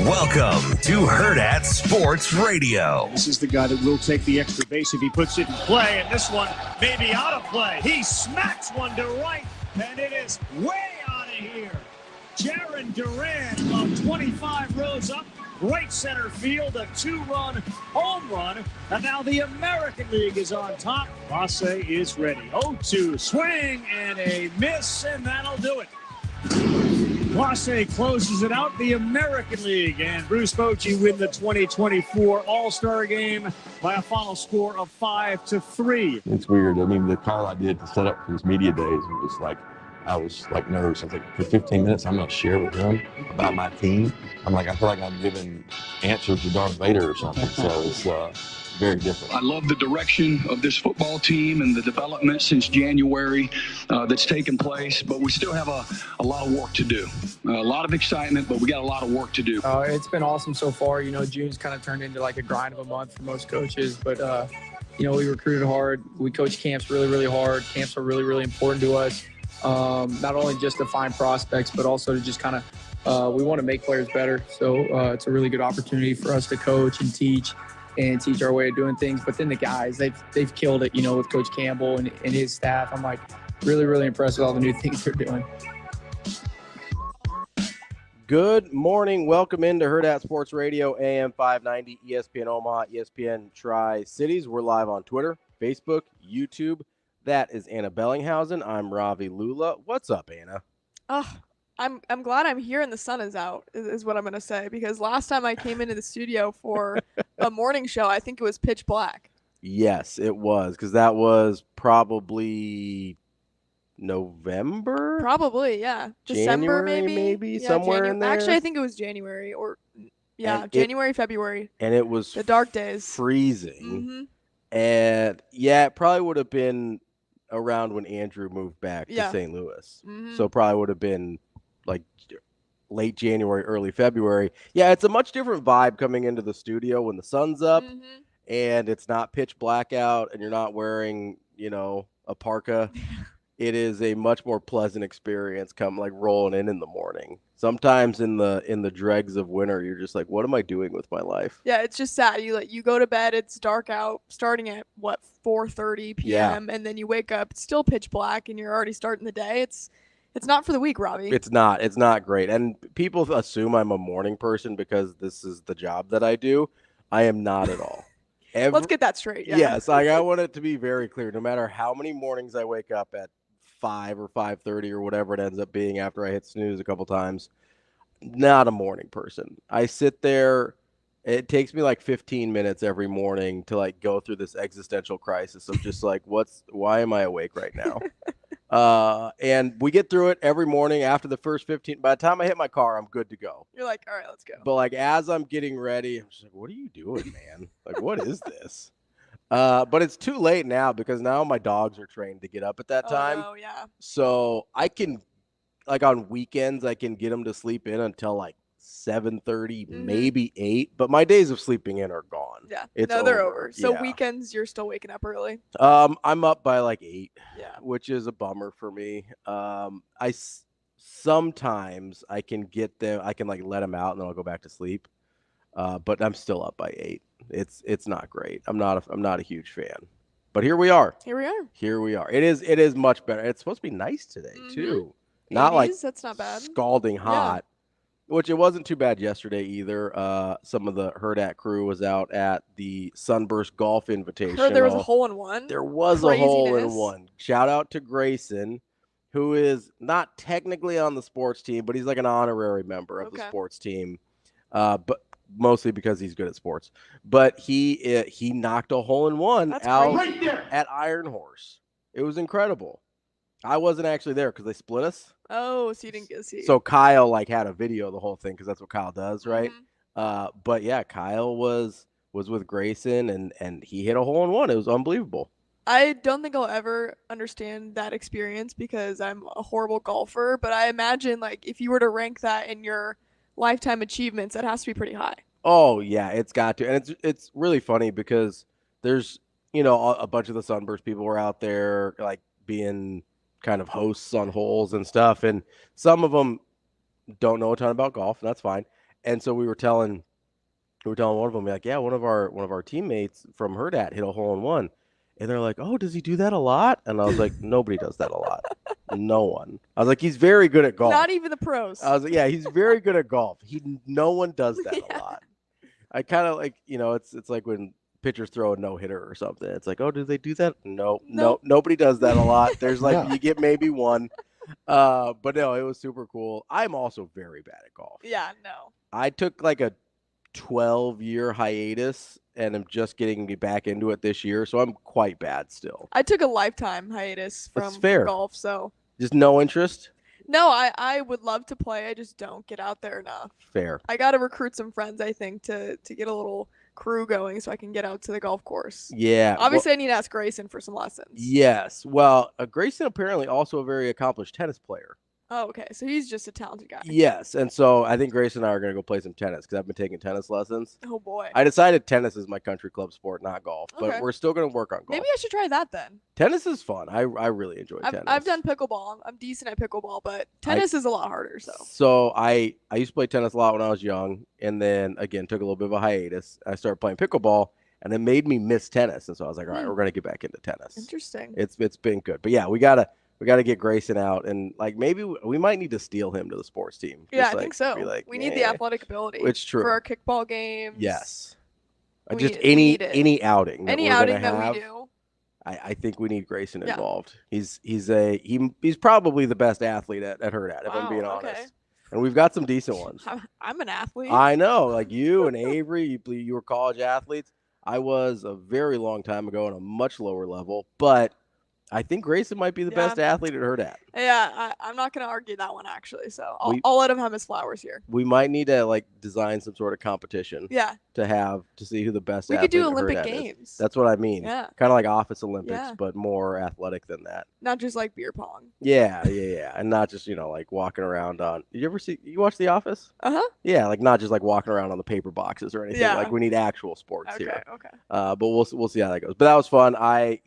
Welcome to Hurrdat Sports Radio. This is the guy that will take the extra base if he puts it in play, and this one may be out of play. He smacks one to right, and it is way out of here. Jaron Duran, about 25 rows up, right center field, a 2-run home run, and now the American League is on top. Lasse is ready. 0-2, swing and a miss, and that'll do it. Lasse closes it out, the American League, and Bruce Bochy win the 2024 All-Star Game by a final score of 5-3. It's weird. I mean, the call I did to set up for his media days was like, I was like nervous. I was like, for 15 minutes, I'm going to share with him about my team. I'm like, I feel like I'm giving answers to Darth Vader or something. So it's very different. I love the direction of this football team and the development since January that's taken place, but we still have a lot of work to do. A lot of excitement, but we got a lot of work to do. It's been awesome so far. You know, June's kind of turned into like a grind of a month for most coaches, but you know, we recruited hard. We coach camps really, really hard. Camps are really, really important to us. Not only just to find prospects, but also to just kind of, we want to make players better. So it's a really good opportunity for us to coach and teach our way of doing things. But then the guys, they've killed it, you know, with Coach Campbell and his staff. I'm like really, really impressed with all the new things they're doing. Good morning. Welcome into Hurrdat Sports Radio, AM 590, ESPN Omaha, ESPN Tri-Cities. We're live on Twitter, Facebook, YouTube. That is Anna Bellinghausen. I'm Ravi Lulla. What's up, Anna? I'm glad I'm here and the sun is out, is what I'm going to say, because last time I came into the studio for a morning show, I think it was pitch black. Yes, it was, because that was probably November? Probably, yeah. December, maybe yeah, somewhere in there. Actually, I think it was January, or January, February. And it was the dark days. Freezing. Mm-hmm. And, yeah, it probably would have been around when Andrew moved back to St. Louis. Mm-hmm. So probably would have been like late January, early February. Yeah, it's a much different vibe coming into the studio when the sun's up and it's not pitch black out and you're not wearing, you know, a parka. It is a much more pleasant experience rolling in the morning. Sometimes in the dregs of winter, you're just like, what am I doing with my life? Yeah, it's just sad. You go to bed, it's dark out, starting at 4:30 p.m. and then you wake up, it's still pitch black, and you're already starting the day. It's not for the weak, Ravi. It's not great. And people assume I'm a morning person because this is the job that I do. I am not at all. Let's get that straight. Yeah. Yes, I want it to be very clear. No matter how many mornings I wake up at 5 or 5:30 or whatever it ends up being after I hit snooze a couple times, not a morning person. I sit there. It takes me like 15 minutes every morning to like go through this existential crisis of just like, why am I awake right now? And we get through it every morning after the first 15. By the time I hit my car, I'm good to go. You're like, all right, let's go. But like as I'm getting ready, I'm just like, what are you doing, man? Like, what is this? But it's too late now because now my dogs are trained to get up at that time. Oh, yeah. So I can, like on weekends, I can get them to sleep in until like 7:30, maybe 8. But my days of sleeping in are gone. Yeah, They're over. So weekends, you're still waking up early? I'm up by like 8, which is a bummer for me. Sometimes I can get them, I can like let them out and then I'll go back to sleep. But I'm still up by 8. It's not great. I'm not a huge fan. But here we are. It is much better. It's supposed to be nice today too. Not 80s, like that's not bad. Scalding hot. Which it wasn't too bad yesterday either. Some of the Hurrdat crew was out at the Sunburst Golf Invitational. Heard there was a hole-in-one. There was a hole-in-one. Shout out to Grayson, who is not technically on the sports team, but he's like an honorary member of the sports team. But mostly because he's good at sports. But he knocked a hole-in-one out right at Iron Horse. It was incredible. I wasn't actually there because they split us. Oh, so you didn't get to see. So Kyle like had a video of the whole thing because that's what Kyle does, right? But yeah, Kyle was with Grayson and he hit a hole-in-one. It was unbelievable. I don't think I'll ever understand that experience because I'm a horrible golfer. But I imagine like if you were to rank that in your lifetime achievements, that has to be pretty high. Oh yeah, it's got to, and it's really funny because there's a bunch of the Sunburst people were out there like being kind of hosts on holes and stuff, and some of them don't know a ton about golf, and that's fine. And so we were telling one of them, like, yeah, one of our teammates from Hurrdat hit a hole in one. And they're like, oh, does he do that a lot? And I was like, nobody does that a lot. No one. I was like, he's very good at golf. Not even the pros. I was like, yeah, he's very good at golf. No one does that a lot. I kind of like, it's like when pitchers throw a no-hitter or something. It's like, oh, do they do that? No, nobody does that a lot. There's like, you get maybe one. But no, it was super cool. I'm also very bad at golf. Yeah, no. I took like a 12-year hiatus and I'm just getting me back into it this year, so I'm quite bad still. I took a lifetime hiatus from golf, so just no interest. No, I would love to play. I just don't get out there enough. Fair. I got to recruit some friends, I think, to get a little crew going so I can get out to the golf course. Yeah. Obviously, I need to ask Grayson for some lessons. Yes. Well, Grayson apparently also a very accomplished tennis player. Oh, okay. So he's just a talented guy. Yes. And so I think Grace and I are going to go play some tennis because I've been taking tennis lessons. Oh, boy. I decided tennis is my country club sport, not golf. Okay. But we're still going to work on golf. Maybe I should try that then. Tennis is fun. I really enjoy tennis. I've done pickleball. I'm decent at pickleball, but tennis is a lot harder. So I used to play tennis a lot when I was young. And then, again, took a little bit of a hiatus. I started playing pickleball. And it made me miss tennis. And so I was like, all right, we're going to get back into tennis. Interesting. It's been good. But, yeah, we got to get Grayson out, and like maybe we might need to steal him to the sports team. Yeah, I think so. We need the athletic ability. It's true. For our kickball games. Yes. Just any outing. Any outing that we do. I think we need Grayson involved. He's probably the best athlete at Hurrdat, if I'm being honest. Okay. And we've got some decent ones. I'm an athlete. I know, like you and Avery, you were college athletes. I was a very long time ago on a much lower level, but I think Grayson might be the best athlete at Hurrdat. Yeah, I'm not going to argue that one, actually. So I'll let him have his flowers here. We might need to like design some sort of competition. Yeah. To see who the best athlete we could do at Olympic Hurrdat games. Is. That's what I mean. Yeah. Kind of like office Olympics, but more athletic than that. Not just like beer pong. Yeah. And not just, like walking around on. Did you watch The Office? Uh-huh. Yeah, like not just like walking around on the paper boxes or anything. Yeah. Like we need actual sports here. Okay. But we'll see how that goes. But that was fun.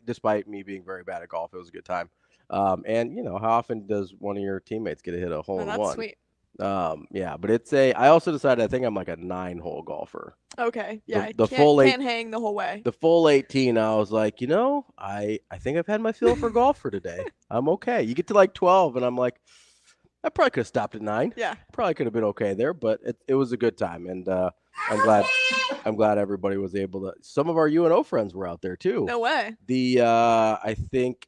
Despite me being very bad at golf, it was a good time. And how often does one of your teammates get to hit a hole in one? That's sweet. Yeah, but I also decided I think I'm like a 9-hole golfer. Okay. Yeah. Can't hang the whole way. The full 18, I was like, I think I've had my fill for golf for today. I'm okay. You get to like 12 and I'm like, I probably could have stopped at 9. Yeah. Probably could have been okay there, but it was a good time. And I'm glad everybody was able to. Some of our UNO friends were out there too. No way. I think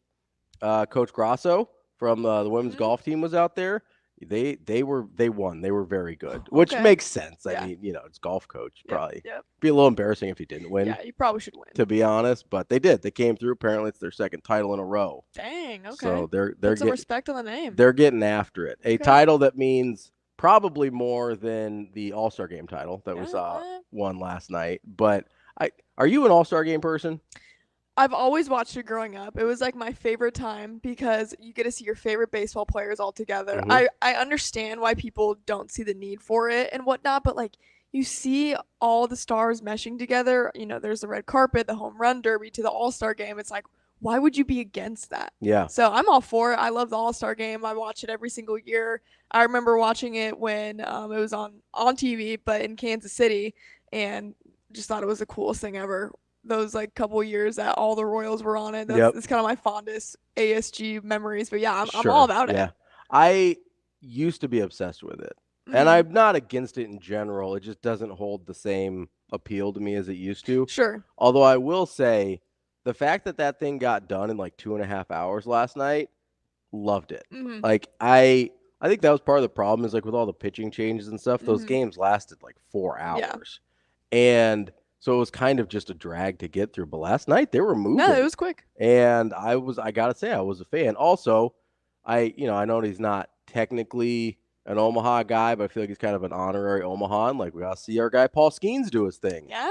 Coach Grasso from the women's golf team was out there. They won. They were very good, which makes sense. Yeah. I mean, it's golf coach probably. Yep. Be a little embarrassing if he didn't win. Yeah, you probably should win. To be honest, but they did. They came through. Apparently, it's their second title in a row. Dang. Okay. So they're Put some respect on the name. They're getting after it. A title that means probably more than the All-Star Game title that we saw won last night. But are you an All-Star Game person? I've always watched it growing up. It was like my favorite time because you get to see your favorite baseball players all together. Mm-hmm. I understand why people don't see the need for it and whatnot, but like you see all the stars meshing together. There's the red carpet, the home run derby to the All-Star game. It's like, why would you be against that? Yeah. So I'm all for it. I love the All-Star game. I watch it every single year. I remember watching it when it was on TV, but in Kansas City, and just thought it was the coolest thing ever. Those like couple years that all the Royals were on it. That's kind of my fondest ASG memories. But yeah, I'm all about it. I used to be obsessed with it. Mm-hmm. And I'm not against it in general. It just doesn't hold the same appeal to me as it used to. Sure. Although I will say the fact that thing got done in like 2.5 hours last night, loved it. Mm-hmm. Like I think that was part of the problem is like with all the pitching changes and stuff, those games lasted like 4 hours. Yeah. And so it was kind of just a drag to get through. But last night they were moving. No, it was quick. And I got to say, I was a fan. Also, I know he's not technically an Omaha guy, but I feel like he's kind of an honorary Omahan. Like we got to see our guy Paul Skeens do his thing. Yeah.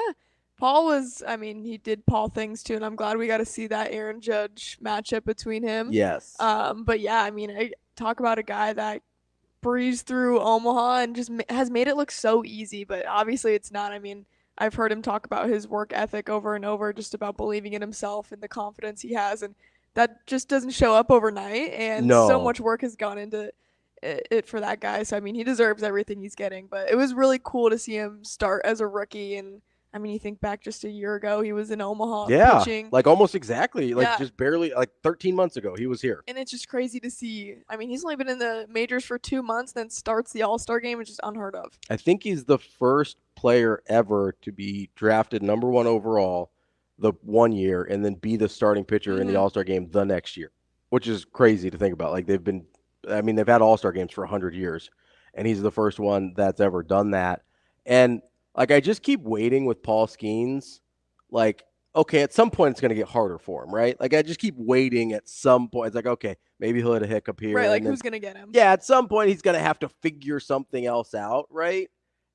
Paul he did Paul things too. And I'm glad we got to see that Aaron Judge matchup between him. Yes. But yeah, I talk about a guy that breezed through Omaha and just has made it look so easy, but obviously it's not. I've heard him talk about his work ethic over and over, just about believing in himself and the confidence he has. And that just doesn't show up overnight. And so much work has gone into it for that guy. So I mean, he deserves everything he's getting. But it was really cool to see him start as a rookie. And I mean, you think back just a year ago, he was in Omaha pitching. Like almost exactly, like Yeah. just barely, like 13 months ago, he was here. And it's just crazy to see. I mean, he's only been in the majors for 2 months, then starts the All-Star game, which is unheard of. I think he's the first player ever to be drafted number 1 overall the 1 year and then be the starting pitcher in the All-Star game the next year, which is crazy to think about. Like they've had All-Star games for 100 years, and he's the first one that's ever done that. And like, I just keep waiting with Paul Skeens. Like, okay, at some point it's going to get harder for him, right? Like, I just keep waiting at some point. It's like, okay, maybe he'll hit a hiccup here. Right, like who's going to get him? Yeah, at some point he's going to have to figure something else out, right?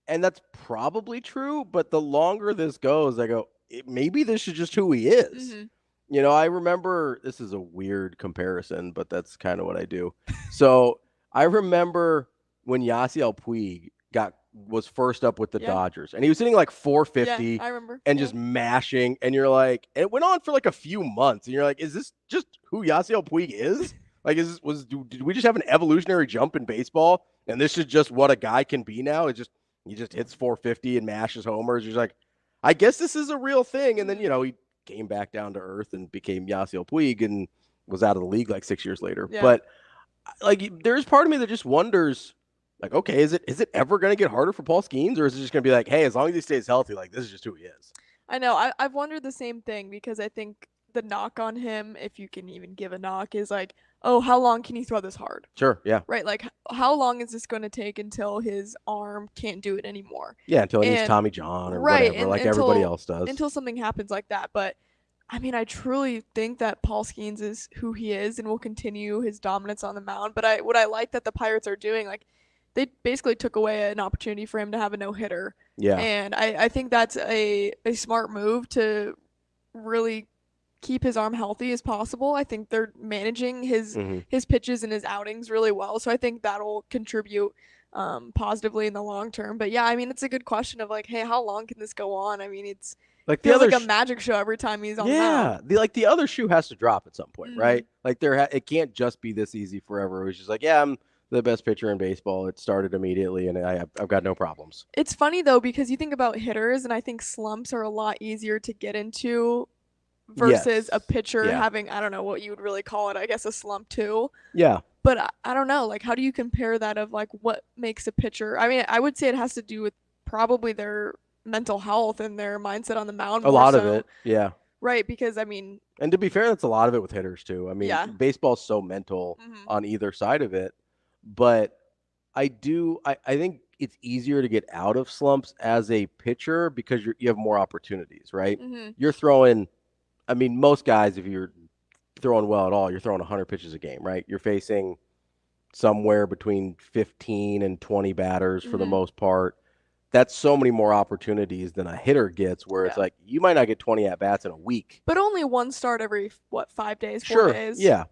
And that's probably true, but the longer this goes, I go, maybe this is just who he is. You know, I remember, this is a weird comparison, but that's kind of what I do. So I remember when Yasiel Puig was first up with the Dodgers, and he was hitting like 450 I remember. and just mashing, and you're like, and it went on for like a few months, and you're like, is this just who Yasiel Puig is? Like, did we just have an evolutionary jump in baseball, and this is just what a guy can be now? He just hits 450 and mashes homers. You're like, I guess this is a real thing. And then, you know, he came back down to earth and became Yasiel Puig and was out of the league like 6 years later. Yeah. But like, there's part of me that just wonders, like, okay, is it ever going to get harder for Paul Skeens, or is it just going to be like, hey, as long as he stays healthy, like, this is just who he is? I know. I've wondered the same thing, because I think the knock on him, if you can even give a knock, is like, oh, how long can he throw this hard? Sure, yeah. Right, like, how long is this going to take until his arm can't do it anymore? Yeah, until he needs Tommy John or whatever, like everybody else does. Until something happens like that. But, I mean, I truly think that Paul Skeens is who he is and will continue his dominance on the mound. But what I like that the Pirates are doing, like, they basically took away an opportunity for him to have a no-hitter. Yeah. And I think that's a smart move to really keep his arm healthy as possible. I think they're managing his pitches and his outings really well. So I think that'll contribute positively in the long term. But yeah, I mean, it's a good question of like, hey, how long can this go on? I mean, it's like feels like a magic show every time he's on the mound. The other shoe has to drop at some point, right? Like it can't just be this easy forever. It was just like, yeah, I'm the best pitcher in baseball. It started immediately, and I've got no problems. It's funny though, because you think about hitters, and I think slumps are a lot easier to get into versus a pitcher having, I don't know what you would really call it, I guess a slump too. Yeah. But I don't know, like, how do you compare that of like what makes a pitcher? I mean, I would say it has to do with probably their mental health and their mindset on the mound. A lot of it, yeah. Right, because I mean, and to be fair, that's a lot of it with hitters too. I mean, baseball's so mental on either side of it. But I think it's easier to get out of slumps as a pitcher because you have more opportunities, right? You're throwing, I mean, most guys, if you're throwing well at all, you're throwing 100 pitches a game, right? You're facing somewhere between 15 and 20 batters for the most part. That's so many more opportunities than a hitter gets, where it's like you might not get 20 at-bats in a week. But only one start every, 5 days, 4 days? Yeah.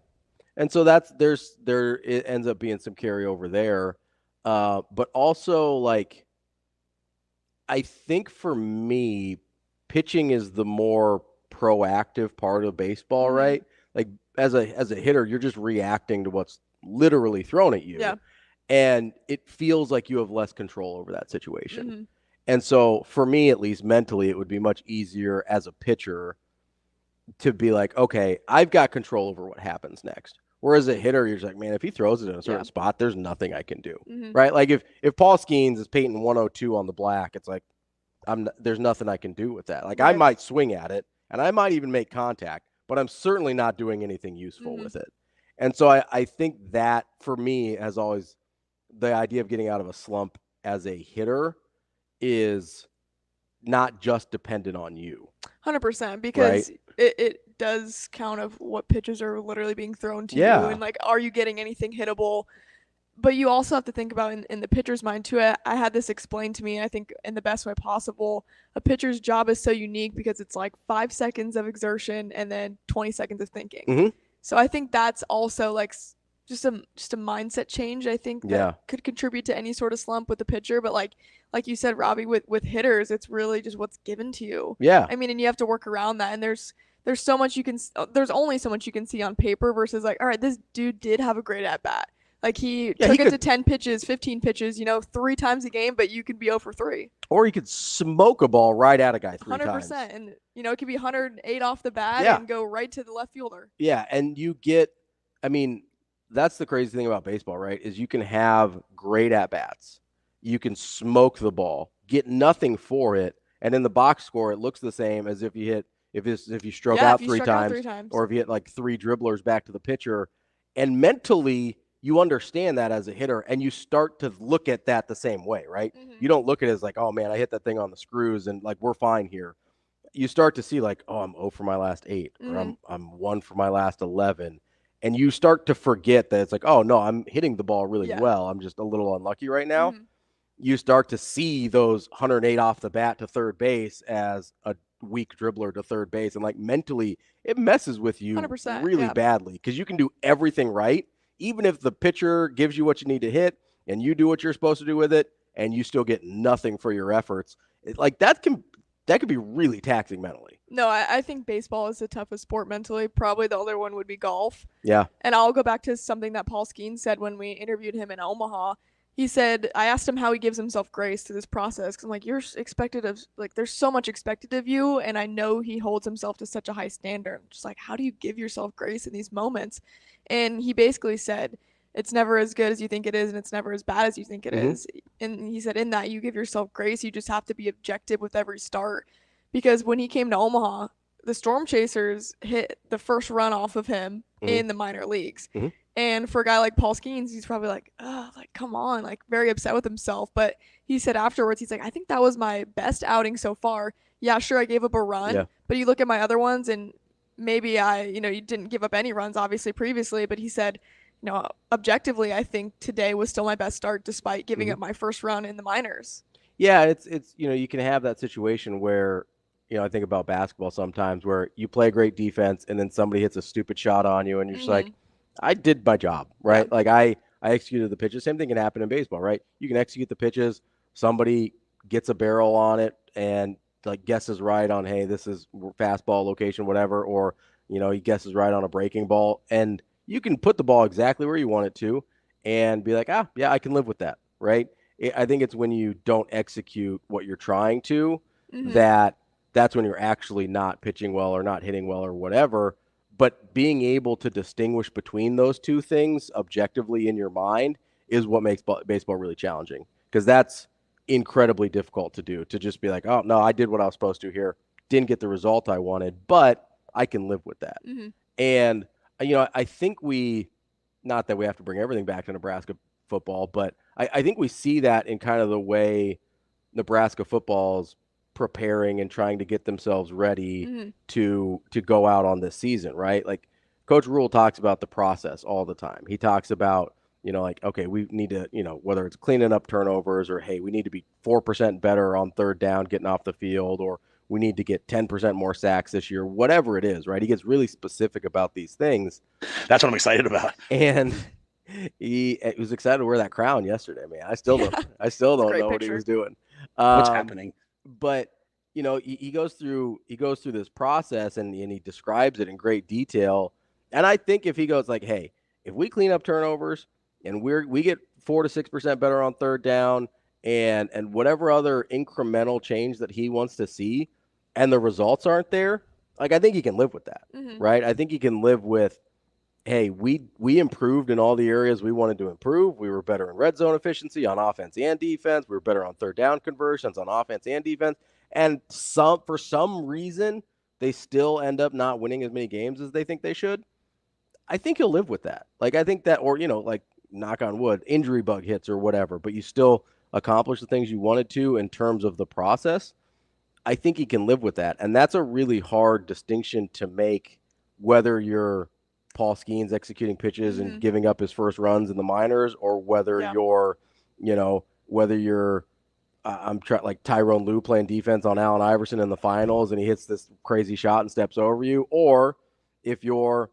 And so it ends up being some carryover there. But also, like, I think for me, pitching is the more proactive part of baseball, right? Like, as a hitter, you're just reacting to what's literally thrown at you. Yeah. And it feels like you have less control over that situation. And so for me, at least mentally, it would be much easier as a pitcher to be like, okay, I've got control over what happens next. Whereas a hitter, you're just like, man, if he throws it in a certain spot, there's nothing I can do, right? Like if Paul Skeens is painting 102 on the black, it's like, there's nothing I can do with that. Like I might swing at it and I might even make contact, but I'm certainly not doing anything useful with it. And so I think that for me has always, the idea of getting out of a slump as a hitter is not just dependent on you. 100%, because it does count of what pitches are literally being thrown to you, and like, are you getting anything hittable? But you also have to think about in the pitcher's mind too. I had this explained to me, I think, in the best way possible. A pitcher's job is so unique because it's like 5 seconds of exertion and then 20 seconds of thinking. So I think that's also like just a mindset change, I think, that could contribute to any sort of slump with the pitcher. But like you said, Ravi, with hitters, it's really just what's given to you. Yeah. I mean, and you have to work around that. And there's so much there's only so much you can see on paper versus like, all right, this dude did have a great at bat. Like he took it to 10 pitches, 15 pitches, 3 times a game, but you could be 0 for 3. Or he could smoke a ball right at a guy 3 100%. times. And, it could be 108 off the bat and go right to the left fielder. Yeah, and that's the crazy thing about baseball, right, is you can have great at-bats. You can smoke the ball, get nothing for it, and in the box score, it looks the same as if you struck out 3 times, or if you hit like 3 dribblers back to the pitcher. And mentally, you understand that as a hitter, and you start to look at that the same way, right? Mm-hmm. You don't look at it as like, oh, man, I hit that thing on the screws, and like we're fine here. You start to see like, oh, I'm 0 for my last 8, or I'm 1 for my last 11. And you start to forget that it's like, oh, no, I'm hitting the ball really well. I'm just a little unlucky right now. Mm-hmm. You start to see those 108 off the bat to third base as a weak dribbler to third base. And like mentally, it messes with you really badly, because you can do everything right. Even if the pitcher gives you what you need to hit and you do what you're supposed to do with it, and you still get nothing for your efforts, that could be really taxing mentally. No, I think baseball is the toughest sport mentally. Probably the other one would be golf. Yeah. And I'll go back to something that Paul Skeens said when we interviewed him in Omaha. He said, I asked him how he gives himself grace through this process, because I'm like, you're expected of, like, there's so much expected of you, and I know he holds himself to such a high standard. Just like, how do you give yourself grace in these moments? And he basically said, it's never as good as you think it is, and it's never as bad as you think it is. And he said, in that, you give yourself grace. You just have to be objective with every start. Because when he came to Omaha, the Storm Chasers hit the first run off of him in the minor leagues. And for a guy like Paul Skeens, he's probably like, oh, like, come on, like, very upset with himself. But he said afterwards, he's like, I think that was my best outing so far. Yeah, sure, I gave up a run. But you look at my other ones, and maybe you didn't give up any runs, obviously, previously. But he said, objectively, I think today was still my best start despite giving up my first run in the minors. Yeah, it's you can have that situation where, I think about basketball sometimes, where you play great defense and then somebody hits a stupid shot on you, and you're just like, I did my job, right? Yeah. Like I executed the pitches. Same thing can happen in baseball, right? You can execute the pitches. Somebody gets a barrel on it and like guesses right on, hey, this is fastball location, whatever, or he guesses right on a breaking ball, and you can put the ball exactly where you want it to and be like, yeah, I can live with that, right? I think it's when you don't execute what you're trying to that's when you're actually not pitching well or not hitting well or whatever. But being able to distinguish between those two things objectively in your mind is what makes baseball really challenging, because that's incredibly difficult to do, to just be like, oh, no, I did what I was supposed to here. Didn't get the result I wanted, but I can live with that. And, I think not that we have to bring everything back to Nebraska football, but I think we see that in kind of the way Nebraska football's preparing and trying to get themselves ready to go out on this season, right? Like Coach Rule talks about the process all the time. He talks about, okay, we need to, whether it's cleaning up turnovers, or, hey, we need to be 4% better on third down getting off the field, or we need to get 10% more sacks this year, whatever it is, right? He gets really specific about these things. That's what I'm excited about. And he was excited to wear that crown yesterday, man. I still don't know what he was doing. What's happening? But he goes through this process and he describes it in great detail. And I think if he goes like, hey, if we clean up turnovers and we get 4 to 6% better on third down, and whatever other incremental change that he wants to see, and the results aren't there, like, I think he can live with that, right? I think he can live with, hey, we improved in all the areas we wanted to improve. We were better in red zone efficiency on offense and defense. We were better on third down conversions on offense and defense. And for some reason, they still end up not winning as many games as they think they should. I think he'll live with that. Like, I think that, or, like, knock on wood, injury bug hits or whatever, but you still accomplish the things you wanted to in terms of the process. I think he can live with that. And that's a really hard distinction to make, whether you're Paul Skeens executing pitches and giving up his first runs in the minors, or whether you're, like Tyrone Lue playing defense on Allen Iverson in the finals and he hits this crazy shot and steps over you, or if you're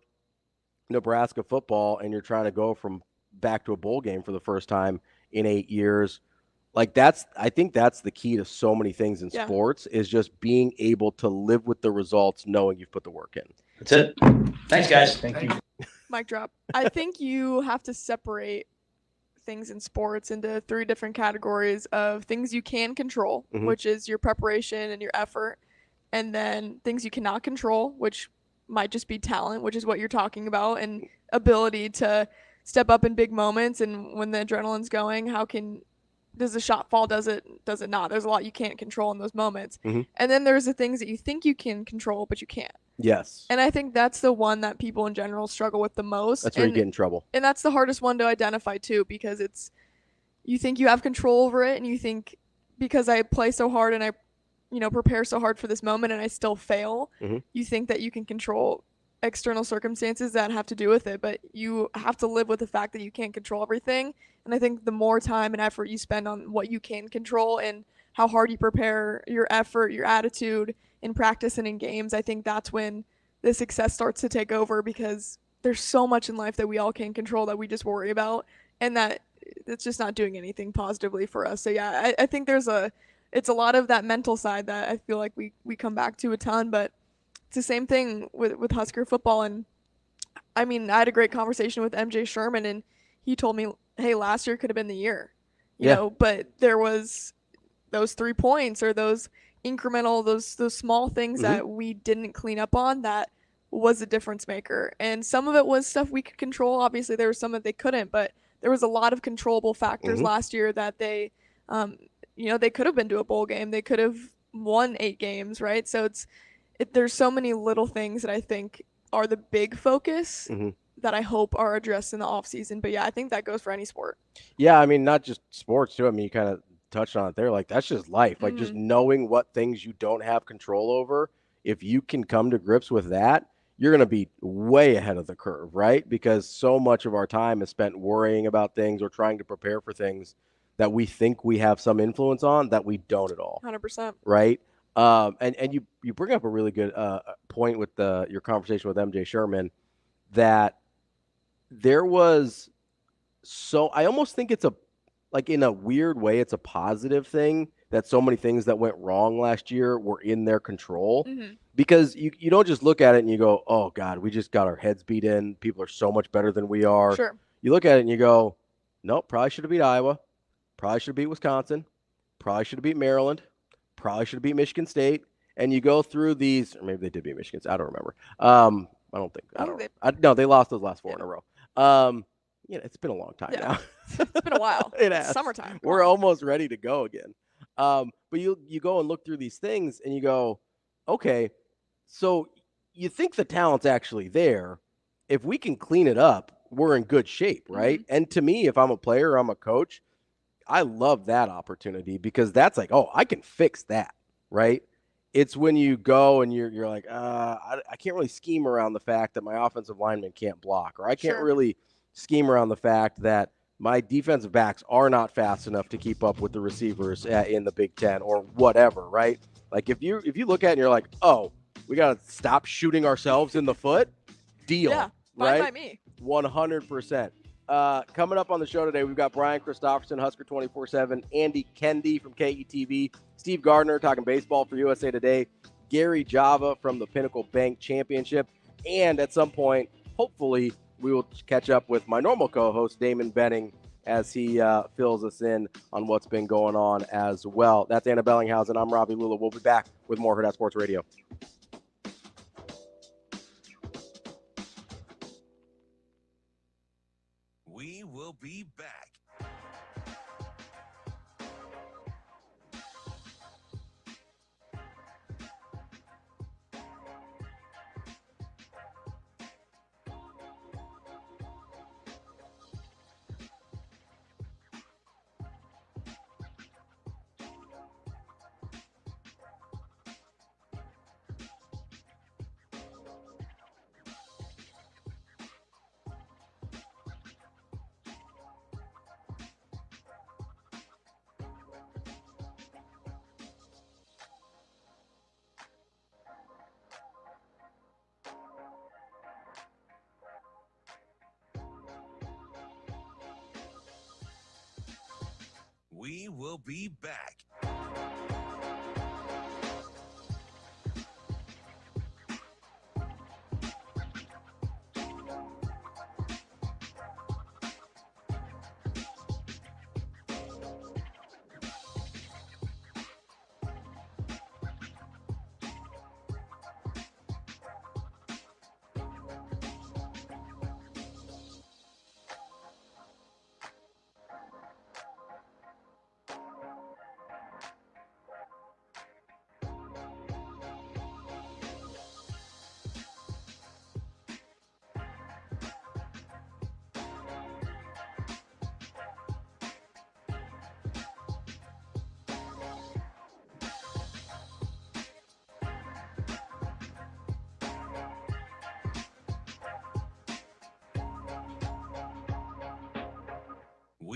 Nebraska football and you're trying to go from back to a bowl game for the first time in 8 years. Like, I think that's the key to so many things in sports, is just being able to live with the results, knowing you've put the work in. That's it. Thanks, guys. Thank you. Mic drop. I think you have to separate things in sports into 3 different categories of things you can control, Mhm. which is your preparation and your effort, and then things you cannot control, which might just be talent, which is what you're talking about, and ability to step up in big moments. And when the adrenaline's going, does the shot fall? Does it not? There's a lot you can't control in those moments. Mhm. And then there's the things that you think you can control, but you can't. Yes. And I think that's the one that people in general struggle with the most. That's where you get in trouble. And that's the hardest one to identify too, because you think you have control over it, and you think because I play so hard and I, prepare so hard for this moment and I still fail, Mhm. you think that you can control external circumstances that have to do with it, but you have to live with the fact that you can't control everything. And I think the more time and effort you spend on what you can control and how hard you prepare, your effort, your attitude in practice and in games, I think that's when the success starts to take over, because there's so much in life that we all can control that we just worry about, and that it's just not doing anything positively for us. So yeah, I think it's a lot of that mental side that I feel like we come back to a ton, but it's the same thing with Husker football. And I mean, I had a great conversation with MJ Sherman, and he told me, hey, last year could have been the year, you know, but there was those 3 points or those incremental, those small things that we didn't clean up on that was a difference maker. And some of it was stuff we could control. Obviously there was some that they couldn't, but there was a lot of controllable factors last year that they could have been to a bowl game. They could have won 8 games, right? So there's so many little things that I think are the big focus that I hope are addressed in the off season. But yeah, I think that goes for any sport. Yeah, I mean, not just sports too. I mean, you kind of touched on it there. Like, that's just life. Like, just knowing what things you don't have control over. If you can come to grips with that, you're going to be way ahead of the curve, right? Because so much of our time is spent worrying about things or trying to prepare for things that we think we have some influence on that we don't at all. 100%. Right? And you bring up a really good point with your conversation with MJ Sherman, that there was, so I almost think it's in a weird way, it's a positive thing that so many things that went wrong last year were in their control, because you don't just look at it and you go, oh God, we just got our heads beat in. People are so much better than we are. Sure. You look at it and you go, nope, probably should have beat Iowa. Probably should have beat Wisconsin. Probably should have beat Maryland. Probably should have beat Michigan State. And you go through these, or maybe they did beat Michigan State. I don't remember. No, they lost those last 4 in a row. It's been a long time now. It's been a while. It has. Summertime. We're almost ready to go again. But you go and look through these things and you go, okay, so you think the talent's actually there. If we can clean it up, we're in good shape, right? And to me, if I'm a player or I'm a coach, I love that opportunity, because that's like, oh, I can fix that, right? It's when you go and you're like, I can't really scheme around the fact that my offensive lineman can't block, or I can't really scheme around the fact that my defensive backs are not fast enough to keep up with the receivers in the Big Ten or whatever, right? Like if you look at it and you're like, oh, we got to stop shooting ourselves in the foot, deal, yeah, right? Fine by me. 100%. Coming up on the show today, we've got Brian Christopherson, Husker 24/7, Andy Kendi from KETV, Steve Gardner talking baseball for USA Today, Gary Java from the Pinnacle Bank Championship, and at some point, hopefully, we will catch up with my normal co-host, Damon Benning, as he fills us in on what's been going on as well. That's Anna Bellinghausen. I'm Ravi Lulla. We'll be back with more Hurrdat Sports Radio. We will be back. We will be back.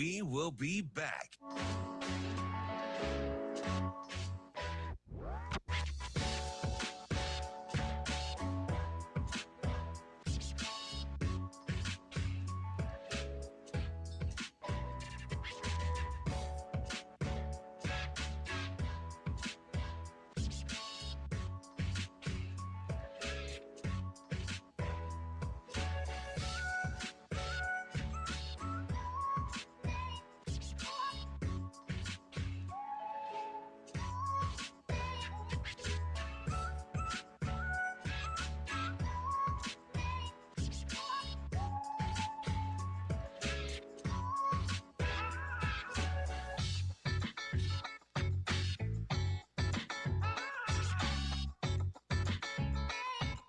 We will be back.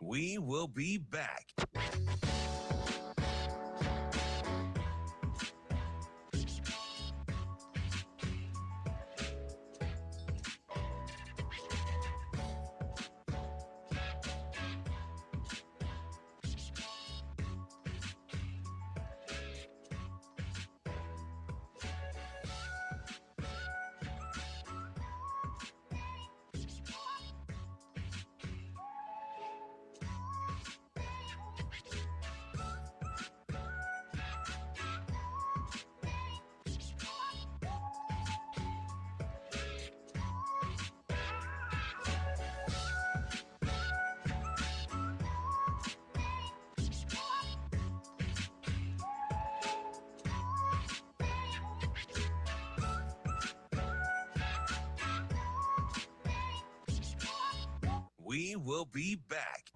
We will be back. We will be back.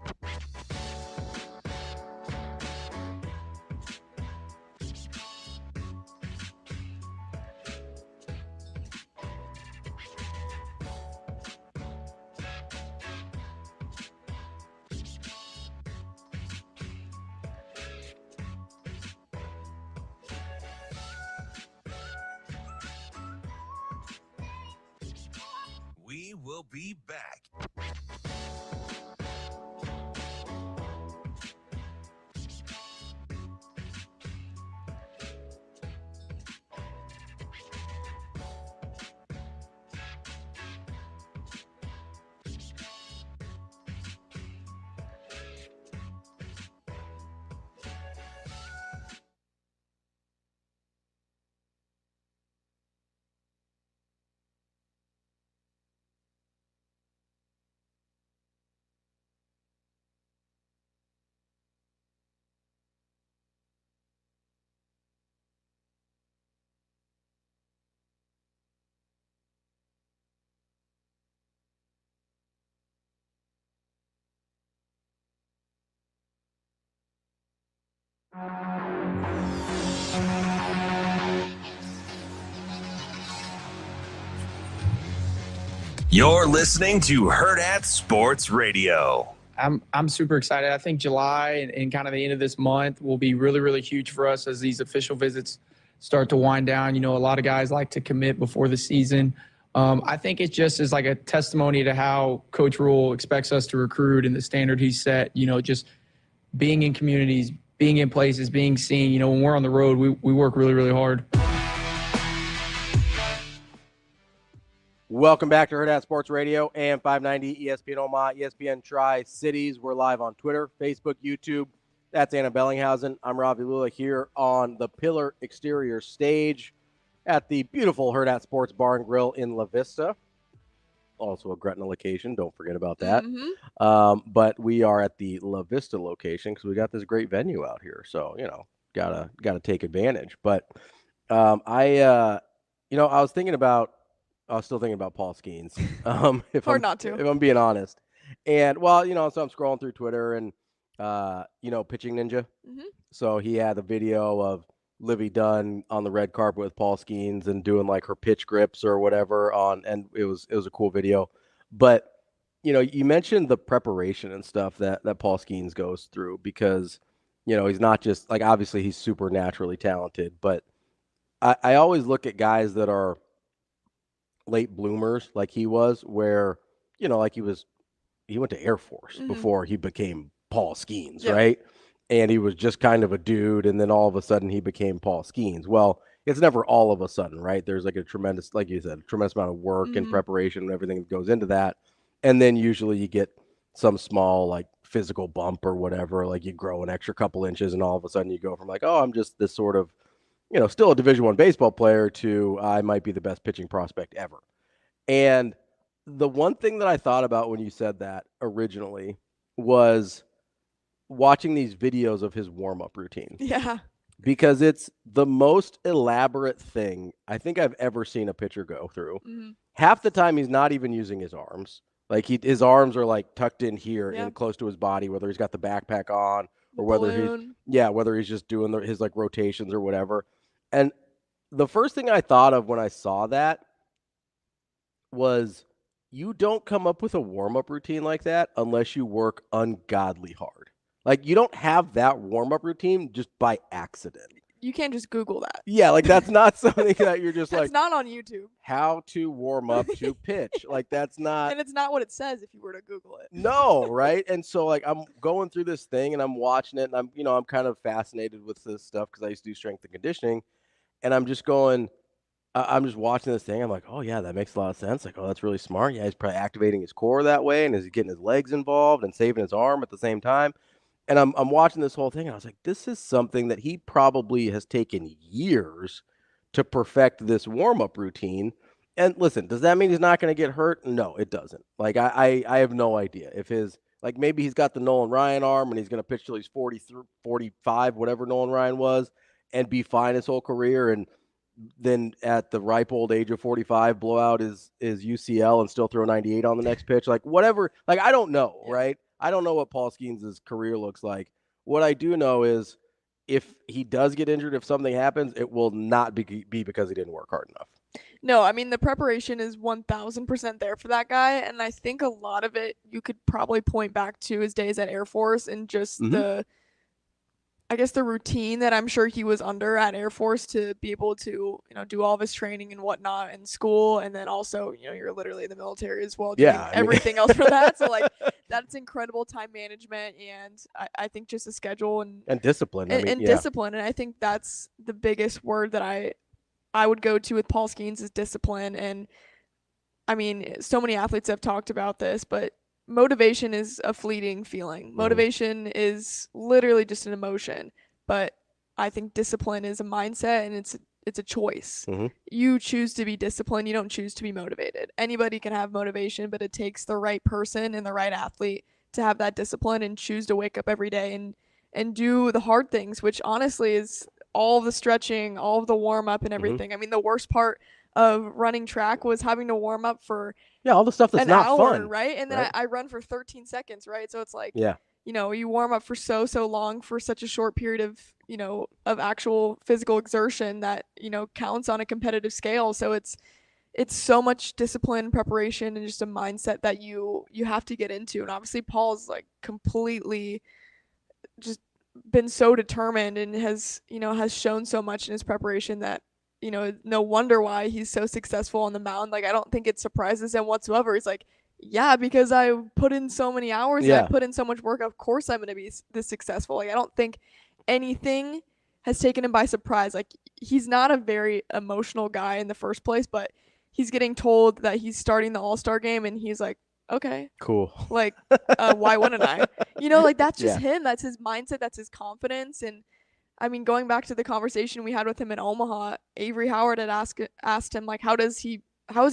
We will be back. You're listening to Hurrdat Sports Radio. I'm super excited. I think July and kind of the end of this month will be really, really huge for us as these official visits start to wind down. You know, a lot of guys like to commit before the season. I think it just is like a testimony to how Coach Rule expects us to recruit and the standard he's set, you know, just being in communities, being in places, being seen. You know, when we're on the road, we work really, really hard. Welcome back to Hurrdat Sports Radio, AM 590, ESPN Omaha, ESPN Tri-Cities. We're live on Twitter, Facebook, YouTube. That's Anna Bellinghausen. I'm Ravi Lulla here on the Pillar Exterior stage at the beautiful Hurrdat Sports Bar and Grill in La Vista. Also a Gretna location. Don't forget about that. Mm-hmm. But we are at the La Vista location because we got this great venue out here. So, you know, gotta take advantage. But I was still thinking about Paul Skeens. Hard not to. If I'm being honest. And, well, you know, so I'm scrolling through Twitter and, Pitching Ninja. Mm-hmm. So he had a video of Livy Dunn on the red carpet with Paul Skeens and doing, like, her pitch grips or whatever and it was a cool video. But, you know, you mentioned the preparation and stuff that Paul Skeens goes through because, you know, he's not just, like, obviously he's super naturally talented. But I always look at guys that are late bloomers like he was, where, you know, like he went to Air Force mm-hmm. before he became Paul Skeens, right? And he was just kind of a dude, and then all of a sudden he became Paul Skeens. Well, it's never all of a sudden, right? There's like a tremendous, like you said, tremendous amount of work and preparation and everything that goes into that. And then usually you get some small like physical bump or whatever, like you grow an extra couple inches and all of a sudden you go from like, oh, I'm just this sort of, still a Division I baseball player to I might be the best pitching prospect ever. And the one thing that I thought about when you said that originally was watching these videos of his warm-up routine. Yeah. Because it's the most elaborate thing I think I've ever seen a pitcher go through. Half the time he's not even using his arms. Like his arms are like tucked in here and close to his body, whether he's got the backpack on or whether he's just doing his like rotations or whatever. And the first thing I thought of when I saw that was you don't come up with a warm-up routine like that unless you work ungodly hard. Like, you don't have that warm-up routine just by accident. You can't just Google that. Yeah, like, that's not something that you're just that's like... not on YouTube. How to warm up to pitch. Like, that's not... And it's not what it says if you were to Google it. No, right? And so, like, I'm going through this thing, and I'm watching it, and I'm kind of fascinated with this stuff because I used to do strength and conditioning, and I'm just going... I'm just watching this thing. I'm like, oh, yeah, that makes a lot of sense. Like, oh, that's really smart. Yeah, he's probably activating his core that way, and is he getting his legs involved and saving his arm at the same time? And I'm watching this whole thing, and I was like, this is something that he probably has taken years to perfect this warm-up routine. And listen, does that mean he's not going to get hurt? No, it doesn't. Like, I have no idea. If like, maybe he's got the Nolan Ryan arm, and he's going to pitch till he's 45, whatever Nolan Ryan was, and be fine his whole career, and then at the ripe old age of 45, blow out his UCL and still throw 98 on the next pitch. Like, whatever. Like, I don't know, right? I don't know what Paul Skeens' career looks like. What I do know is if he does get injured, if something happens, it will not be because he didn't work hard enough. No, I mean, the preparation is 1,000% there for that guy. And I think a lot of it you could probably point back to his days at Air Force and just the routine that I'm sure he was under at Air Force to be able to, do all of his training and whatnot in school. And then also, you're literally in the military as well, doing everything else for that. So, like, that's incredible time management. And I think just a schedule and discipline. Discipline. And I think that's the biggest word that I would go to with Paul Skeens is discipline. And I mean, so many athletes have talked about this, but motivation is a fleeting feeling. Motivation is literally just an emotion, but I think discipline is a mindset, and it's a choice. You choose to be disciplined. You don't choose to be motivated. Anybody can have motivation, but it takes the right person and the right athlete to have that discipline and choose to wake up every day and do the hard things, which honestly is all the stretching, all of the warm up and everything. I mean, the worst part of running track was having to warm up for all the stuff that's not fun, right? And then I run for 13 seconds, right? So it's like, you warm up for so long for such a short period of, of actual physical exertion that, counts on a competitive scale. So it's so much discipline, preparation, and just a mindset that you have to get into. And obviously Paul's like completely just been so determined and has shown so much in his preparation that, no wonder why he's so successful on the mound. Like, I don't think it surprises him whatsoever. He's like, yeah, because I put in so many hours and I put in so much work. Of course I'm going to be this successful. Like, I don't think anything has taken him by surprise. Like, he's not a very emotional guy in the first place, but he's getting told that he's starting the All-Star game and he's like, okay, cool. Like, why wouldn't I? Like, that's just him. That's his mindset. That's his confidence. And I mean, going back to the conversation we had with him in Omaha, Avery Howard had asked him, like, how is he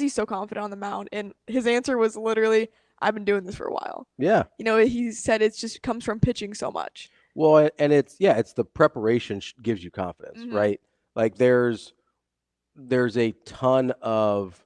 so confident on the mound? And his answer was literally, I've been doing this for a while. Yeah. He said it just comes from pitching so much. Well, and it's the preparation gives you confidence, right? Like, there's a ton of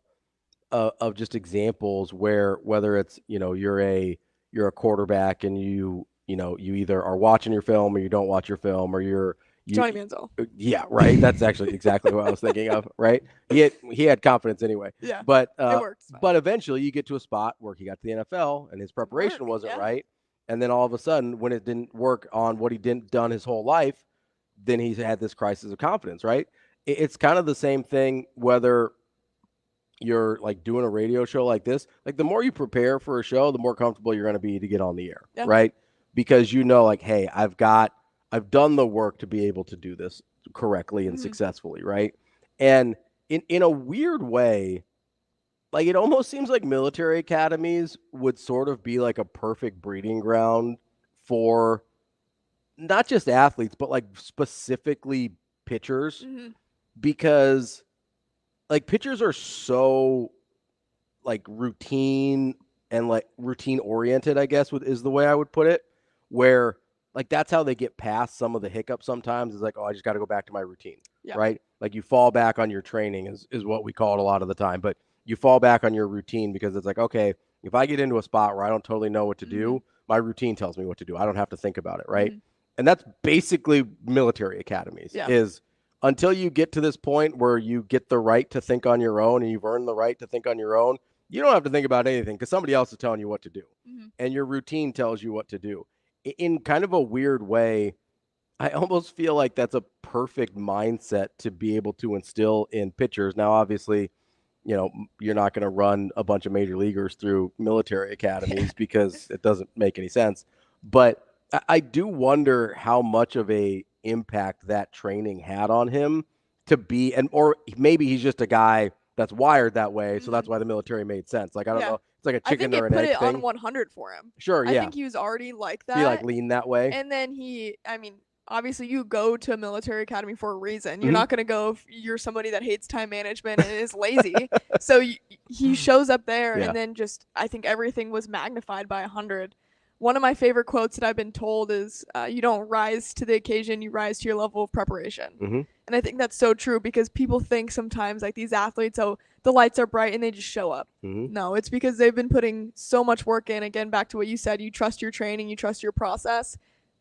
just examples where whether it's, you're a quarterback and you either are watching your film or you don't watch your film, or Johnny Manziel. Yeah, right. That's actually exactly what I was thinking of. Right. He had confidence anyway. Yeah. But it works. But eventually you get to a spot where he got to the NFL and his preparation wasn't right. And then all of a sudden, when it didn't work on what he didn't done his whole life, then he's had this crisis of confidence. Right. It's kind of the same thing whether you're like doing a radio show like this. Like, the more you prepare for a show, the more comfortable you're going to be to get on the air. Yeah. Right. Because like, hey, I've done the work to be able to do this correctly and successfully, right? And in a weird way, like it almost seems like military academies would sort of be like a perfect breeding ground for not just athletes, but like specifically pitchers, because like pitchers are so like routine and like routine oriented, I guess is the way I would put it, where like that's how they get past some of the hiccups sometimes is like, oh, I just got to go back to my routine, right? Like you fall back on your training is what we call it a lot of the time, but you fall back on your routine because it's like, okay, if I get into a spot where I don't totally know what to do, my routine tells me what to do. I don't have to think about it, right? And that's basically military academies is until you get to this point where you get the right to think on your own and you've earned the right to think on your own, you don't have to think about anything because somebody else is telling you what to do. And your routine tells you what to do. In kind of a weird way, I almost feel like that's a perfect mindset to be able to instill in pitchers. Now, obviously, you know, you're not going to run a bunch of major leaguers through military academies because it doesn't make any sense. But I do wonder how much of a impact that training had on him to be, and or maybe he's just a guy that's wired that way, so that's why the military made sense. Like I don't know, it's like a chicken or an egg thing. I think it put it on 100 for him. Sure, I think he was already like that. He like leaned that way, and then obviously you go to a military academy for a reason. You're not going to go if you're somebody that hates time management and is lazy. So he shows up there and then just, I think everything was magnified by 100. One of my favorite quotes that I've been told is, you don't rise to the occasion, you rise to your level of preparation. And I think that's so true because people think sometimes like these athletes, oh, the lights are bright and they just show up. No, it's because they've been putting so much work in. Again, back to what you said, you trust your training, you trust your process.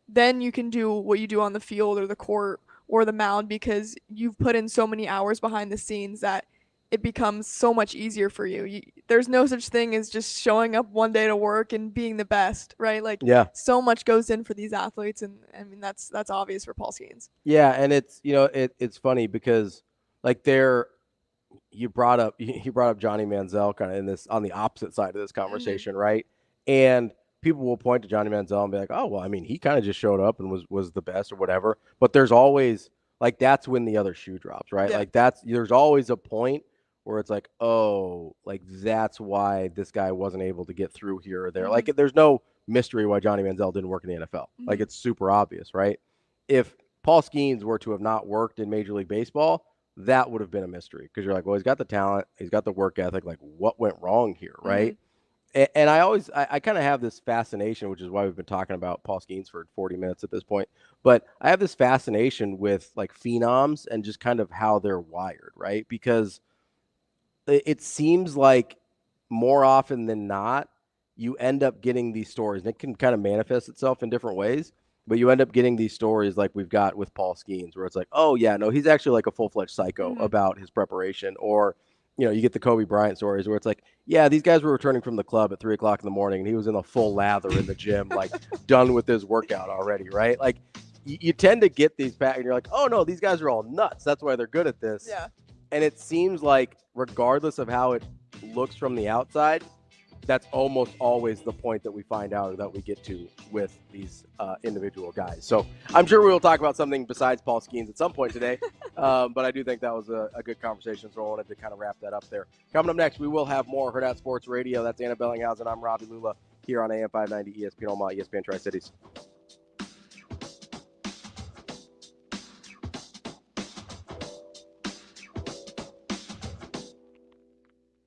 Then you can do what you do on the field or the court or the mound because you've put in so many hours behind the scenes that it becomes so much easier for you. There's no such thing as just showing up one day to work and being the best, right? Like so much goes in for these athletes, and I mean that's obvious for Paul Skeens. Yeah, and it's it's funny because like you brought up Johnny Manziel kind of in this on the opposite side of this conversation, right? And people will point to Johnny Manziel and be like, oh well, I mean he kind of just showed up and was the best or whatever. But there's always like that's when the other shoe drops, right? Like there's always a point where it's like, oh, like that's why this guy wasn't able to get through here or there. Like there's no mystery why Johnny Manziel didn't work in the NFL. Like it's super obvious, right? If Paul Skeens were to have not worked in Major League Baseball, that would have been a mystery because you're like, well, he's got the talent, he's got the work ethic. Like what went wrong here, right? And I kind of have this fascination, which is why we've been talking about Paul Skeens for 40 minutes at this point. But I have this fascination with like phenoms and just kind of how they're wired, right? Because it seems like more often than not, you end up getting these stories, and it can kind of manifest itself in different ways, but you end up getting these stories like we've got with Paul Skeens, where it's like, oh, yeah, no, he's actually like a full-fledged psycho about his preparation. Or, you know, you get the Kobe Bryant stories where it's like, yeah, these guys were returning from the club at 3 o'clock in the morning, and he was in a full lather in the gym, like done with his workout already, right? Like, you tend to get these back, and you're like, oh, no, these guys are all nuts. That's why they're good at this. Yeah. And it seems like regardless of how it looks from the outside, that's almost always the point that we find out or that we get to with these individual guys. So I'm sure we will talk about something besides Paul Skeens at some point today. But I do think that was a good conversation, so I wanted to kind of wrap that up there. Coming up next, we will have more Hurrdat Sports Radio. That's Anna Bellinghausen. I'm Ravi Lulla here on AM 590 ESPN Omaha, ESPN Tri-Cities.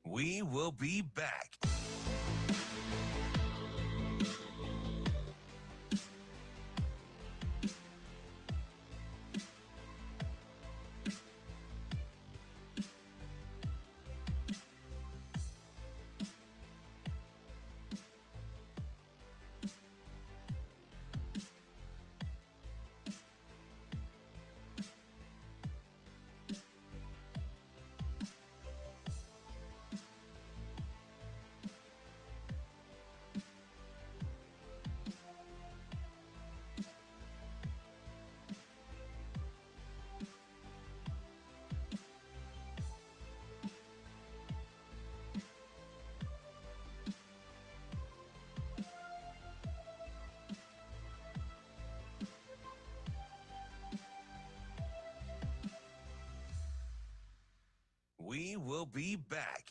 We will be back. will be back.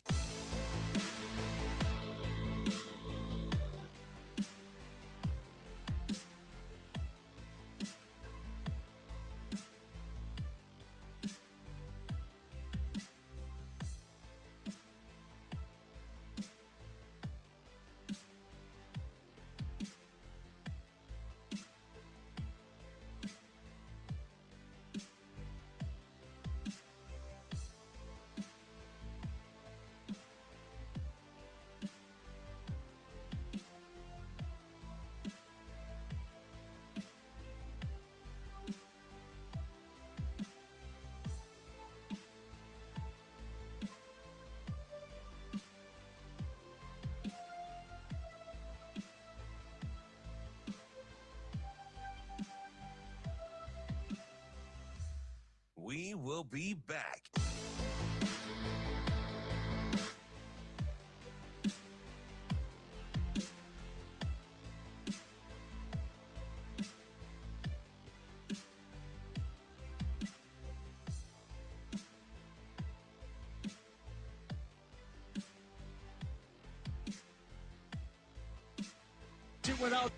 We will be back. Without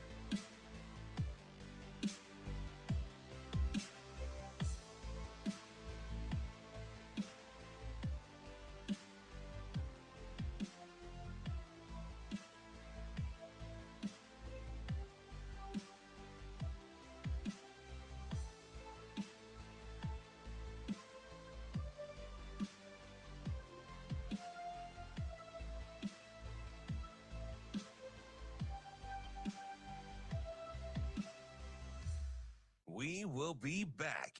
We will be back.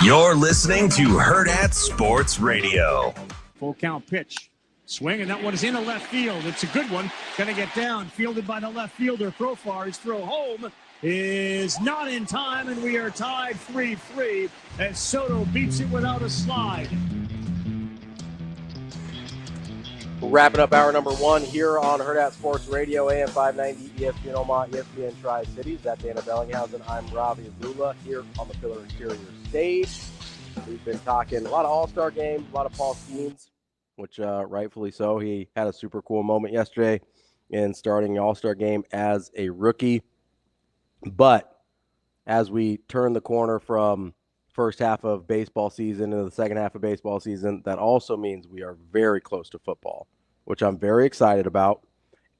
You're listening to Hurrdat Sports Radio. full count pitch. Swing, and that one is into left field. It's a good one. Going to get down. Fielded by the left fielder. Profar. His throw home is not in time, and we are tied 3-3 as Soto beats it without a slide. Wrapping up hour number one here on Hurrdat Sports Radio, AM 590, ESPN Omaha, ESPN Tri-Cities. That's Anna Bellinghausen. I'm Ravi Lulla here on the Pillar Interior stage. We've been talking a lot of All-Star games, a lot of Paul Skeens, which rightfully so. He had a super cool moment yesterday in starting the All-Star game as a rookie. But as we turn the corner from first half of baseball season into the second half of baseball season, that also means we are very close to football, which I'm very excited about.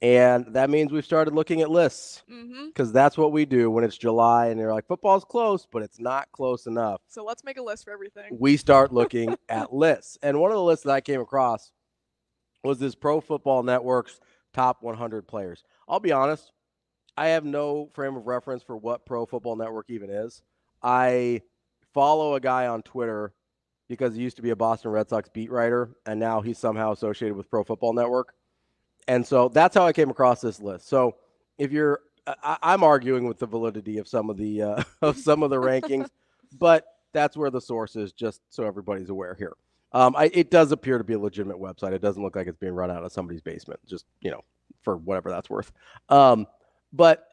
And that means we've started looking at lists because that's what we do when it's July and you're like, football's close, but it's not close enough. So let's make a list for everything. We start looking at lists. And one of the lists that I came across was this Pro Football Network's top 100 players. I'll be honest, I have no frame of reference for what Pro Football Network even is. I follow a guy on Twitter because he used to be a Boston Red Sox beat writer, and now he's somehow associated with Pro Football Network. And so that's how I came across this list. So if you're, I'm arguing with the validity of some of the rankings, but that's where the source is, just so everybody's aware here. It does appear to be a legitimate website. It doesn't look like it's being run out of somebody's basement, just, for whatever that's worth. But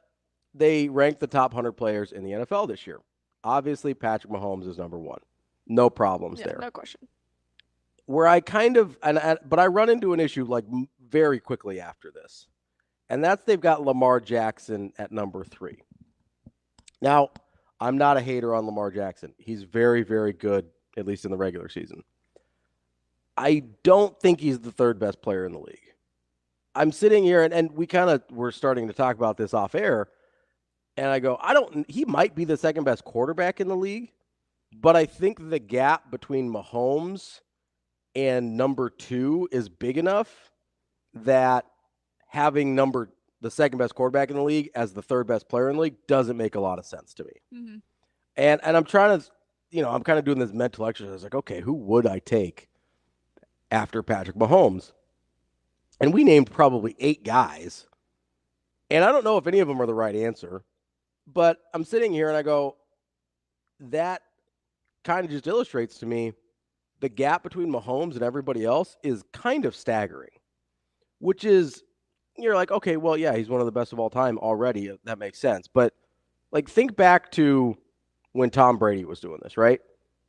they ranked the top 100 players in the NFL this year. Obviously, Patrick Mahomes is number one. No problems there. No question. Where I kind of, but I run into an issue like very quickly after this. And that's they've got Lamar Jackson at number 3. Now, I'm not a hater on Lamar Jackson. He's very, very good, at least in the regular season. I don't think he's the third best player in the league. I'm sitting here, and we kind of were starting to talk about this off air, and I go, he might be the second best quarterback in the league, but I think the gap between Mahomes and number 2 is big enough that having the second best quarterback in the league as the third best player in the league doesn't make a lot of sense to me. Mm-hmm. And I'm trying to, I'm kind of doing this mental exercise. Like, okay, who would I take after Patrick Mahomes? And we named probably 8 guys. And I don't know if any of them are the right answer, but I'm sitting here and I go, that kind of just illustrates to me the gap between Mahomes and everybody else is kind of staggering, which is, you're like, okay, well, yeah, he's one of the best of all time already. That makes sense. But like, think back to when Tom Brady was doing this, right?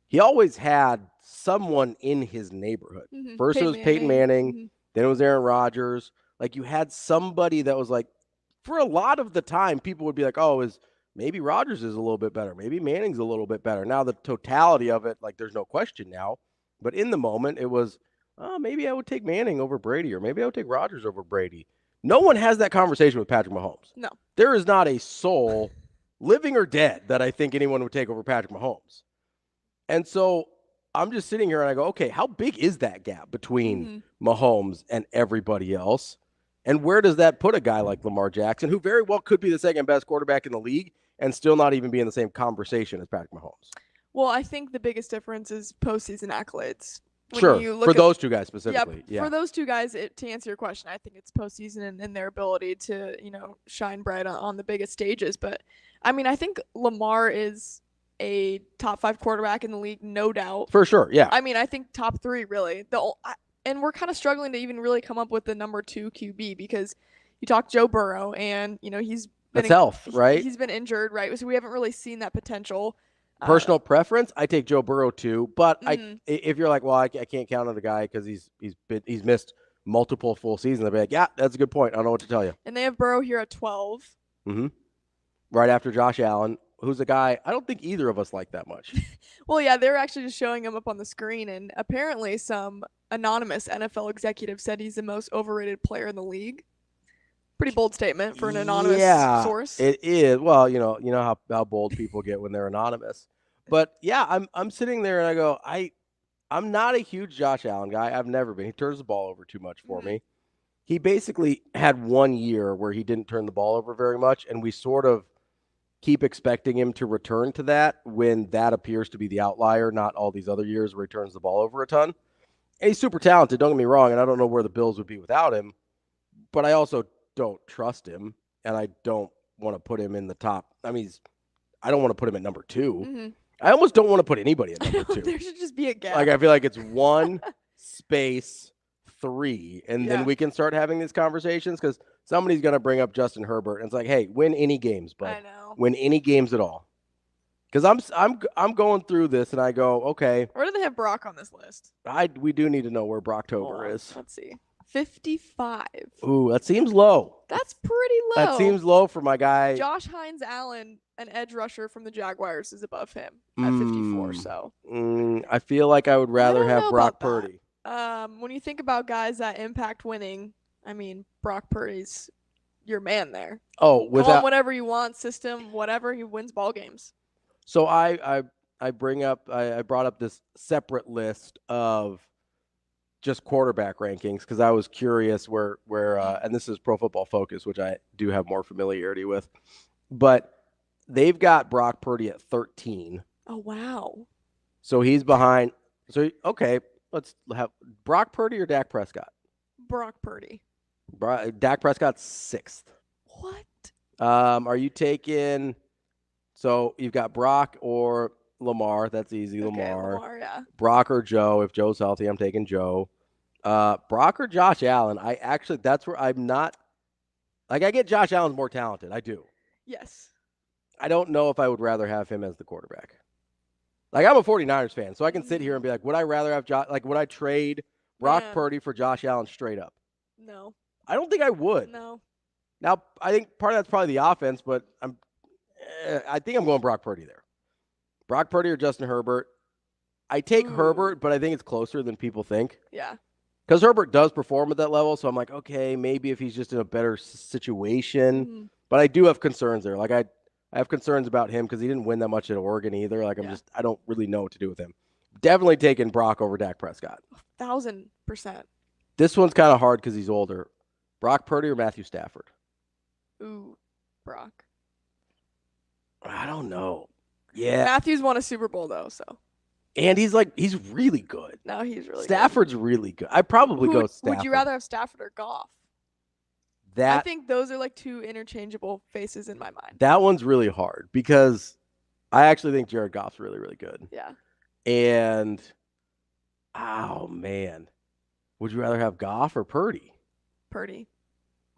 He always had someone in his neighborhood. Mm-hmm. First it was Peyton Manning. Mm-hmm. Then it was Aaron Rodgers. Like, you had somebody that was like, for a lot of the time, people would be like, oh, maybe Rodgers is a little bit better. Maybe Manning's a little bit better. Now, the totality of it, like, there's no question now. But in the moment, it was, oh, maybe I would take Manning over Brady, or maybe I would take Rodgers over Brady. No one has that conversation with Patrick Mahomes. No. There is not a soul, living or dead, that I think anyone would take over Patrick Mahomes. And so I'm just sitting here and I go, okay, how big is that gap between Mahomes and everybody else? And where does that put a guy like Lamar Jackson, who very well could be the second best quarterback in the league and still not even be in the same conversation as Patrick Mahomes? Well, I think the biggest difference is postseason accolades. Sure, for those two guys specifically. Yeah, for those two guys, to answer your question, I think it's postseason and their ability to, shine bright on the biggest stages. But, I mean, I think Lamar is a top 5 quarterback in the league, no doubt. For sure, yeah. I mean, I think top 3, really. And we're kind of struggling to even really come up with the number 2 QB, because you talk Joe Burrow, and, he's been health, right? He's been injured, right? So we haven't really seen that potential. Personal preference, I take Joe Burrow too, but if you're like, well, I can't count on the guy because he's missed multiple full seasons, I'd be like, yeah, that's a good point. I don't know what to tell you. And they have Burrow here at 12. Mm-hmm. Right after Josh Allen, who's a guy I don't think either of us like that much. Well, yeah, they're actually just showing him up on the screen, and apparently some anonymous NFL executive said he's the most overrated player in the league. Pretty bold statement for an anonymous source. It is. Well, you know how bold people get when they're anonymous. But yeah, I'm sitting there and I go, I'm not a huge Josh Allen guy. I've never been. He turns the ball over too much for me. He basically had 1 year where he didn't turn the ball over very much, and we sort of keep expecting him to return to that when that appears to be the outlier, not all these other years where he turns the ball over a ton. And he's super talented, don't get me wrong, and I don't know where the Bills would be without him, but I also don't trust him, and I don't want to put him in the top. I mean, I don't want to put him at number 2. Mm-hmm. I almost don't want to put anybody at number 2. There should just be a gap. Like, I feel like it's 1 space 3, and then we can start having these conversations, because somebody's going to bring up Justin Herbert, and it's like, hey, win any games, bud. I know. Win any games at all. Because I'm going through this, and I go, okay. Where do they have Brock on this list? We do need to know where Brocktober is. Let's see. 55. Ooh, that seems low. That's pretty low. That seems low for my guy. Josh Hines-Allen, an edge rusher from the Jaguars, is above him at 54. So I feel like I would rather have Brock Purdy. When you think about guys that impact winning, I mean, Brock Purdy's your man there. Oh, Call him whatever you want, system, whatever. He wins ball games. So I brought up this separate list of just quarterback rankings, because I was curious where and this is Pro Football Focus, which I do have more familiarity with, but they've got Brock Purdy at 13. Oh, wow. So he's behind. So, okay, let's have Brock Purdy or Dak Prescott? Brock Purdy. Dak Prescott's 6th. What? Are you taking, so you've got Brock or Lamar. That's easy, Okay, Lamar. Yeah. Brock or Joe. If Joe's healthy, I'm taking Joe. Brock or Josh Allen. That's where I'm not, like, I get Josh Allen's more talented. I do. Yes. I don't know if I would rather have him as the quarterback. Like, I'm a 49ers fan, so I can sit here and be like, would I rather have would I trade Brock Purdy for Josh Allen straight up? No. I don't think I would. No. Now, I think part of that's probably the offense, but I think I'm going Brock Purdy there. Brock Purdy or Justin Herbert. I take Herbert, but I think it's closer than people think. Yeah. Because Herbert does perform at that level, so I'm like, okay, maybe if he's just in a better situation. Mm-hmm. But I do have concerns there. Like, I have concerns about him because he didn't win that much at Oregon either. Like, I don't really know what to do with him. Definitely taking Brock over Dak Prescott. 1,000%. This one's kind of hard because he's older. Brock Purdy or Matthew Stafford? Ooh, Brock. I don't know. Yeah. Matthews won a Super Bowl, though, so. And he's really good. No, he's really Stafford's really good. I'd probably go Stafford. Would you rather have Stafford or Goff? I think those are like two interchangeable faces in my mind. That one's really hard because I actually think Jared Goff's really, really good. Yeah. And, oh, man. Would you rather have Goff or Purdy? Purdy.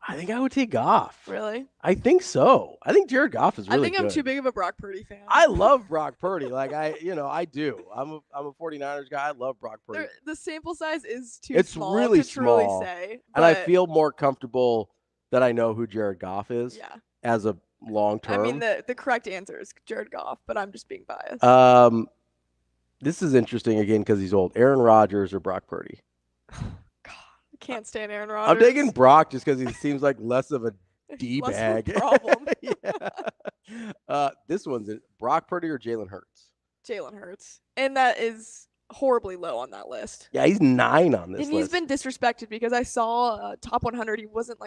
I think I would take Goff. Really? I think so. I think Jared Goff is really good. I think I'm too big of a Brock Purdy fan. I love Brock Purdy. Like, I do. I'm a 49ers guy. I love Brock Purdy. The sample size is too small really to truly small. say. And I feel more comfortable that I know who Jared Goff is as a long term. I mean, the correct answer is Jared Goff, but I'm just being biased. This is interesting again because he's old. Aaron Rodgers or Brock Purdy? I can't stand Aaron Rodgers. I'm taking Brock just because he seems like less of a D-bag. Less of a problem. This one's it. Brock Purdy or Jalen Hurts? Jalen Hurts. And that is horribly low on that list. Yeah, he's 9 on this list. And he's been disrespected because I saw top 100. He wasn't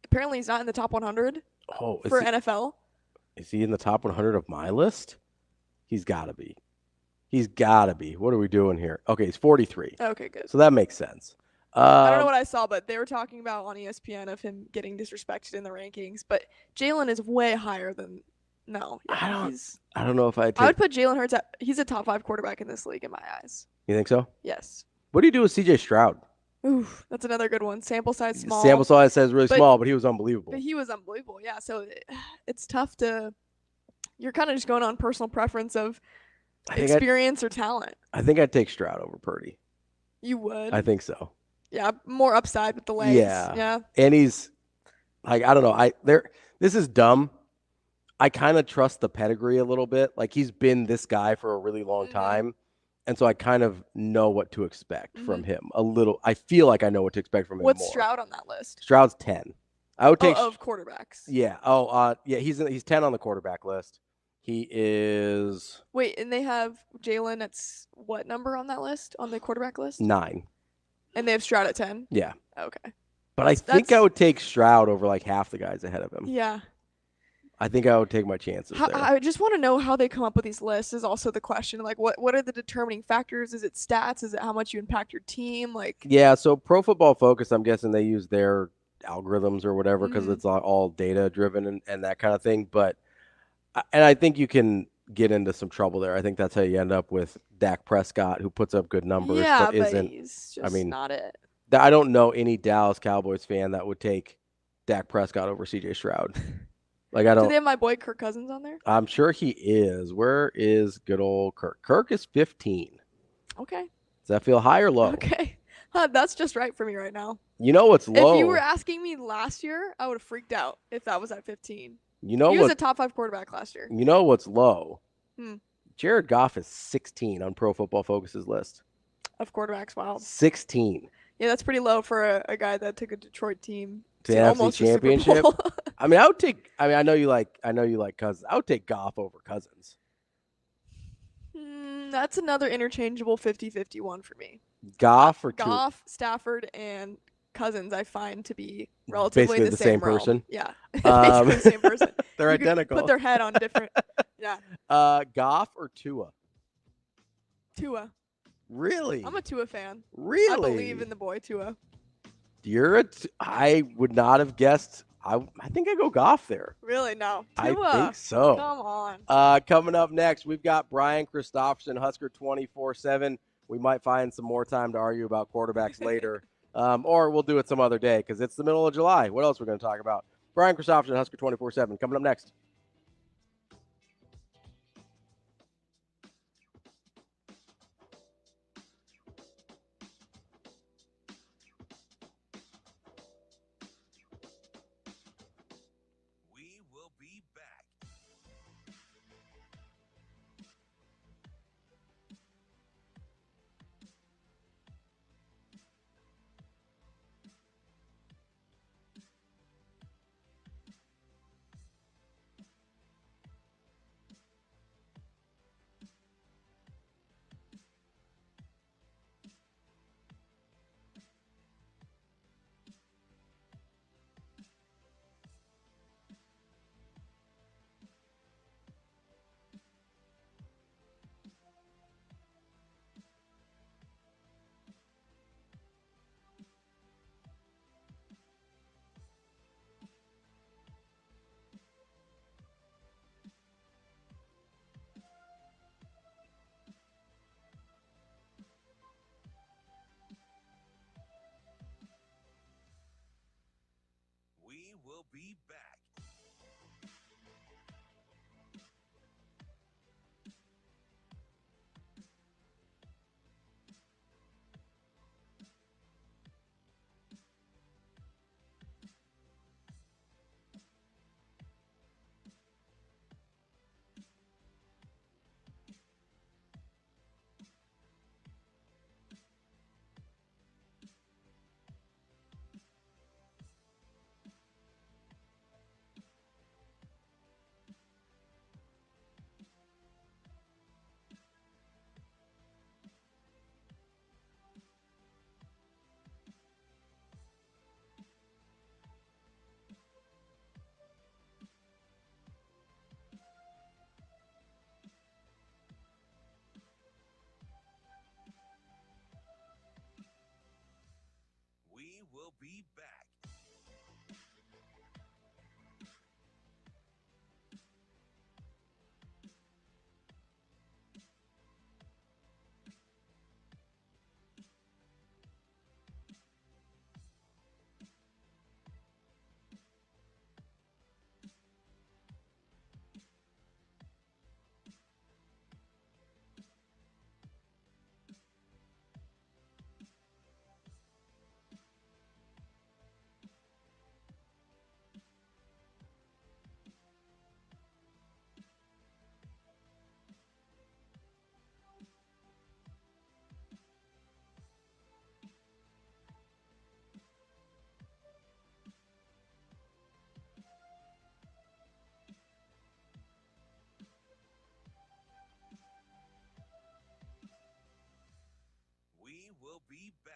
apparently he's not in the top 100 for NFL. Is he in the top 100 of my list? He's got to be. What are we doing here? Okay, he's 43. Okay, good. So that makes sense. I don't know what I saw, but they were talking about on ESPN of him getting disrespected in the rankings. But Jalen is way higher than I don't know if I would put Jalen Hurts he's a top 5 quarterback in this league in my eyes. You think so? Yes. What do you do with CJ Stroud? Ooh, that's another good one. Sample size small. Sample size says really small, but he was unbelievable. But he was unbelievable, yeah. So it's tough to. You're kind of just going on personal preference of experience or talent. I think I'd take Stroud over Purdy. You would? I think so. Yeah, more upside with the legs. Yeah. And he's like, I don't know. This is dumb. I kind of trust the pedigree a little bit. Like, he's been this guy for a really long time. And so I kind of know what to expect from him a little. I feel like I know what to expect from him. What's Stroud on that list? Stroud's 10. I would take of quarterbacks. Yeah. He's 10 on the quarterback list. He is. Wait, and they have Jalen at what number on that list? On the quarterback list? 9. And they have Stroud at 10? Yeah. Okay. But I think I would take Stroud over like half the guys ahead of him. Yeah. I think I would take my chances there. I just want to know how they come up with these lists is also the question. Like, what are the determining factors? Is it stats? Is it how much you impact your team? Yeah, so Pro Football Focus, I'm guessing they use their algorithms or whatever because it's all data-driven and that kind of thing. But I think you can get into some trouble there. I think that's how you end up with Dak Prescott, who puts up good numbers, but isn't. He's just not it. I don't know any Dallas Cowboys fan that would take Dak Prescott over C.J. Stroud. I don't. Do they have my boy Kirk Cousins on there? I'm sure he is. Where is good old Kirk? Kirk is 15. Okay. Does that feel high or low? Okay. That's just right for me right now. You know what's low? If you were asking me last year, I would have freaked out if that was at 15. You know he was a top 5 quarterback last year. You know what's low? Jared Goff is 16 on Pro Football Focus's list. Of quarterbacks, wow. 16. Yeah, that's pretty low for a guy that took a Detroit team to the NFC Championship. I know you like Cousins. I would take Goff over Cousins. That's another interchangeable 50-50 one for me. Goff, Stafford, and Cousins I find to be relatively basically the same person. Yeah, basically the same person. They're identical. Put their head on different. Yeah. Goff or Tua? Tua. Really? I'm a Tua fan. Really? I believe in the boy Tua. I would not have guessed. I think I go Goff there. Really? No. Tua. I think so. Come on. Coming up next, we've got Brian Christopherson, Husker 24/7. We might find some more time to argue about quarterbacks later, or we'll do it some other day because it's the middle of July. What else are we going to talk about? Brian Christopherson, Husker 24/7, coming up next. be back. We will be back. We will be back.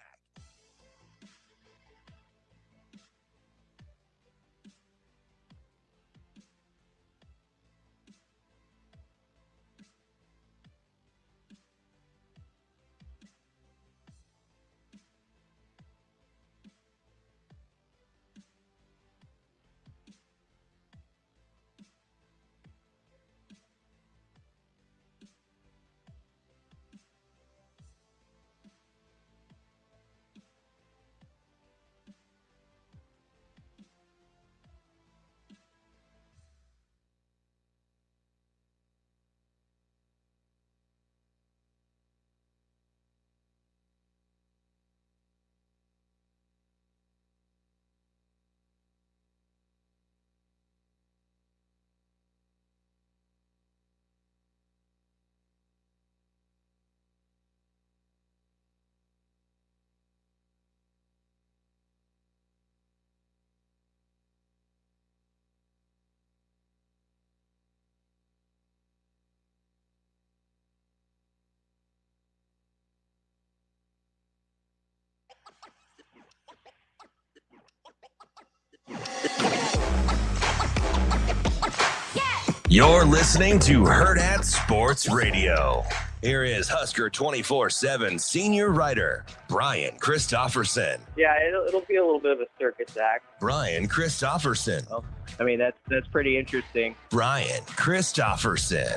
You're listening to Hurrdat Sports Radio. Here is Husker 24/7 senior writer, Brian Christopherson. Yeah, it'll be a little bit of a circus act. Brian Christopherson. Well, I mean, that's pretty interesting. Brian Christopherson.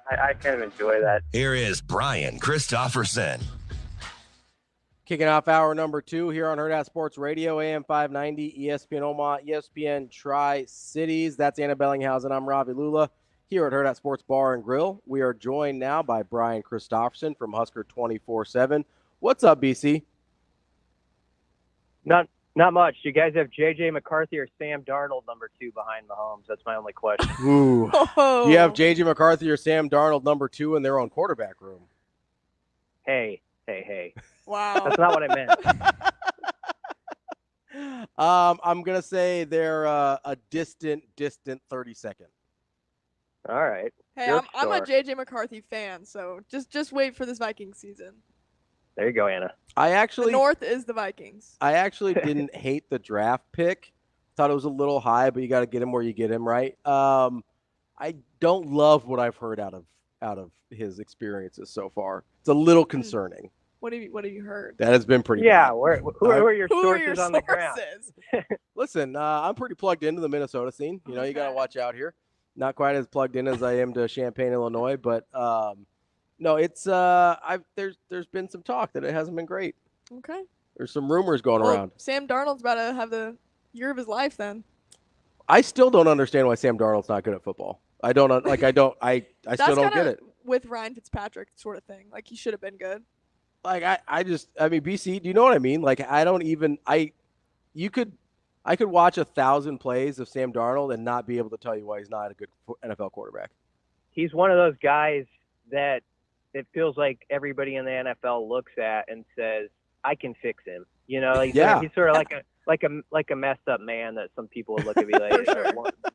I kind of enjoy that. Here is Brian Christopherson. Kicking off hour number 2 here on Hurrdat Sports Radio, AM 590, ESPN Omaha, ESPN Tri-Cities. That's Anna Bellinghausen. I'm Ravi Lulla here at Hurrdat Sports Bar and Grill. We are joined now by Brian Christopherson from Husker 24/7. What's up, BC? Not much. Do you guys have J.J. McCarthy or Sam Darnold number 2 behind Mahomes? That's my only question. Ooh. Oh. Do you have J.J. McCarthy or Sam Darnold number 2 in their own quarterback room? Hey. Wow. That's not what I meant. I'm going to say they're a distant 32nd. All right. Hey, You're I'm a sure. JJ McCarthy fan, so just wait for this Vikings season. There you go, Anna. The North is the Vikings. I actually didn't hate the draft pick. Thought it was a little high, but you got to get him where you get him, right? I don't love what I've heard out of his experiences so far. It's a little concerning. What have you heard? That has been pretty Yeah, bad. who are your Who are sources your on the ground? sources? Listen, I'm pretty plugged into the Minnesota scene. You know, you got to watch out here. Not quite as plugged in as I am to Champaign, Illinois, but no, it's there's been some talk that it hasn't been great. Okay. There's some rumors going around. Sam Darnold's about to have the year of his life then. I still don't understand why Sam Darnold's not good at football. I still don't get it. With Ryan Fitzpatrick sort of thing. Like, he should have been good. Like, I mean, BC, do you know what I mean? Like, I could watch 1,000 plays of Sam Darnold and not be able to tell you why he's not a good NFL quarterback. He's one of those guys that it feels like everybody in the NFL looks at and says, I can fix him. You know, he's sort of like a messed up man that some people would look at me like,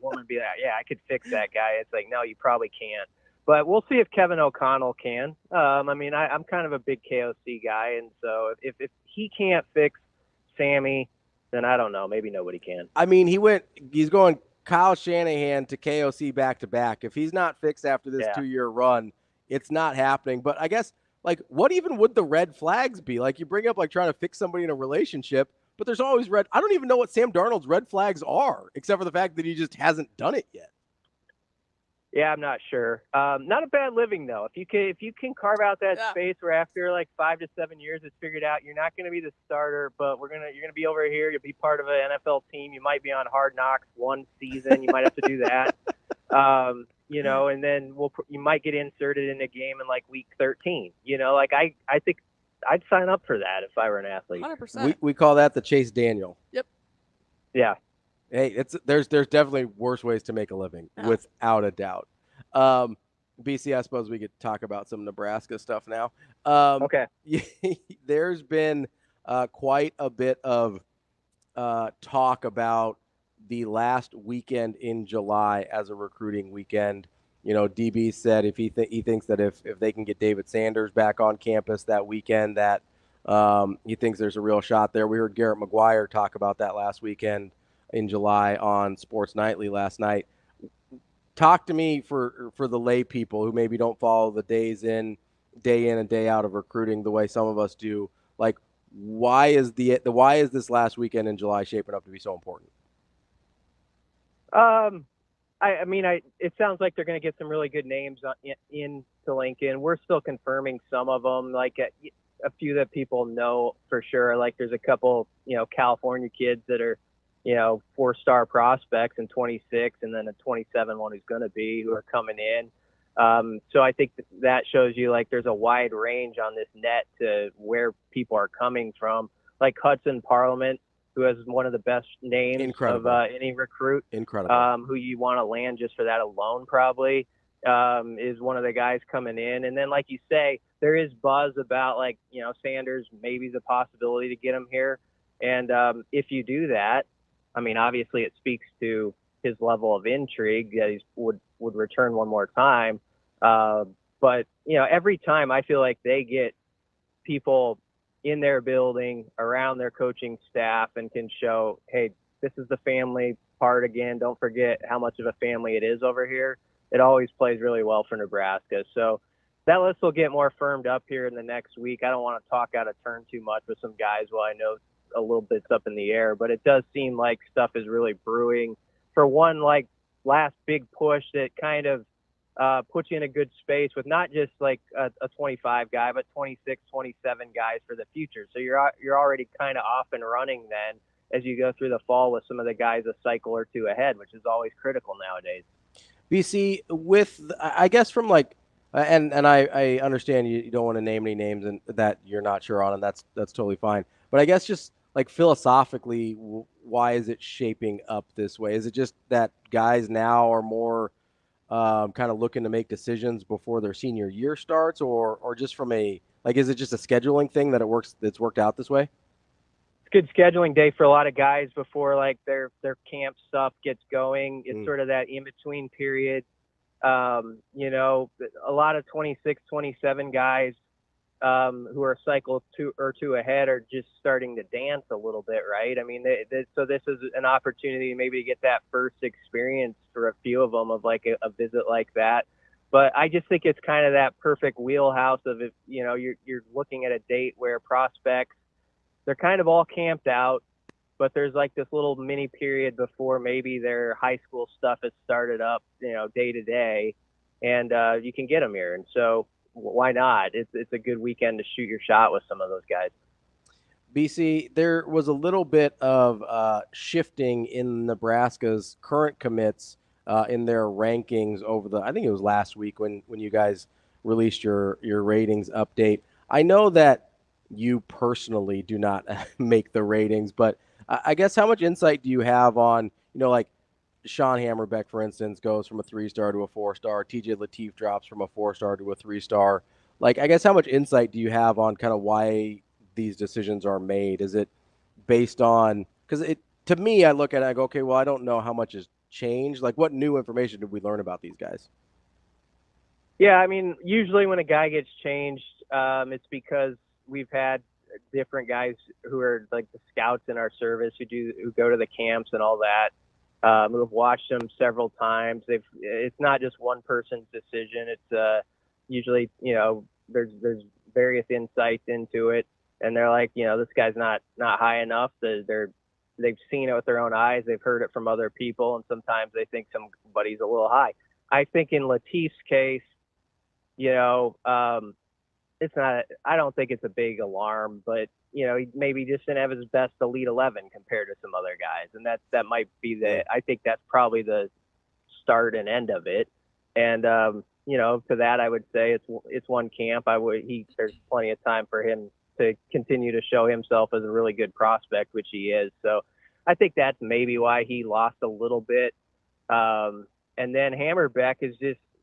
woman be like, yeah, I could fix that guy. It's like, no, you probably can't. But we'll see if Kevin O'Connell can. I mean, I'm kind of a big KOC guy, and so if he can't fix Sammy, then I don't know. Maybe nobody can. I mean, he's going Kyle Shanahan to KOC back-to-back. If he's not fixed after this 2-year run, it's not happening. But I guess, like, what even would the red flags be? Like, you bring up, like, trying to fix somebody in a relationship, but there's always I don't even know what Sam Darnold's red flags are, except for the fact that he just hasn't done it yet. Yeah, I'm not sure. Not a bad living though. If you can carve out that space where after like 5 to 7 years it's figured out you're not going to be the starter, but you're going to be over here. You'll be part of an NFL team. You might be on Hard Knocks one season. You might have to do that. You know, and then you might get inserted in a game in like week 13. You know, like I think I'd sign up for that if I were an athlete. 100%. We call that the Chase Daniel. Yep. Yeah. Hey, there's definitely worse ways to make a living, without a doubt. BC, I suppose we could talk about some Nebraska stuff now. Okay. There's been quite a bit of talk about the last weekend in July as a recruiting weekend. You know, DB said if he thinks that if they can get David Sanders back on campus that weekend, that he thinks there's a real shot there. We heard Garrett McGuire talk about that last weekend in July on Sports Nightly last night. Talk to me for the lay people who maybe don't follow the day in and day out of recruiting the way some of us do. Like, why is this last weekend in July shaping up to be so important? I mean, it sounds like they're going to get some really good names into Lincoln. We're still confirming some of them, like a few that people know for sure. Like, there's a couple, you know, California kids that are, you know, 4-star prospects in 26, and then a 27 one who's going to be, who are coming in. So I think that shows you, like, there's a wide range on this net to where people are coming from. Like Hudson Parliament, who has one of the best names of any recruit. Incredible. Who you want to land just for that alone probably, is one of the guys coming in. And then, like you say, there is buzz about, like, you know, Sanders maybe the possibility to get him here. And if you do that, I mean, obviously it speaks to his level of intrigue that he would return one more time. But, you know, every time I feel like they get people in their building, around their coaching staff, and can show, hey, this is the family part again. Don't forget how much of a family it is over here. It always plays really well for Nebraska. So that list will get more firmed up here in the next week. I don't want to talk out of turn too much with some guys while I know a little bit's up in the air, but it does seem like stuff is really brewing for one, like, last big push that kind of puts you in a good space with not just like a 25 guy, but 26, 27 guys for the future. So you're already kind of off and running then as you go through the fall with some of the guys a cycle or two ahead, which is always critical nowadays. BC, with, I guess, from like, and I understand you don't want to name any names and that you're not sure on, and that's totally fine. But I guess just like philosophically, why is it shaping up this way? Is it just that guys now are more kind of looking to make decisions before their senior year starts, or just from a, like, is it just a scheduling thing that's worked out this way? It's good scheduling day for a lot of guys before, like, their camp stuff gets going. It's sort of that in-between period. You know, a lot of 26, 27 guys who are a cycle or two ahead are just starting to dance a little bit, right? I mean, so this is an opportunity maybe to get that first experience for a few of them of like a visit like that. But I just think it's kind of that perfect wheelhouse of, if, you know, you're looking at a date where prospects, they're kind of all camped out, but there's like this little mini period before maybe their high school stuff has started up, you know, day to day, and you can get them here. And so why not? It's a good weekend to shoot your shot with some of those guys. BC, there was a little bit of shifting in Nebraska's current commits in their rankings over I think it was last week when you guys released your ratings update. I know that you personally do not make the ratings, but I guess how much insight do you have on, like Sean Hammerbeck, for instance, goes from a 3-star to a 4-star. TJ Lateef drops from a 4-star to a 3-star. Like, I guess how much insight do you have on kind of why these decisions are made? Is it based on, because to me, I look at it, I go, okay, well, I don't know how much has changed. Like, what new information did we learn about these guys? Yeah, I mean, usually when a guy gets changed, it's because we've had different guys who are like the scouts in our service who go to the camps and all that. We've watched them several times. It's not just one person's decision. It's usually, there's various insights into it, and they're like, this guy's not high enough. They've seen it with their own eyes. They've heard it from other people, and sometimes they think somebody's a little high. I think in Lateef's case, it's not. I don't think it's a big alarm, but he maybe just didn't have his best Elite 11 compared to some other guys, and that might be I think that's probably the start and end of it. And to that, I would say it's one camp. There's plenty of time for him to continue to show himself as a really good prospect, which he is. So I think that's maybe why he lost a little bit. And then Hammerbeck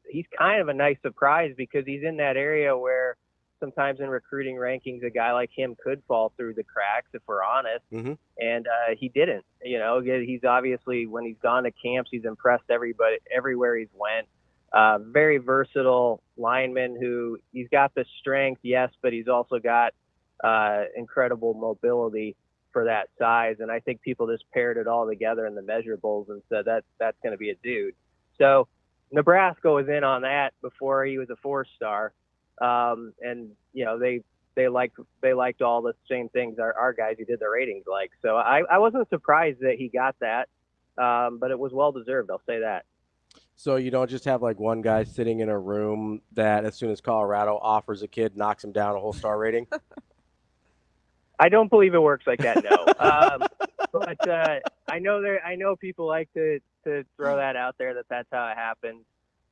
he's kind of a nice surprise because he's in that area where sometimes in recruiting rankings, a guy like him could fall through the cracks, if we're honest. Mm-hmm. And he didn't. He's obviously, when he's gone to camps, he's impressed everybody everywhere he's went. Very versatile lineman who he's got the strength, yes, but he's also got incredible mobility for that size. And I think people just paired it all together in the measurables and said that's going to be a dude. So Nebraska was in on that before he was a 4-star. And they liked all the same things our guys who did the ratings like. So I wasn't surprised that he got that, but it was well deserved. I'll say that. So you don't just have like one guy sitting in a room that as soon as Colorado offers a kid, knocks him down a whole star rating? I don't believe it works like that, no. But I know people like to throw that out there that's how it happens.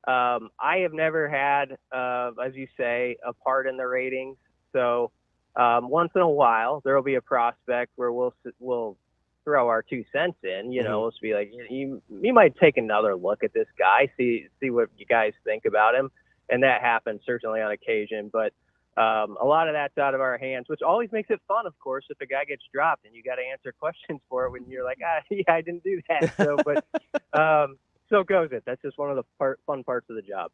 I have never had, as you say, a part in the ratings. So once in a while, there will be a prospect where we'll throw our 2 cents in. We'll just be like, you might take another look at this guy, see what you guys think about him, and that happens certainly on occasion. But a lot of that's out of our hands, which always makes it fun, of course, if a guy gets dropped and you got to answer questions for it when you're like, yeah, I didn't do that. So, but so goes it. That's just one of the fun parts of the job.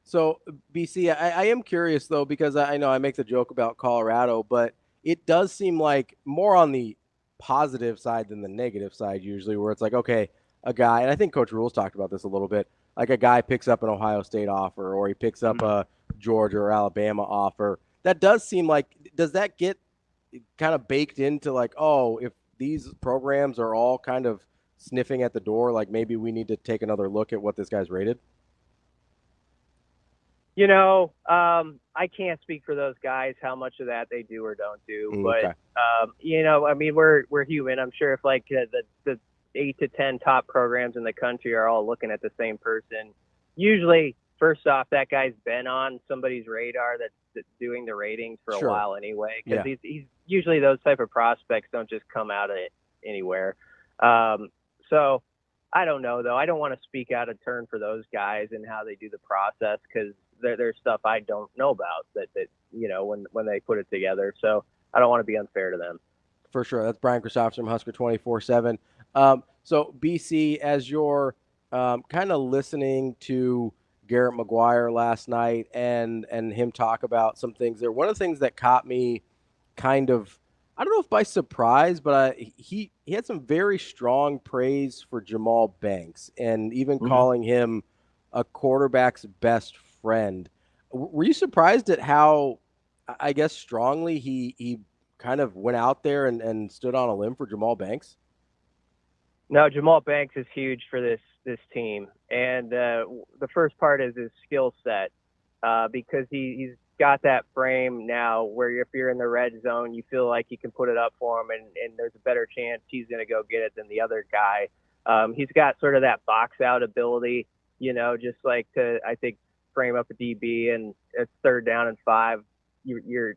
So, BC, I am curious, though, because I know I make the joke about Colorado, but it does seem like more on the positive side than the negative side usually, where it's like, okay, a guy, and I think Coach Rule's talked about this a little bit, like a guy picks up an Ohio State offer or he picks up a Georgia or Alabama offer. That does seem like, does that get kind of baked into like, oh, if these programs are all kind of sniffing at the door, like maybe we need to take another look at what this guy's rated? I can't speak for those guys, how much of that they do or don't do. Okay. But, I mean, we're human. I'm sure if like the 8 to 10 top programs in the country are all looking at the same person, usually, first off, that guy's been on somebody's radar that's doing the ratings for a while anyway. Because he's usually those type of prospects don't just come out of anywhere. So I don't know, though. I don't want to speak out of turn for those guys and how they do the process because there's stuff I don't know about that when they put it together. So I don't want to be unfair to them. For sure. That's Brian Christopherson from Husker 24/7. So BC, as you're kind of listening to Garrett McGuire last night and him talk about some things there, one of the things that caught me kind of, I don't know if by surprise, but he had some very strong praise for Jamal Banks and even calling him a quarterback's best friend. Were you surprised at how, I guess, strongly he kind of went out there and stood on a limb for Jamal Banks? No, Jamal Banks is huge for this team. And the first part is his skill set because he's got that frame now where if you're in the red zone, you feel like you can put it up for him, and there's a better chance he's going to go get it than the other guy. He's got sort of that box out ability, just like to, I think, frame up a DB, and it's 3rd down and 5. You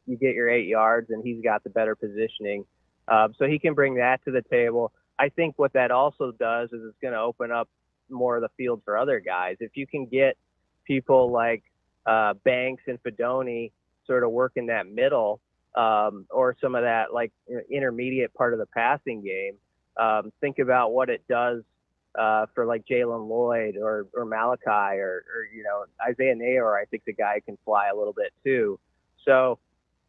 get your 8 yards, and he's got the better positioning. So he can bring that to the table. I think what that also does is it's going to open up more of the field for other guys. If you can get people like Banks and Fedoni sort of working that middle, or some of that like intermediate part of the passing game, think about what it does for like Jalen Lloyd or Malachi or Isaiah Nayor. I think the guy can fly a little bit too. So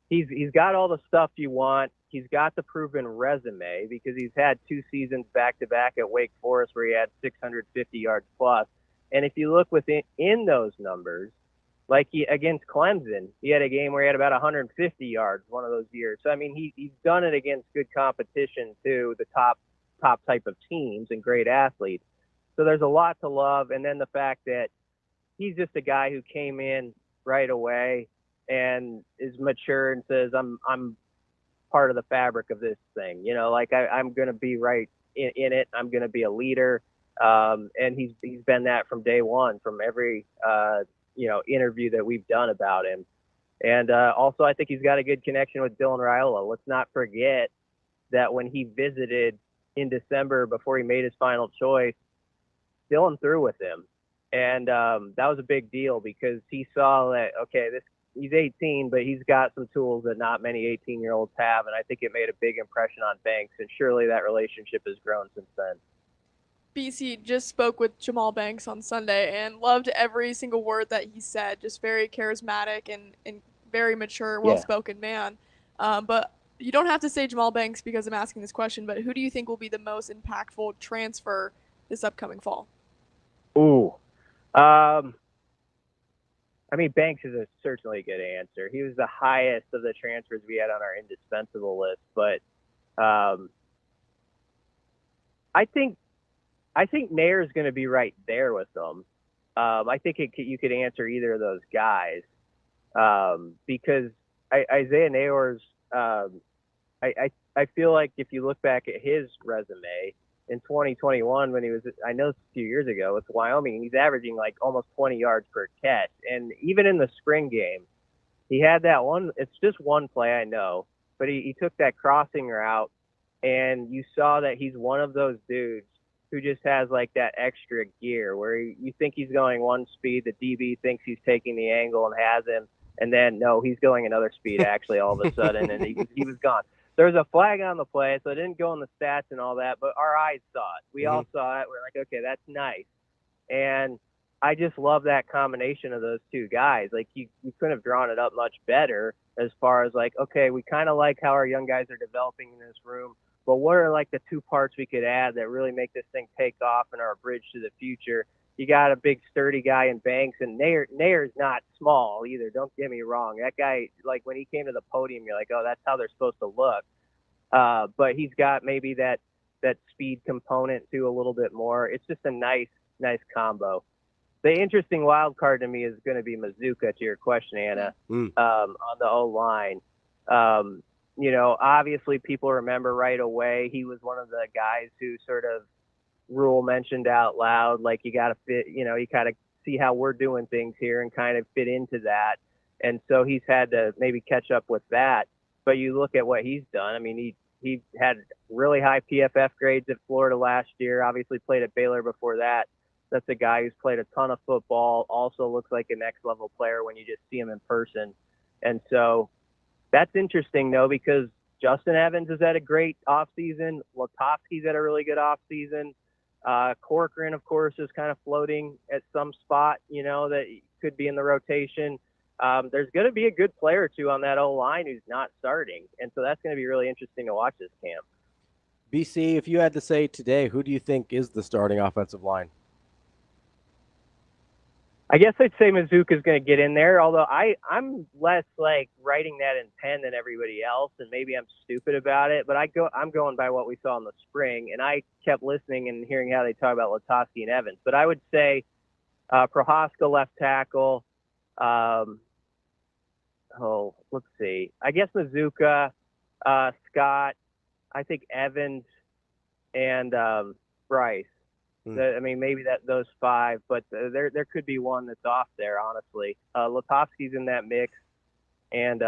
he's got all the stuff you want. He's got the proven resume because he's had 2 seasons back to back at Wake Forest where he had 650 yards plus. And if you look within those numbers, like against Clemson, he had a game where he had about 150 yards one of those years. So I mean, he's done it against good competition too, the top type of teams and great athletes. So there's a lot to love. And then the fact that he's just a guy who came in right away and is mature and says, I'm part of the fabric of this thing. I'm going to be right in it. I'm going to be a leader. And he's been that from day one, from every, interview that we've done about him. And also, I think he's got a good connection with Dylan Raiola. Let's not forget that when he visited in December before he made his final choice, Dylan threw with him. And that was a big deal because he saw that, okay, he's 18, but he's got some tools that not many 18-year-olds have. And I think it made a big impression on Banks. And surely that relationship has grown since then. BC just spoke with Jamal Banks on Sunday and loved every single word that he said. Just very charismatic and very mature, well-spoken man. But you don't have to say Jamal Banks because I'm asking this question, but who do you think will be the most impactful transfer this upcoming fall? Ooh. Banks is certainly a good answer. He was the highest of the transfers we had on our indispensable list, but I think Nair is going to be right there with them. I think you could answer either of those guys because Isaiah Nayor's. I feel like if you look back at his resume in 2021, when he was, I know it's a few years ago with Wyoming, he's averaging like almost 20 yards per catch. And even in the spring game, he had that one. It's just one play, I know, but he took that crossing route, and you saw that he's one of those dudes who just has like that extra gear where you think he's going one speed, the DB thinks he's taking the angle and has him, and then no, he's going another speed actually all of a sudden, and he was gone. There was a flag on the play, so it didn't go in the stats and all that, but our eyes saw it. We all saw it. We're like, okay, that's nice. And I just love that combination of those two guys. Like you couldn't have drawn it up much better as far as like, okay, we kind of like how our young guys are developing in this room, but what are like the two parts we could add that really make this thing take off and are a bridge to the future? You got a big sturdy guy in Banks, and Nair's not small either. Don't get me wrong. That guy, like when he came to the podium, you're like, oh, that's how they're supposed to look. But he's got maybe that speed component too a little bit more. It's just a nice combo. The interesting wild card to me is going to be Mazuka, to your question, Anna, on the O-line. Obviously people remember right away he was one of the guys who sort of Rule mentioned out loud, like you got to fit, you kind of see how we're doing things here and kind of fit into that. And so he's had to maybe catch up with that. But you look at what he's done. I mean, he had really high PFF grades at Florida last year, obviously played at Baylor before that. That's a guy who's played a ton of football, also looks like a next level player when you just see him in person. And so that's interesting though, because Justin Evans has had a great offseason. Latofsky's had a really good offseason. Corcoran, of course, is kind of floating at some spot, that could be in the rotation. There's going to be a good player or two on that O-line who's not starting. And so that's going to be really interesting to watch this camp. BC, if you had to say today, who do you think is the starting offensive line? I guess I'd say Mazuka is going to get in there, although I'm less like writing that in pen than everybody else, and maybe I'm stupid about it, but I'm going by what we saw in the spring, and I kept listening and hearing how they talk about Latofsky and Evans. But I would say Prohaska left tackle, let's see. I guess Mazuka, Scott, I think Evans, and Bryce. I mean, maybe those 5, but there could be one that's off there, honestly. Letovsky's in that mix. And,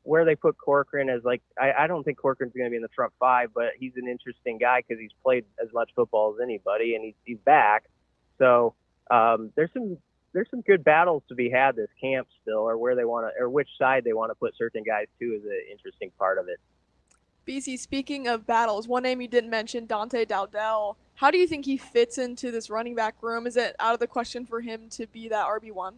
where they put Corcoran is like, I don't think Corcoran's going to be in the front 5, but he's an interesting guy because he's played as much football as anybody, and he's back. So there's some good battles to be had this camp still, or where they want to, or which side they want to put certain guys to is an interesting part of it. BC, speaking of battles, one name you didn't mention, Dante Dowdell. How do you think he fits into this running back room? Is it out of the question for him to be that RB1?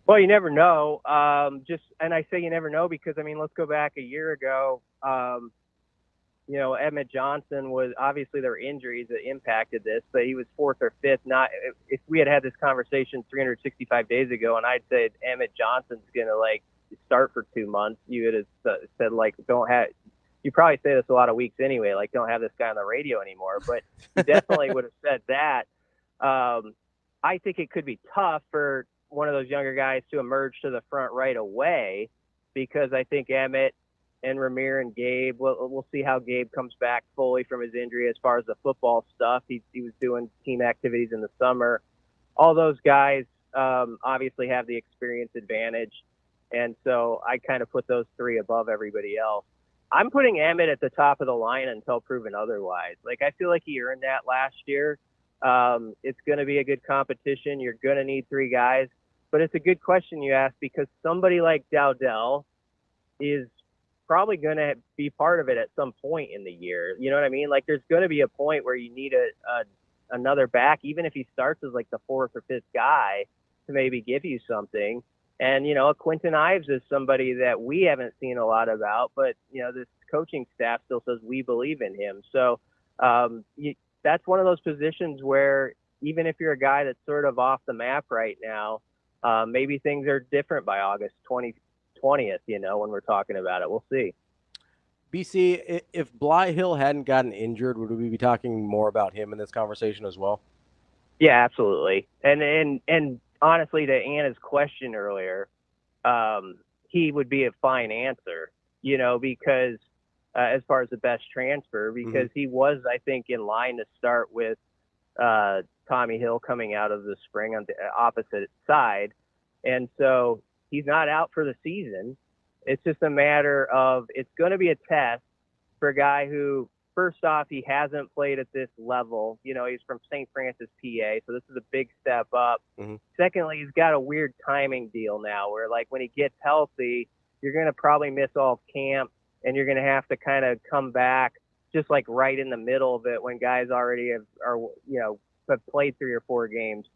Well, you never know. And I say you never know because, I mean, let's go back a year ago. Emmett Johnson was, obviously there were injuries that impacted this, but he was 4th or 5th. Not if we had this conversation 365 days ago, and I'd said Emmett Johnson's gonna start for 2 months, you would have said don't have. You probably say this a lot of weeks anyway, don't have this guy on the radio anymore. But you definitely would have said that. I think it could be tough for one of those younger guys to emerge to the front right away, because I think Emmett and Ramir and Gabe, we'll see how Gabe comes back fully from his injury as far as the football stuff. He was doing team activities in the summer. All those guys obviously have the experience advantage. And so I kind of put those 3 above everybody else. I'm putting Emmett at the top of the line until proven otherwise. I feel like he earned that last year. It's going to be a good competition. You're going to need 3 guys. But it's a good question you asked, because somebody like Dowdell is probably going to be part of it at some point in the year. You know what I mean? There's going to be a point where you need another back, even if he starts as the 4th or 5th guy, to maybe give you something. And, Quentin Ives is somebody that we haven't seen a lot about, but, this coaching staff still says we believe in him. So that's one of those positions where even if you're a guy that's sort of off the map right now, maybe things are different by August 20th, when we're talking about it. We'll see. BC, if Bly Hill hadn't gotten injured, would we be talking more about him in this conversation as well? Yeah, absolutely. And honestly, to Anna's question earlier, he would be a fine answer, because as far as the best transfer, because he was, I think, in line to start with Tommy Hill coming out of the spring on the opposite side. And so he's not out for the season. It's just a matter of, it's going to be a test for a guy who, first off, he hasn't played at this level. He's from St. Francis, PA, so this is a big step up. Secondly, he's got a weird timing deal now where, when he gets healthy, you're going to probably miss all of camp, and you're going to have to kind of come back just right in the middle of it when guys already have played 3 or 4 games.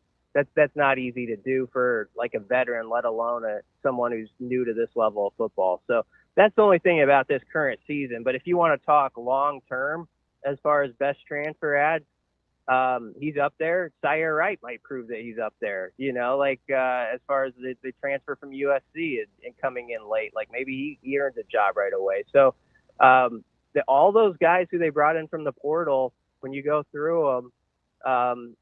That's not easy to do for a veteran, let alone someone who's new to this level of football. So that's the only thing about this current season. But if you want to talk long term as far as best transfer ads, he's up there. Sire Wright might prove that he's up there. As far as the transfer from USC and coming in late, maybe he earned a job right away. So all those guys who they brought in from the portal, when you go through them,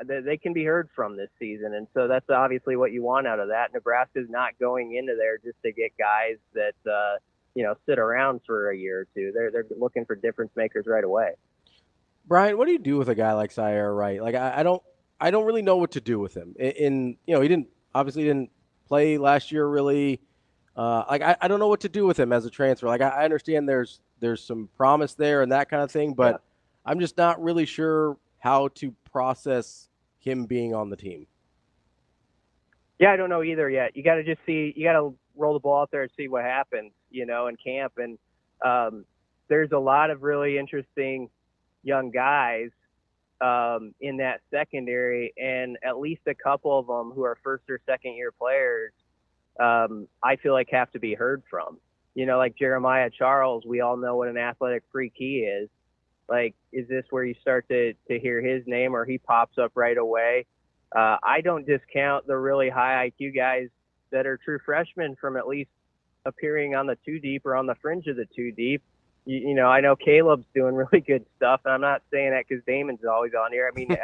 they can be heard from this season. And so that's obviously what you want out of that. Nebraska's not going into there just to get guys that, sit around for a year or two. They're looking for difference makers right away. Brian, what do you do with a guy like Sire Wright? I don't really know what to do with him. He didn't play last year really. I don't know what to do with him as a transfer. I understand there's some promise there and that kind of thing, but I'm just not really sure how to process him being on the team. Yeah, I don't know either yet. You got to just see. You got to roll the ball out there and see what happens, in camp. And there's a lot of really interesting young guys in that secondary, and at least a couple of them who are 1st or 2nd year players, I feel like have to be heard from. Jeremiah Charles, we all know what an athletic freak he is. Is this where you start to hear his name, or he pops up right away? I don't discount the really high IQ guys that are true freshmen from at least appearing on the 2 deep or on the fringe of the 2 deep. I know Caleb's doing really good stuff, and I'm not saying that because Damon's always on here. I mean,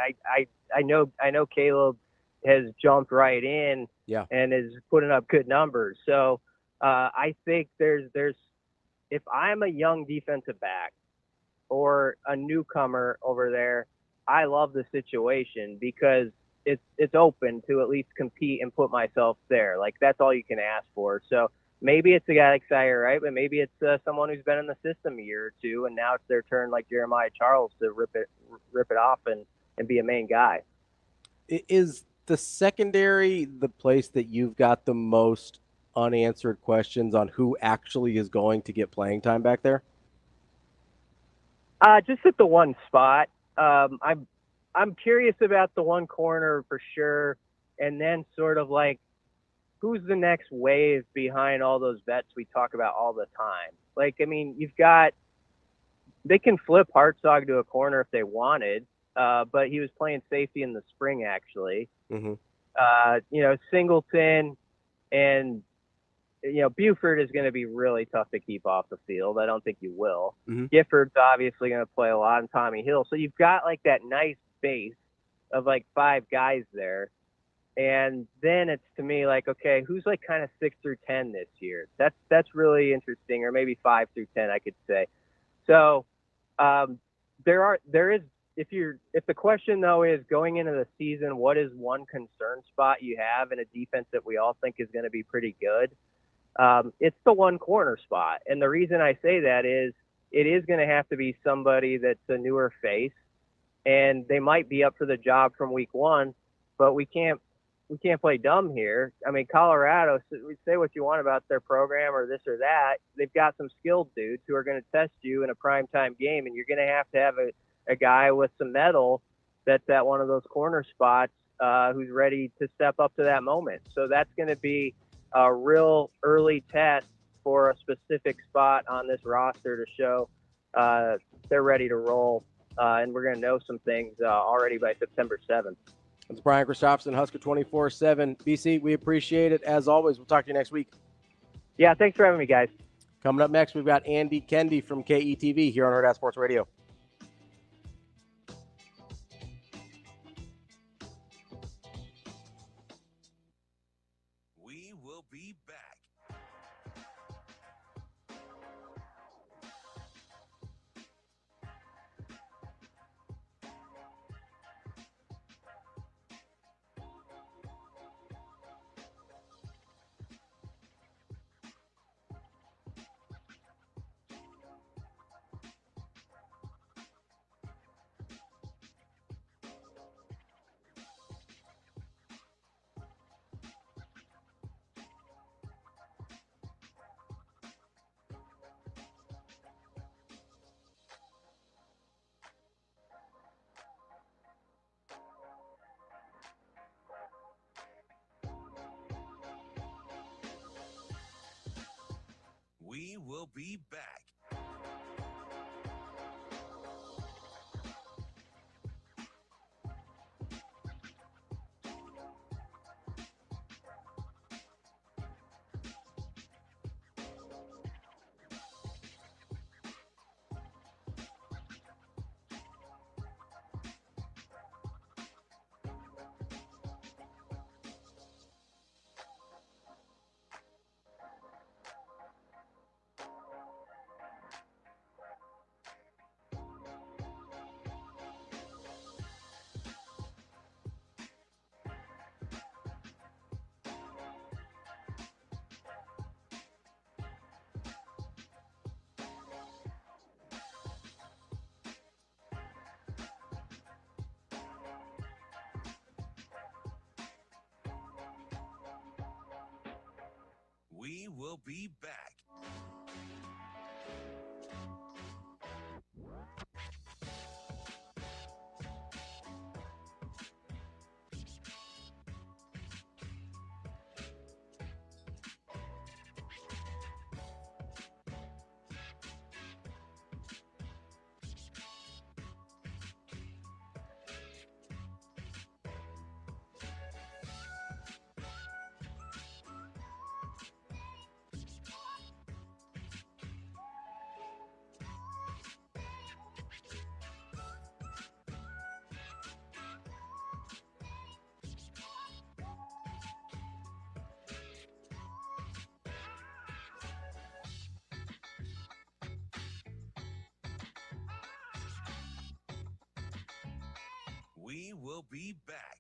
I know Caleb has jumped right in Yeah. and is putting up good numbers. So I think there's if I'm a young defensive back or a newcomer over there, I love the situation because it's open to at least compete and put myself there. Like, that's all you can ask for. So maybe it's a guy like Sire, right? But maybe it's someone who's been in the system a year or two, and now it's their turn, like Jeremiah Charles, to rip it off and be a main guy. Is the secondary the place that you've got the most unanswered questions on who actually is going to get playing time back there? Just at the one spot. I'm curious about the one corner for sure, and then sort of like who's the next wave behind all those vets we talk about all the time. Like, I mean, they can flip Hartzog to a corner if they wanted, but he was playing safety in the spring actually. Mm-hmm. Singleton and Buford is going to be really tough to keep off the field. I don't think you will. Mm-hmm. Gifford's obviously going to play a lot, and Tommy Hill. So you've got like that nice base of like 5 guys there. And then it's, to me, like, okay, who's like kind of 6 through 10 this year? That's really interesting, or maybe 5 through 10, I could say. So if the question though is going into the season, what is one concern spot you have in a defense that we all think is going to be pretty good? It's the one corner spot. And the reason I say that is it is going to have to be somebody that's a newer face, and they might be up for the job from week 1, but we can't play dumb here. I mean, Colorado, we say what you want about their program or this or that. They've got some skilled dudes who are going to test you in a primetime game, and you're going to have a guy with some mettle that's at one of those corner spots who's ready to step up to that moment. So that's going to be a real early test for a specific spot on this roster to show they're ready to roll. And we're going to know some things already by September 7th. It's Brian Christopherson, Husker 24/7. BC, we appreciate it. As always, we'll talk to you next week. Yeah, thanks for having me, guys. Coming up next, we've got Andy Kendi from KETV here on Hurrdat Sports Radio. We will be back. We will be back. We will be back. We will be back.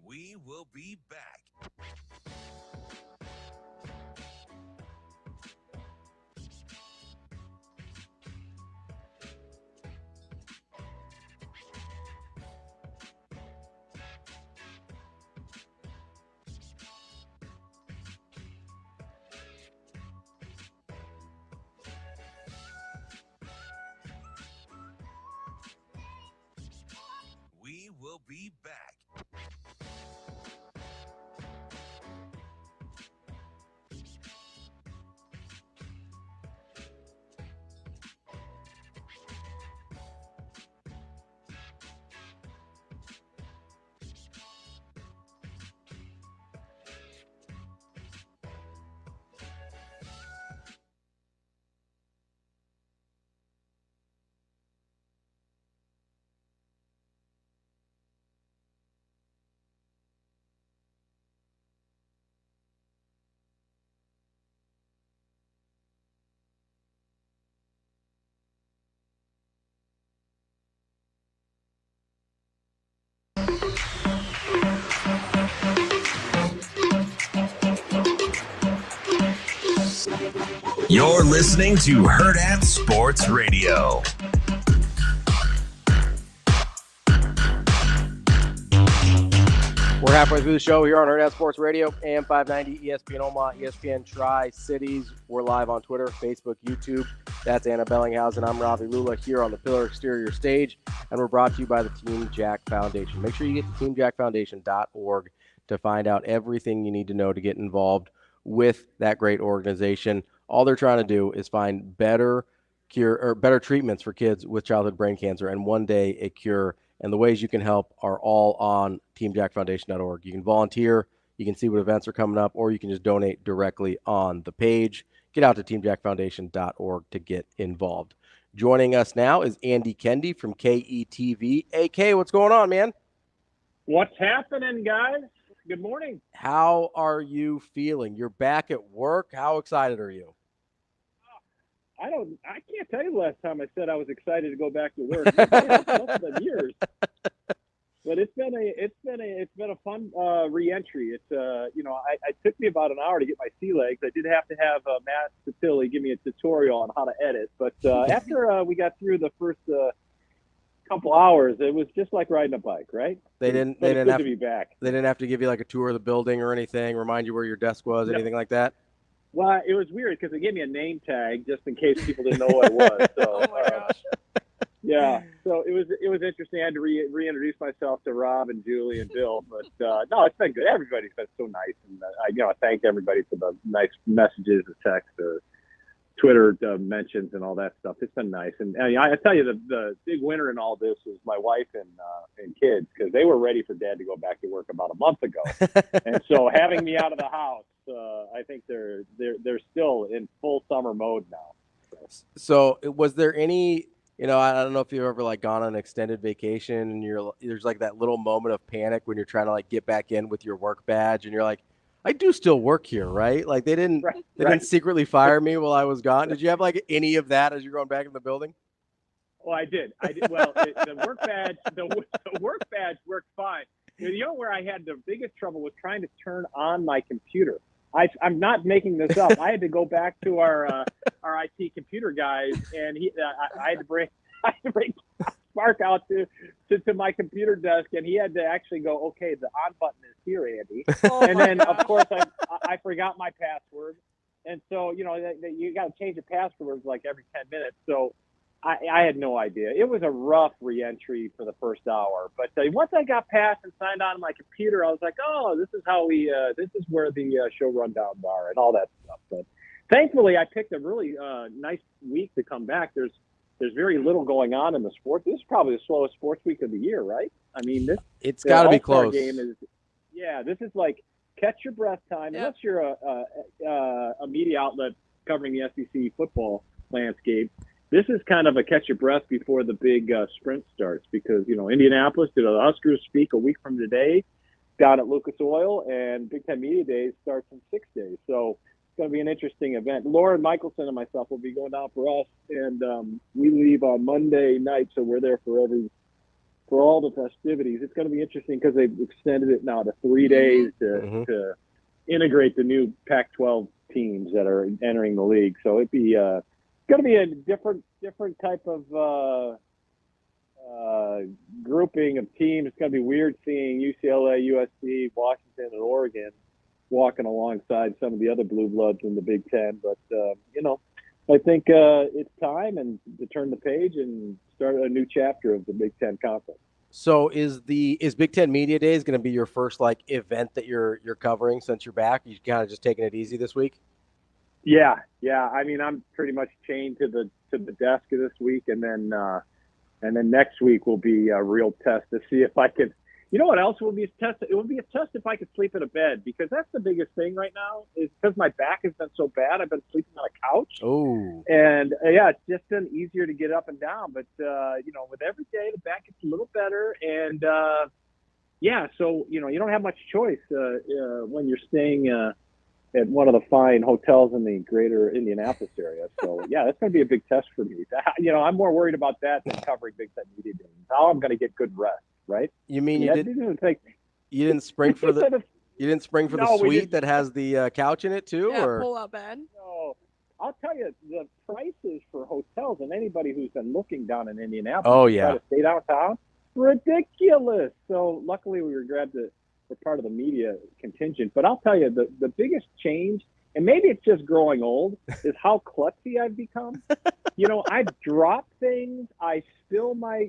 We will be back. We will be back. You're listening to Hurrdat Sports Radio. We're halfway through the show here on Hurrdat Sports Radio, AM 590, ESPN Omaha, ESPN Tri-Cities. We're live on Twitter, Facebook, YouTube. That's Anna Bellinghausen. I'm Ravi Lulla here on the Pillar Exterior stage, and we're brought to you by the Team Jack Foundation. Make sure you get to teamjackfoundation.org to find out everything you need to know to get involved with that great organization. All they're trying to do is find better treatments for kids with childhood brain cancer, and one day a cure. And the ways you can help are all on teamjackfoundation.org. You can volunteer, you can see what events are coming up, or you can just donate directly on the page. Get out to teamjackfoundation.org to get involved. Joining us now is Andy Kendi from KETV. AK, what's going on, man? What's happening, guys? Good morning. How are you feeling? You're back at work. How excited are you? I can't tell you the last time I said I was excited to go back to work. It must have been years. But it's been a fun re-entry. It's it took me about an hour to get my sea legs. I did have to have Matt Satilli give me a tutorial on how to edit. But after we got through the first couple hours, it was just like riding a bike, right? They didn't have to be back. They didn't have to give you like a tour of the building or anything, remind you where your desk was, anything like that? Well, it was weird because they gave me a name tag just in case people didn't know what it was. So, Oh my gosh. yeah, so it was interesting. I had to reintroduce myself to Rob and Julie and Bill, but no, it's been good. Everybody's been so nice, and I thank everybody for the nice messages, the text, the Twitter mentions, and all that stuff. It's been nice, and I tell you, the big winner in all this is my wife and kids, because they were ready for Dad to go back to work about a month ago, and so having me out of the house, I think they're still in full summer mode now. So was there any? I don't know if you've ever like gone on an extended vacation and there's like that little moment of panic when you're trying to like get back in with your work badge and you're like, I do still work here, right? Like they didn't secretly fire me while I was gone. Did you have like any of that as you're going back in the building? Well, I did. Well, the work badge worked fine. You know where I had the biggest trouble was trying to turn on my computer. I'm not making this up. I had to go back to our IT computer guys, and I had to bring spark out to my computer desk, and he had to actually go, okay, the on button is here, Andy. And then, of course, I forgot my password. And so, you got to change the passwords like every 10 minutes. So I had no idea. It was a rough reentry for the first hour. But once I got past and signed on my computer, I was like, oh, this is where the show rundowns are and all that stuff. But thankfully, I picked a really nice week to come back. There's very little going on in the sport. This is probably the slowest sports week of the year, right? I mean, it's got to be All-Star close. Game this is like catch your breath time. Yep. Unless you're a media outlet covering the SEC football landscape, this is kind of a catch your breath before the big sprint starts, because Indianapolis did a Huskers speak a week from today down at Lucas Oil, and Big Ten Media Days starts in 6 days. So going to be an interesting event. Lauren Michelson and myself will be going down for us, and we leave on Monday night, so we're there for all the festivities. It's going to be interesting because they've extended it now to 3 days to integrate the new Pac-12 teams that are entering the league. So it'd be going to be a different type of grouping of teams. It's going to be weird seeing UCLA, USC, Washington, and Oregon walking alongside some of the other blue bloods in the Big Ten. But, I think it's time and to turn the page and start a new chapter of the Big Ten Conference. So is Big Ten Media Days going to be your first event that you're covering since you're back? You kind of just taking it easy this week? Yeah. I mean, I'm pretty much chained to the desk this week, and then next week will be a real test to see if I could. You know what else will be a test? It would be a test if I could sleep in a bed, because that's the biggest thing right now. Is because my back has been so bad. I've been sleeping on a couch. Oh. And it's just been easier to get up and down. But with every day, the back gets a little better. And so you don't have much choice when you're staying at one of the fine hotels in the greater Indianapolis area. So that's going to be a big test for me. I'm more worried about that than covering Big Ten Media Days. How I'm going to get good rest. Right? You mean you didn't spring for the suite that has the couch in it too? Yeah, or pull-out bed. No, I'll tell you, the prices for hotels, and anybody who's been looking down in Indianapolis, try to stay downtown, ridiculous. So luckily we were part of the media contingent. But I'll tell you, the biggest change, and maybe it's just growing old, is how klutzy I've become. I've dropped things. I spill my,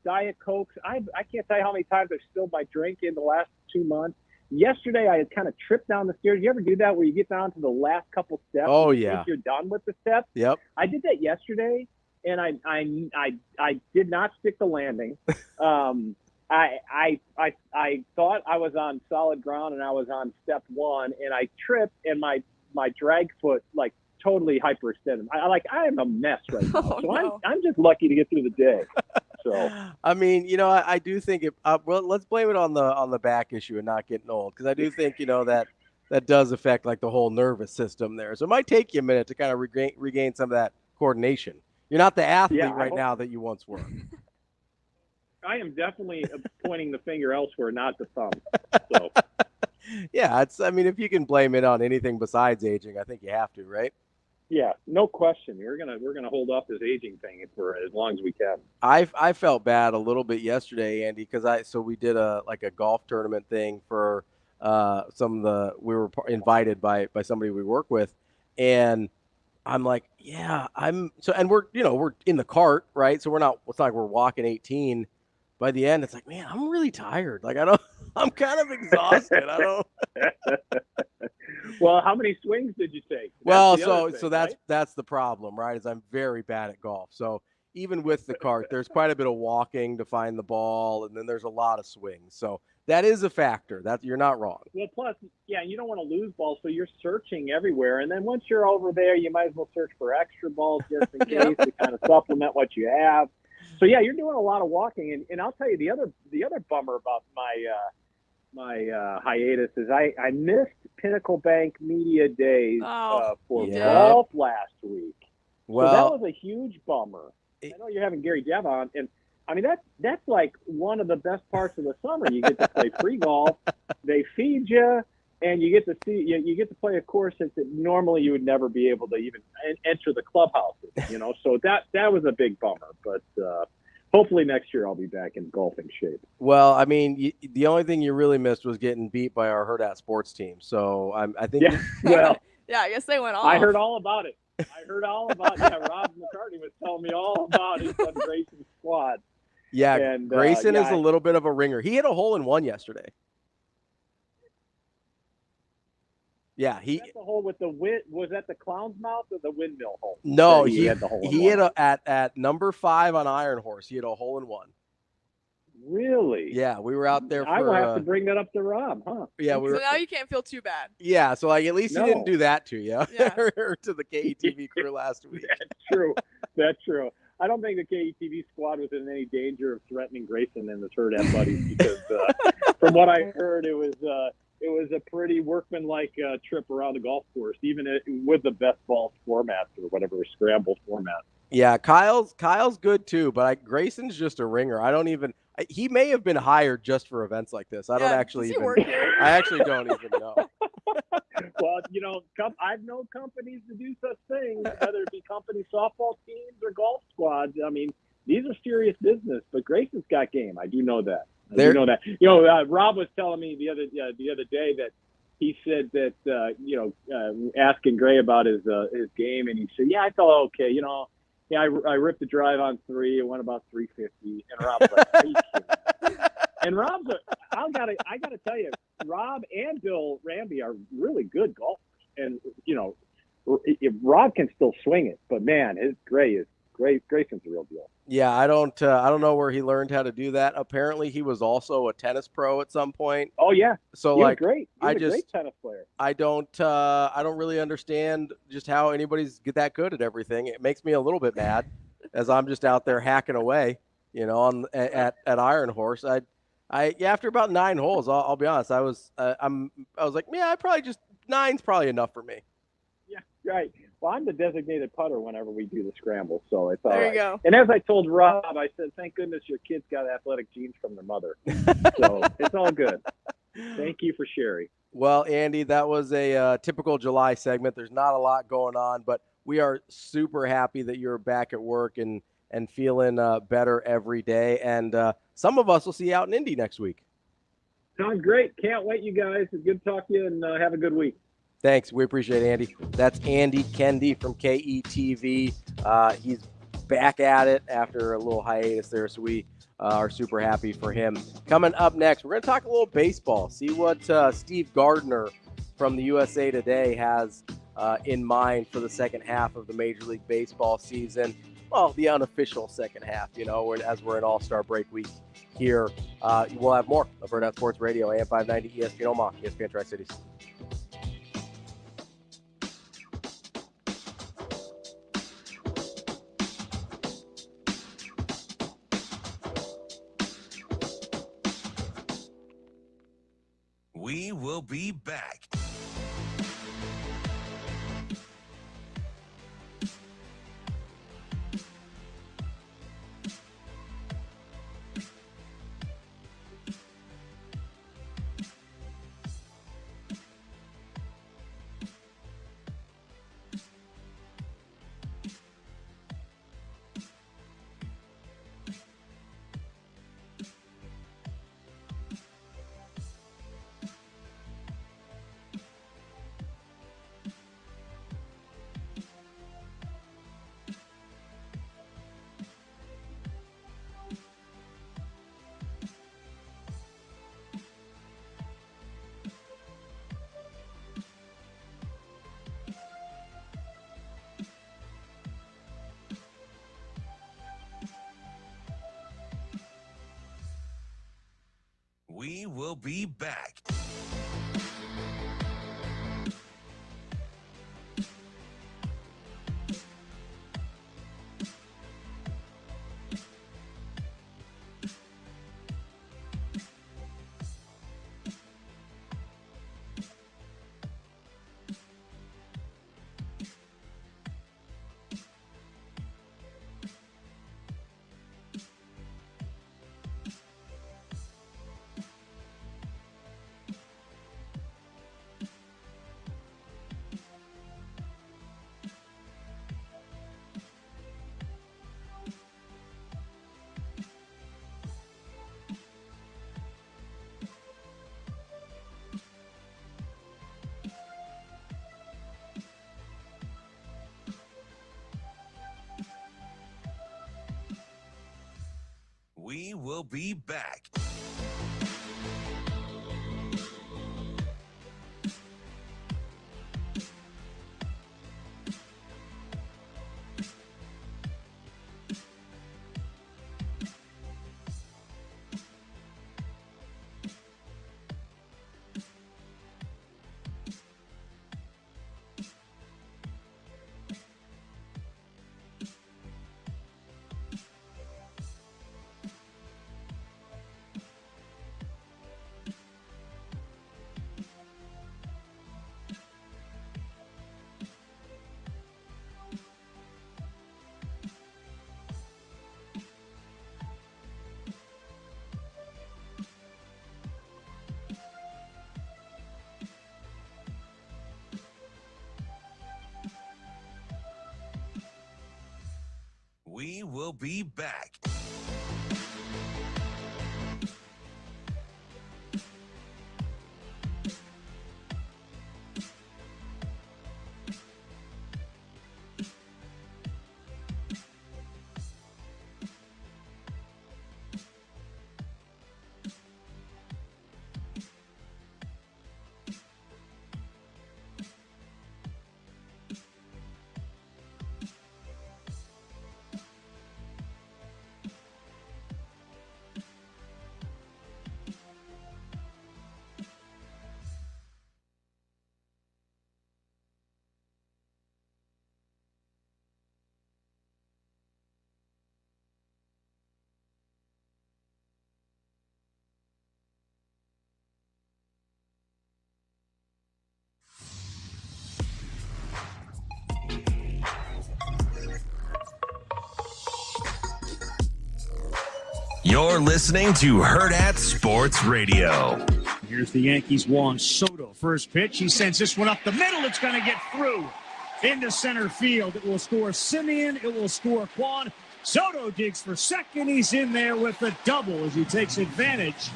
Diet Cokes. I can't tell you how many times I've spilled my drink in the last 2 months. Yesterday, I had kind of tripped down the stairs. You ever do that where you get down to the last couple steps? Oh, and yeah. think you're done with the steps? Yep. I did that yesterday, and I did not stick the landing. I thought I was on solid ground, and I was on step one, and I tripped, and my drag foot totally hyperextended. I am a mess right now. Oh, so no. I'm just lucky to get through the day. So I mean, I do think let's blame it on the back issue and not getting old, because I do think that does affect the whole nervous system there. So it might take you a minute to kind of regain some of that coordination. You're not the athlete right now that you once were. I am definitely pointing the finger elsewhere, not the thumb. So. Yeah, if you can blame it on anything besides aging, I think you have to, right? Yeah, no question. We're gonna hold off this aging thing for as long as we can. I felt bad a little bit yesterday, Andy, because we did a golf tournament thing for we were invited by somebody we work with, and I'm like, and we're in the cart, right? So it's not like we're walking 18. By the end, it's like, man, I'm really tired. I'm kind of exhausted. I don't. Well, how many swings did you take? That's the problem, right? Is I'm very bad at golf. So even with the cart, there's quite a bit of walking to find the ball, and then there's a lot of swings. So that is a factor. That you're not wrong. Well, plus, you don't want to lose balls, so you're searching everywhere. And then once you're over there, you might as well search for extra balls just in case to kind of supplement what you have. So you're doing a lot of walking, and I'll tell you the other bummer about my hiatus is I missed Pinnacle Bank Media Days for golf last week. Well, so that was a huge bummer. I know you're having Gary Dev on, and I mean that's one of the best parts of the summer. You get to play free golf, they feed you, and you get to see you get to play a course that normally you would never be able to even enter the clubhouses. So that was a big bummer. But hopefully next year I'll be back in golfing shape. Well, I mean, the only thing you really missed was getting beat by our Hurrdat Sports team. So I think. Yeah. Well. Yeah, I guess they went off. I heard all about it. Yeah, Rob McCartney was telling me all about it on Grayson's squad. Yeah, and, Grayson is a little bit of a ringer. He hit a hole-in-one yesterday. Yeah, was that the hole with the wind? Was that the Clown's Mouth or the windmill hole? No, he had the hole. He hit at number 5 on Iron Horse. He hit a hole-in-one. Really? Yeah, we were out there. I will have to bring that up to Rob, huh? Yeah, so now you can't feel too bad. Yeah, so like at least he didn't do that to you or to the KETV crew last week. That's true. That's true. I don't think the KETV squad was in any danger of threatening Grayson and the Hurrdat buddies because from what I heard, it was a pretty workmanlike trip around the golf course, even with the best ball format or whatever scramble format. Yeah, Kyle's good too, but Grayson's just a ringer. He may have been hired just for events like this. I don't actually even. I actually don't even know. Well, I've known companies to do such things, whether it be company softball teams or golf squads. I mean, these are serious business, but Grayson's got game. I do know that. Rob was telling me the other day that he said that asking Gray about his game, and he said, "Yeah, I felt okay. Yeah, I ripped the drive on 3. It went about 350." And Rob was like, "Are you kidding?" And Rob's I gotta tell you, Rob and Bill Ramby are really good golfers, and if Rob can still swing it, but man, Grayson's a real deal. Yeah, I don't know where he learned how to do that. Apparently, he was also a tennis pro at some point. Oh yeah, so he was great. He was a great tennis player. I don't really understand just how anybody's that good at everything. It makes me a little bit mad, as I'm just out there hacking away, at Iron Horse. After about 9 holes, I'll be honest, I was like, yeah, I probably just 9's probably enough for me. Yeah, right. Well, I'm the designated putter whenever we do the scramble, so it's all right. There you go. And as I told Rob, I said, thank goodness your kids got athletic genes from their mother. So it's all good. Thank you for sharing. Well, Andy, that was a typical July segment. There's not a lot going on, but we are super happy that you're back at work and feeling better every day. And some of us will see you out in Indy next week. Sounds great. Can't wait, you guys. It's good to talk to you, and have a good week. Thanks. We appreciate it, Andy. That's Andy Kendi from KETV. He's back at it after a little hiatus there, so we are super happy for him. Coming up next, we're going to talk a little baseball, see what Steve Gardner from the USA Today has in mind for the second half of the Major League Baseball season. Well, the unofficial second half, as we're in All-Star break week here. We'll have more of Hurrdat Sports Radio, AM 590, ESPN Omaha, ESPN Tri-Cities. We will be back. We will be back. will be back. We will be back. You're listening to Hurrdat Sports Radio. Here's the Yankees' Juan Soto. First pitch. He sends this one up the middle. It's going to get through into center field. It will score Simeon. It will score Juan. Soto digs for second. He's in there with a double as he takes advantage.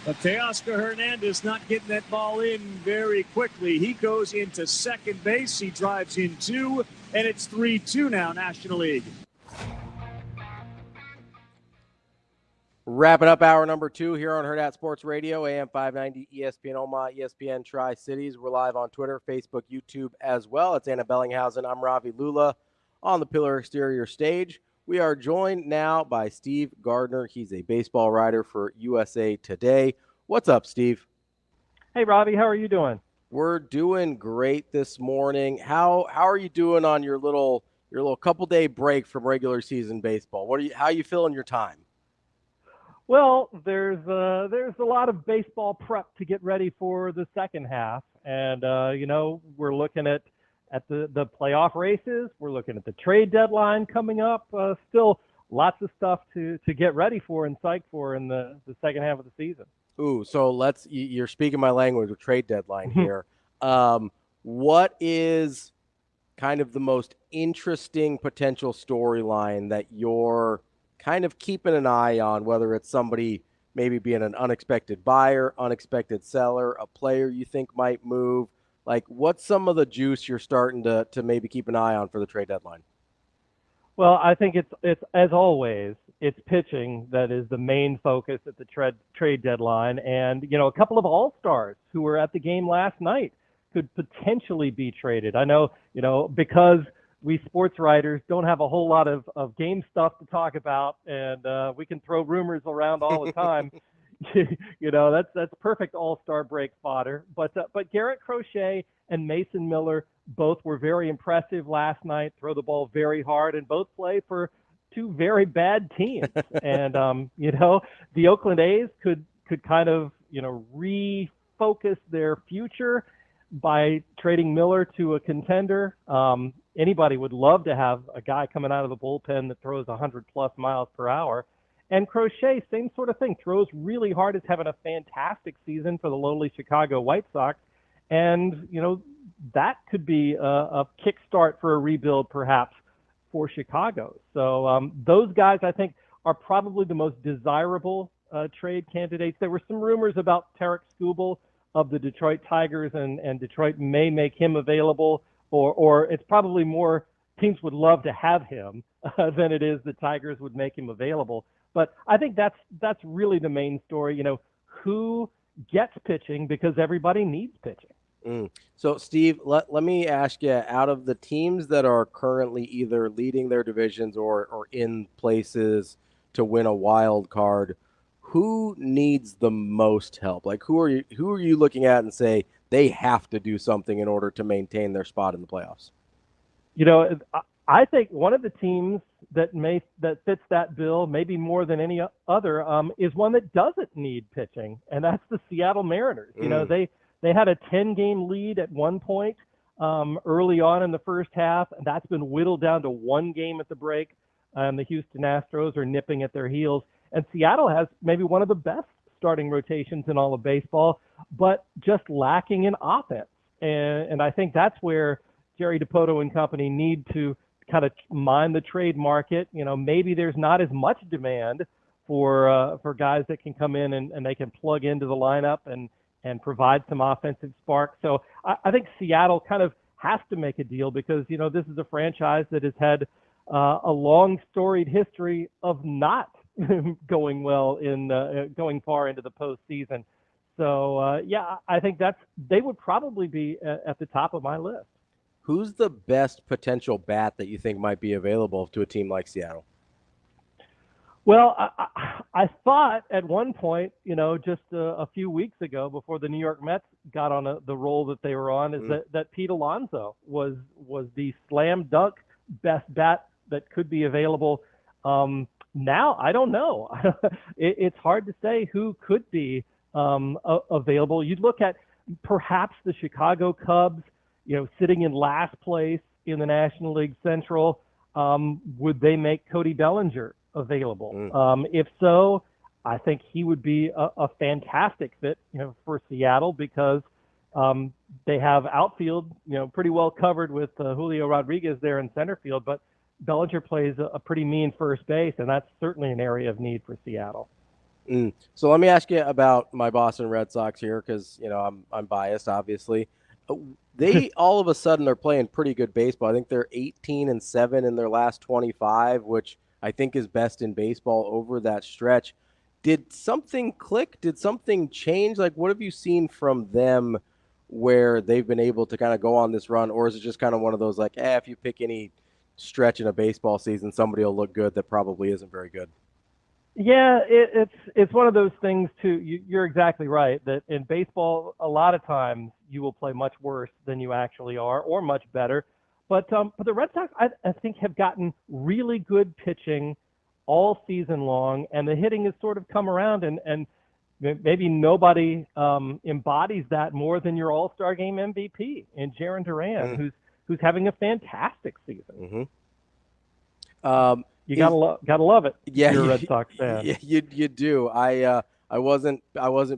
But Teoscar Hernandez not getting that ball in very quickly. He goes into second base. He drives in two, and it's 3-2 now, National League. Wrapping up hour number 2 here on Hurrdat Sports Radio, AM 590, ESPN Omaha, ESPN Tri-Cities. We're live on Twitter, Facebook, YouTube as well. It's Anna Bellinghausen. I'm Ravi Lulla on the Pillar Exterior stage. We are joined now by Steve Gardner. He's a baseball writer for USA Today. What's up, Steve? Hey, Ravi. How are you doing? We're doing great this morning. How are you doing on your little couple-day break from regular season baseball? How are you feeling your time? Well, there's a lot of baseball prep to get ready for the second half, and we're looking at the playoff races. We're looking at the trade deadline coming up. Still lots of stuff to get ready for and psyched for in the second half of the season. Ooh, so you're speaking my language with trade deadline here. What is kind of the most interesting potential storyline that you're kind of keeping an eye on, whether it's somebody maybe being an unexpected buyer, unexpected seller, a player you think might move? Like, what's some of the juice you're starting to maybe keep an eye on for the trade deadline? Well, I think it's as always, it's pitching that is the main focus at the trade deadline. And, a couple of all-stars who were at the game last night could potentially be traded. I know, because we sports writers don't have a whole lot of game stuff to talk about, and we can throw rumors around all the time. That's perfect all-star break fodder. But Garrett Crochet and Mason Miller both were very impressive last night, throw the ball very hard, and both play for two very bad teams. And, the Oakland A's could kind of, refocus their future by trading Miller to a contender. Anybody would love to have a guy coming out of the bullpen that throws 100-plus miles per hour. And Crochet, same sort of thing, throws really hard, is having a fantastic season for the lowly Chicago White Sox. And, that could be a kickstart for a rebuild perhaps for Chicago. So those guys, I think, are probably the most desirable trade candidates. There were some rumors about Tarek Skubal of the Detroit Tigers, and Detroit may make him available, or it's probably more teams would love to have him than it is the Tigers would make him available. But I think that's really the main story. Who gets pitching because everybody needs pitching. So, Steve, let me ask you, out of the teams that are currently either leading their divisions or in places to win a wild card, who needs the most help? Like, who are you looking at and say they have to do something in order to maintain their spot in the playoffs? I think one of the teams that fits that bill, maybe more than any other, is one that doesn't need pitching, and that's the Seattle Mariners. They had a 10-game lead at one point early on in the first half, and that's been whittled down to one game at the break. The Houston Astros are nipping at their heels, and Seattle has maybe one of the best starting rotations in all of baseball, but just lacking in offense. And I think that's where Jerry DiPoto and company need to kind of mine the trade market. Maybe there's not as much demand for guys that can come in and they can plug into the lineup and provide some offensive spark. So I think Seattle kind of has to make a deal because, this is a franchise that has had a long storied history of not going well in going far into the postseason. So, I think they would probably be at the top of my list. Who's the best potential bat that you think might be available to a team like Seattle? Well, I thought at one point, just a few weeks ago before the New York Mets got on the role that they were on, is that Pete Alonso was the slam dunk best bat that could be available. Now, I don't know. It's hard to say who could be available. You'd look at perhaps the Chicago Cubs, sitting in last place in the National League Central. Would they make Cody Bellinger available? If so, I think he would be a fantastic fit, for Seattle because they have outfield, pretty well covered with Julio Rodriguez there in center field, but Bellinger plays a pretty mean first base, and that's certainly an area of need for Seattle. So let me ask you about my Boston Red Sox here because, I'm biased, obviously. They all of a sudden are playing pretty good baseball. I think they're 18-7 in their last 25, which I think is best in baseball over that stretch. Did something click? Did something change? Like, what have you seen from them where they've been able to kind of go on this run? Or is it just kind of one of those, like, if you pick any stretch in a baseball season, somebody will look good that probably isn't very good? Yeah, it's one of those things, too. You're exactly right, that in baseball, a lot of times you will play much worse than you actually are or much better. But the Red Sox, I think, have gotten really good pitching all season long, and the hitting has sort of come around, and maybe nobody embodies that more than your All-Star Game MVP in Jarren Duran, who's having a fantastic season. You gotta love it. Yeah, you're a Red Sox fan. Yeah, you do. I wasn't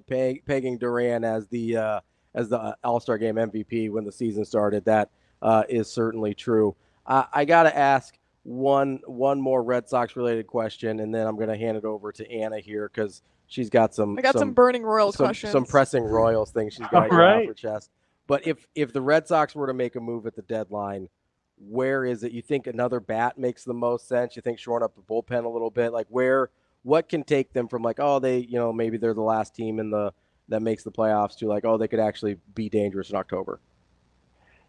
pegging Duran as the All-Star Game MVP when the season started. That is certainly true. I gotta ask one more Red Sox related question, and then I'm gonna hand it over to Anna here because she's got some burning Royals questions, some pressing Royals things she's got off her chest. But if the Red Sox were to make a move at the deadline, where is it? You think another bat makes the most sense? You think shoring up the bullpen a little bit? Like what can take them from like, maybe they're the last team that makes the playoffs to like, they could actually be dangerous in October?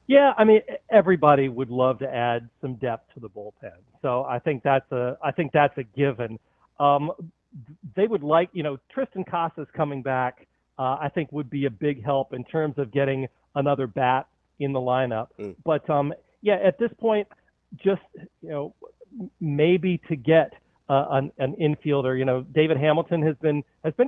Yeah, I mean, everybody would love to add some depth to the bullpen. So I think that's a given. They would like, Tristan Casas coming back, I think would be a big help in terms of getting another bat in the lineup. But at this point, just maybe to get an infielder. David Hamilton has been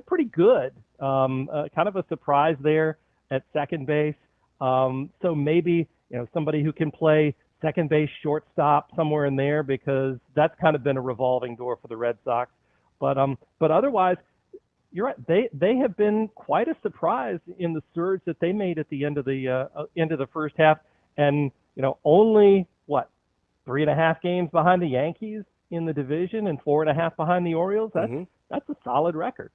pretty good. Kind of a surprise there at second base. So maybe somebody who can play second base, shortstop, somewhere in there, because that's kind of been a revolving door for the Red Sox. But otherwise, you're right. They have been quite a surprise in the surge that they made at the end of the first half, and only 3.5 games behind the Yankees in the division and 4.5 behind the Orioles. That's a solid record.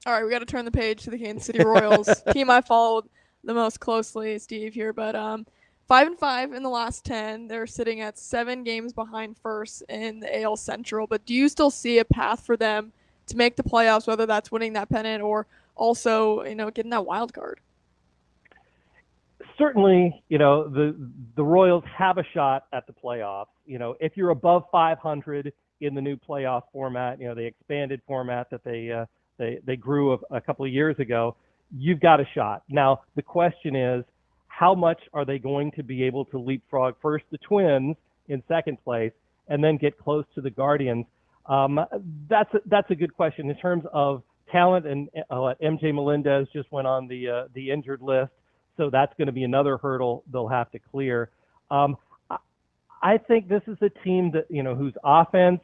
All right, we got to turn the page to the Kansas City Royals, team I followed the most closely, Steve here. But 5-5 in the last 10. They're sitting at 7 games behind first in the AL Central. But do you still see a path for them to make the playoffs, whether that's winning that pennant or also, getting that wild card? Certainly, the Royals have a shot at the playoffs. If you're above 500 in the new playoff format, the expanded format that they grew a couple of years ago, you've got a shot. Now, the question is, how much are they going to be able to leapfrog first the Twins in second place and then get close to the Guardians? That's a good question in terms of talent. And MJ Melendez just went on the injured list, so that's going to be another hurdle they'll have to clear. I think this is a team that whose offense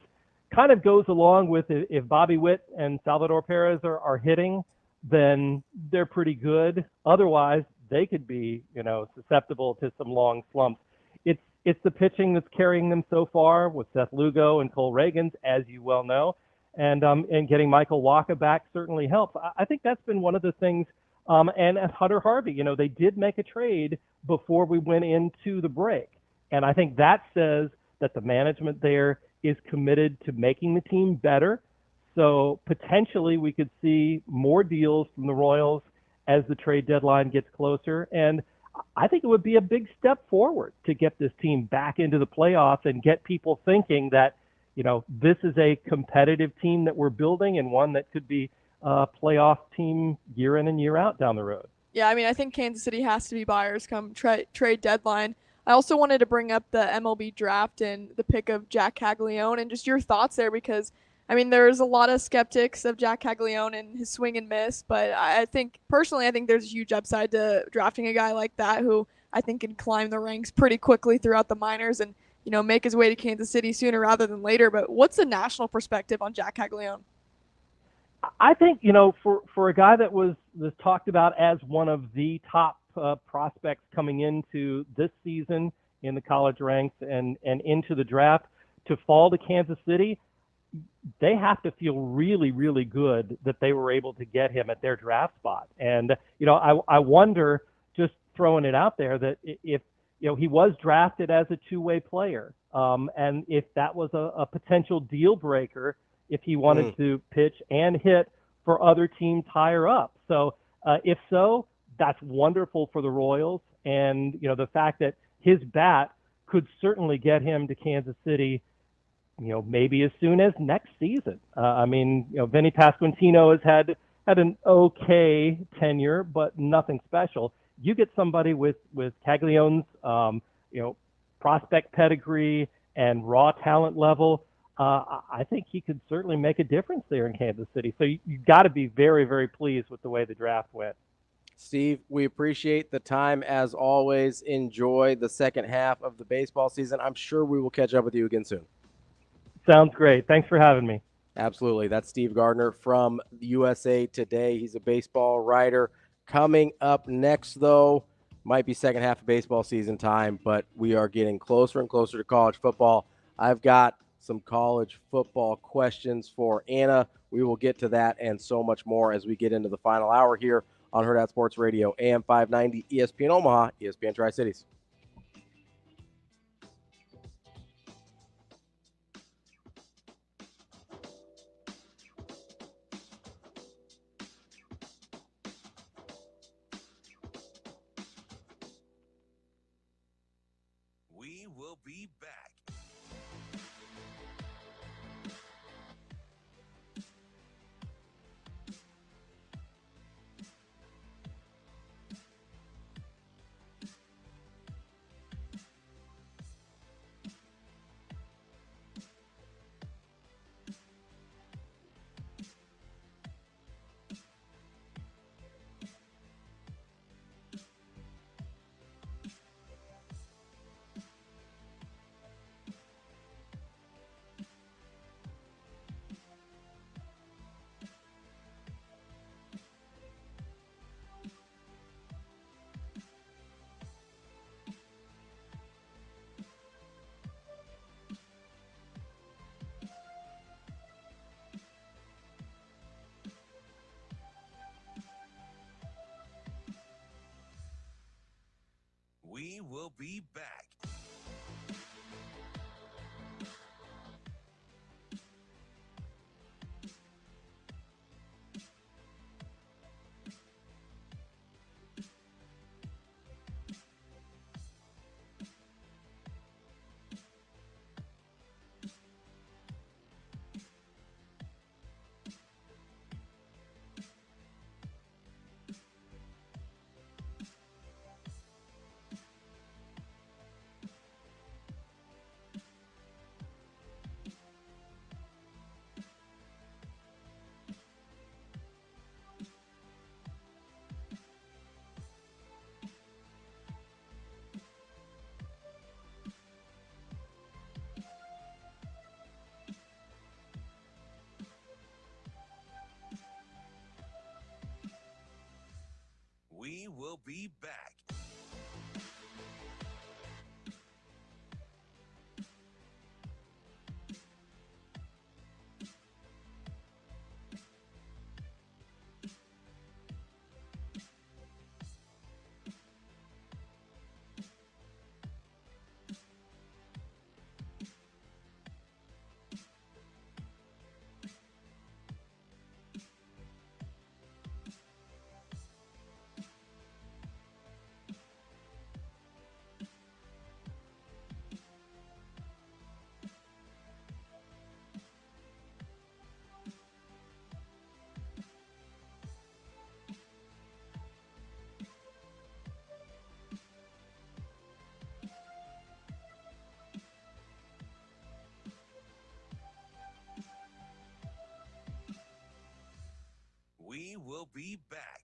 kind of goes along with if Bobby Witt and Salvador Perez are hitting, then they're pretty good. Otherwise, they could be, susceptible to some long slumps. It's the pitching that's carrying them so far with Seth Lugo and Cole Reagans, as you well know, and getting Michael Wacha back certainly helps. I think that's been one of the things. And Hunter Harvey, they did make a trade before we went into the break, and I think that says that the management there is committed to making the team better. So potentially we could see more deals from the Royals as the trade deadline gets closer. And I think it would be a big step forward to get this team back into the playoffs and get people thinking that, this is a competitive team that we're building and one that could be a playoff team year in and year out down the road. Yeah, I think Kansas City has to be buyers come trade deadline. I also wanted to bring up the MLB draft and the pick of Jack Caglione and just your thoughts there because, there's a lot of skeptics of Jack Caglione and his swing and miss, but I think there's a huge upside to drafting a guy like that who I think can climb the ranks pretty quickly throughout the minors and, make his way to Kansas City sooner rather than later. But what's the national perspective on Jack Caglione? I think, for a guy that was talked about as one of the top prospects coming into this season in the college ranks and into the draft, to fall to Kansas City, they have to feel really, really good that they were able to get him at their draft spot. And, I wonder, just throwing it out there, that if, he was drafted as a two-way player, and if that was a potential deal breaker, if he wanted to pitch and hit for other teams higher up. So if so, that's wonderful for the Royals. And, the fact that his bat could certainly get him to Kansas City, maybe as soon as next season. Vinny Pasquantino has had an okay tenure, but nothing special. You get somebody with Caglione's, prospect pedigree and raw talent level, I think he could certainly make a difference there in Kansas City. So you've got to be very, very pleased with the way the draft went. Steve, we appreciate the time as always. Enjoy the second half of the baseball season. I'm sure we will catch up with you again soon. Sounds great. Thanks for having me. Absolutely. That's Steve Gardner from USA Today. He's a baseball writer. Coming up next, though, might be second half of baseball season time, but we are getting closer and closer to college football. I've got some college football questions for Anna. We will get to that and so much more as we get into the final hour here on Hurrdat Sports Radio, AM 590, ESPN Omaha, ESPN Tri-Cities. We will be back. will be back. We will be back. We will be back.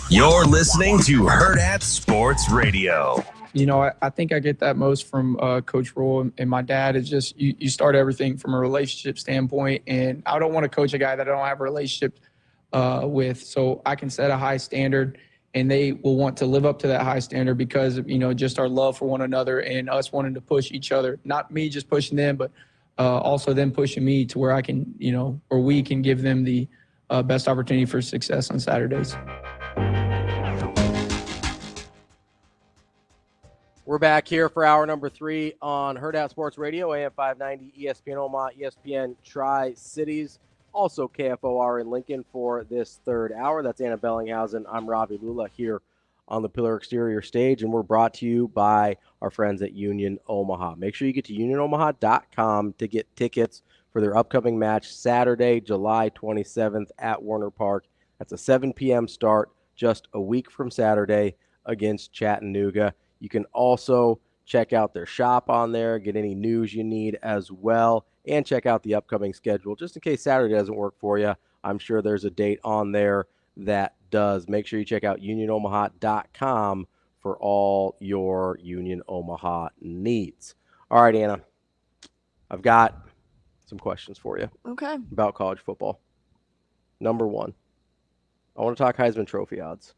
You're listening to Hurrdat Sports Radio. You know, I think I get that most from Coach Rule and my dad. Is just you start everything from a relationship standpoint, and I don't want to coach a guy that I don't have a relationship with. So I can set a high standard, and they will want to live up to that high standard because of, you know, just our love for one another and us wanting to push each other. Not me just pushing them, but also them pushing me to where I can, you know, or we can give them the best opportunity for success on Saturdays. We're back here for hour number 3 on Hurrdat Sports Radio, AM 590, ESPN Omaha, ESPN Tri-Cities, also KFOR in Lincoln for this third hour. That's Anna Bellinghausen. I'm Ravi Lulla here on the Pillar Exterior stage, and we're brought to you by our friends at Union Omaha. Make sure you get to unionomaha.com to get tickets for their upcoming match Saturday, July 27th at Warner Park. That's a 7 p.m. start just a week from Saturday against Chattanooga. You can also check out their shop on there, get any news you need as well, and check out the upcoming schedule. Just in case Saturday doesn't work for you, I'm sure there's a date on there that does. Make sure you check out unionomaha.com for all your Union Omaha needs. All right, Anna, I've got some questions for you. Okay. About college football. Number 1, I want to talk Heisman Trophy odds.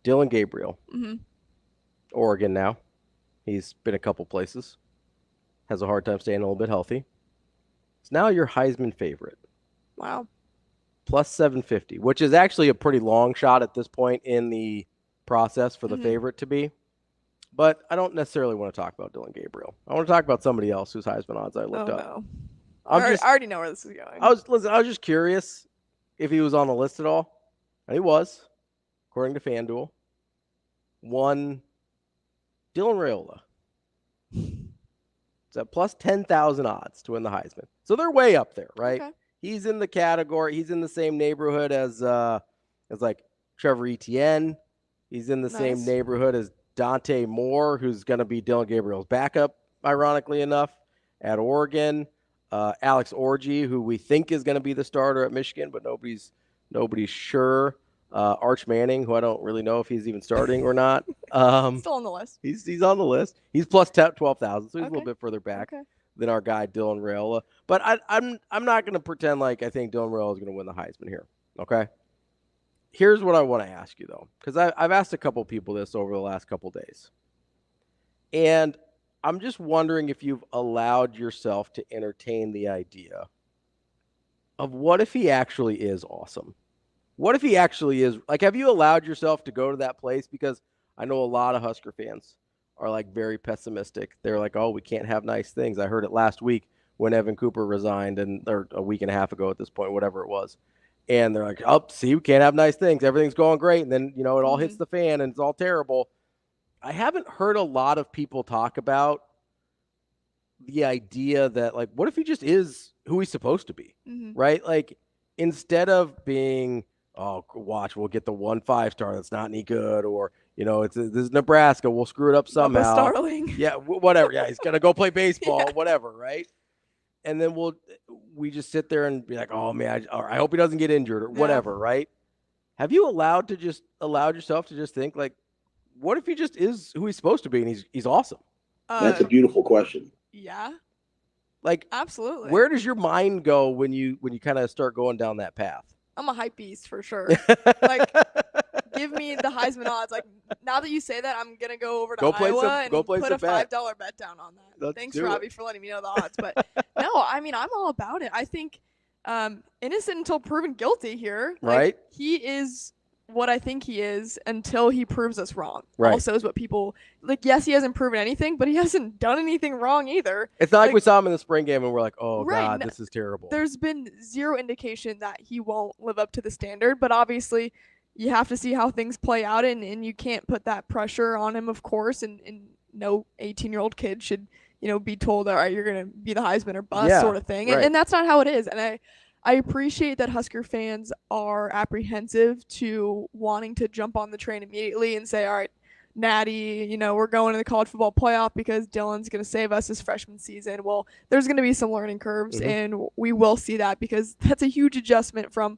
Dylan Gabriel. Mm-hmm. Oregon now. He's been a couple places. Has a hard time staying a little bit healthy. is now your Heisman favorite. Wow. Plus 750, which is actually a pretty long shot at this point in the process for the favorite to be. But I don't necessarily want to talk about Dillon Gabriel. I want to talk about somebody else whose Heisman odds I looked up. No. I already know where this is going. I was just curious if he was on the list at all. And he was, according to FanDuel. One, Dylan Raiola. It's at plus 10,000 odds to win the Heisman. So they're way up there, right? Okay. He's in the category. He's in the same neighborhood as like Trevor Etienne. He's in the same neighborhood as Dante Moore, who's going to be Dillon Gabriel's backup, ironically enough, at Oregon. Alex Orji, who we think is going to be the starter at Michigan, but nobody's sure. Arch Manning, who I don't really know if he's even starting or not. Still on the list. He's on the list. He's plus 12,000, so he's a little bit further back than our guy Dylan Raiola. But I'm not going to pretend like I think Dylan Raiola is going to win the Heisman here. Okay. Here's what I want to ask you though, because I've asked a couple people this over the last couple days, and I'm just wondering if you've allowed yourself to entertain the idea of what if he actually is awesome. What if he actually is, like, have you allowed yourself to go to that place? Because I know a lot of Husker fans are, like, very pessimistic. They're like, oh, we can't have nice things. I heard it last week when Evan Cooper resigned, or a week and a half ago at this point, whatever it was. And they're like, oh, see, we can't have nice things. Everything's going great. And then, it all hits the fan and it's all terrible. I haven't heard a lot of people talk about the idea that, like, what if he just is who he's supposed to be, right? Like, instead of being – oh, watch, we'll get the 1 5-star that's not any good, or, this is Nebraska, we'll screw it up somehow. Bubba Starling. Yeah, whatever. Yeah, he's going to go play baseball, whatever, right? And then we just sit there and be like, oh, man, I hope he doesn't get injured or whatever, right? Have you allowed yourself to just think, like, what if he just is who he's supposed to be and he's awesome? That's a beautiful question. Yeah. Like, absolutely. Where does your mind go when you kind of start going down that path? I'm a hype beast for sure. Like, give me the Heisman odds. Like, now that you say that, I'm gonna go over to Iowa and put a $5 bet down on that. Thanks, Ravi, for letting me know the odds. But no, I mean, I'm all about it. I think innocent until proven guilty here. Like, right? He is what I think he is until he proves us wrong. Right. Also is what people like. Yes, he hasn't proven anything, but he hasn't done anything wrong either. It's not like we saw him in the spring game and we're like, oh God, this is terrible. There's been zero indication that he won't live up to the standard, but obviously you have to see how things play out, and you can't put that pressure on him, of course, and no 18-year-old kid should, be told, all right, you're going to be the Heisman or bust sort of thing. And that's not how it is. And I appreciate that Husker fans are apprehensive to wanting to jump on the train immediately and say, all right, Natty, we're going to the college football playoff because Dylan's going to save us this freshman season. Well, there's going to be some learning curves, and we will see that because that's a huge adjustment from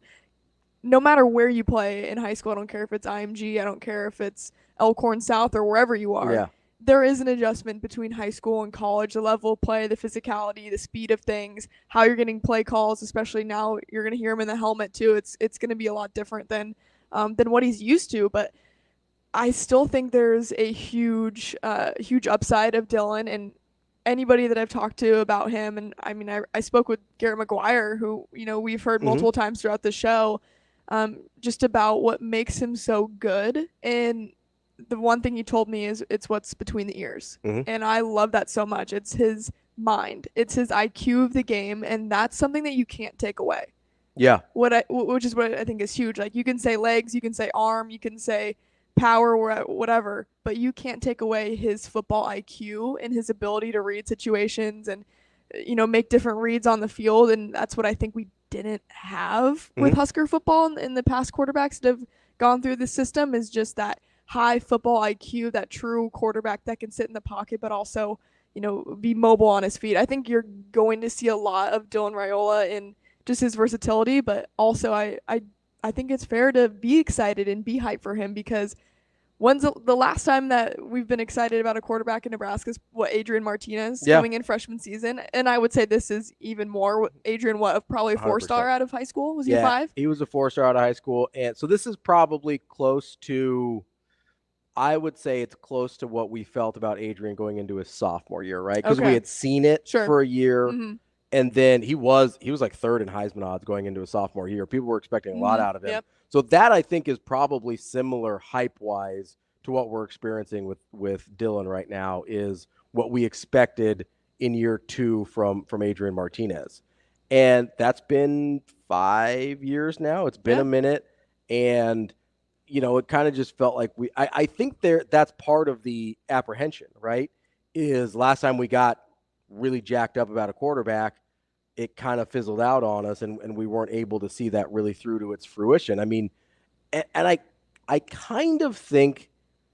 no matter where you play in high school. I don't care if it's IMG. I don't care if it's Elkhorn South or wherever you are. Yeah. There is an adjustment between high school and college, the level of play, the physicality, the speed of things, how you're getting play calls, especially now you're going to hear him in the helmet too. It's going to be a lot different than what he's used to, but I still think there's a huge upside of Dylan, and anybody that I've talked to about him. And I mean, I spoke with Garrett McGuire, who, we've heard multiple times throughout the show, just about what makes him so good. And the one thing he told me is it's what's between the ears. And I love that so much. It's his mind. It's his IQ of the game. And that's something that you can't take away. Yeah. Which is what I think is huge. Like, you can say legs, you can say arm, you can say power, whatever, but you can't take away his football IQ and his ability to read situations and, make different reads on the field. And that's what I think we didn't have with Husker football in the past quarterbacks that have gone through the system, is just that high football IQ, that true quarterback that can sit in the pocket, but also, be mobile on his feet. I think you're going to see a lot of Dylan Raiola in just his versatility, but also I think it's fair to be excited and be hyped for him, because when's the last time that we've been excited about a quarterback in Nebraska is Adrian Martinez coming in freshman season. And I would say this is even more. Adrian, probably a 4-star out of high school? Was he a 5? He was a 4-star out of high school. And so this is probably close to, I would say it's close to what we felt about Adrian going into his sophomore year, right? Because we had seen it for a year. And then he was like third in Heisman odds going into his sophomore year. People were expecting a lot out of him. Yep. So that, I think, is probably similar hype-wise to what we're experiencing with Dylan right now, is what we expected in year 2 from Adrian Martinez. And that's been 5 years now. It's been a minute. And, it kind of just felt like I think that's part of the apprehension, right? Is last time we got really jacked up about a quarterback, it kind of fizzled out on us, and we weren't able to see that really through to its fruition. I mean, and I kind of think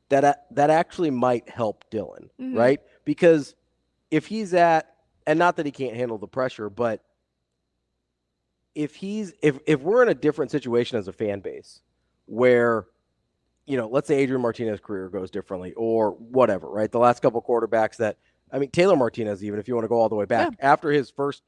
that actually might help Dylan, right? Because if he's and not that he can't handle the pressure, but if we're in a different situation as a fan base where, let's say Adrian Martinez's career goes differently or whatever, right? The last couple of quarterbacks Taylor Martinez, even if you want to go all the way back, after his first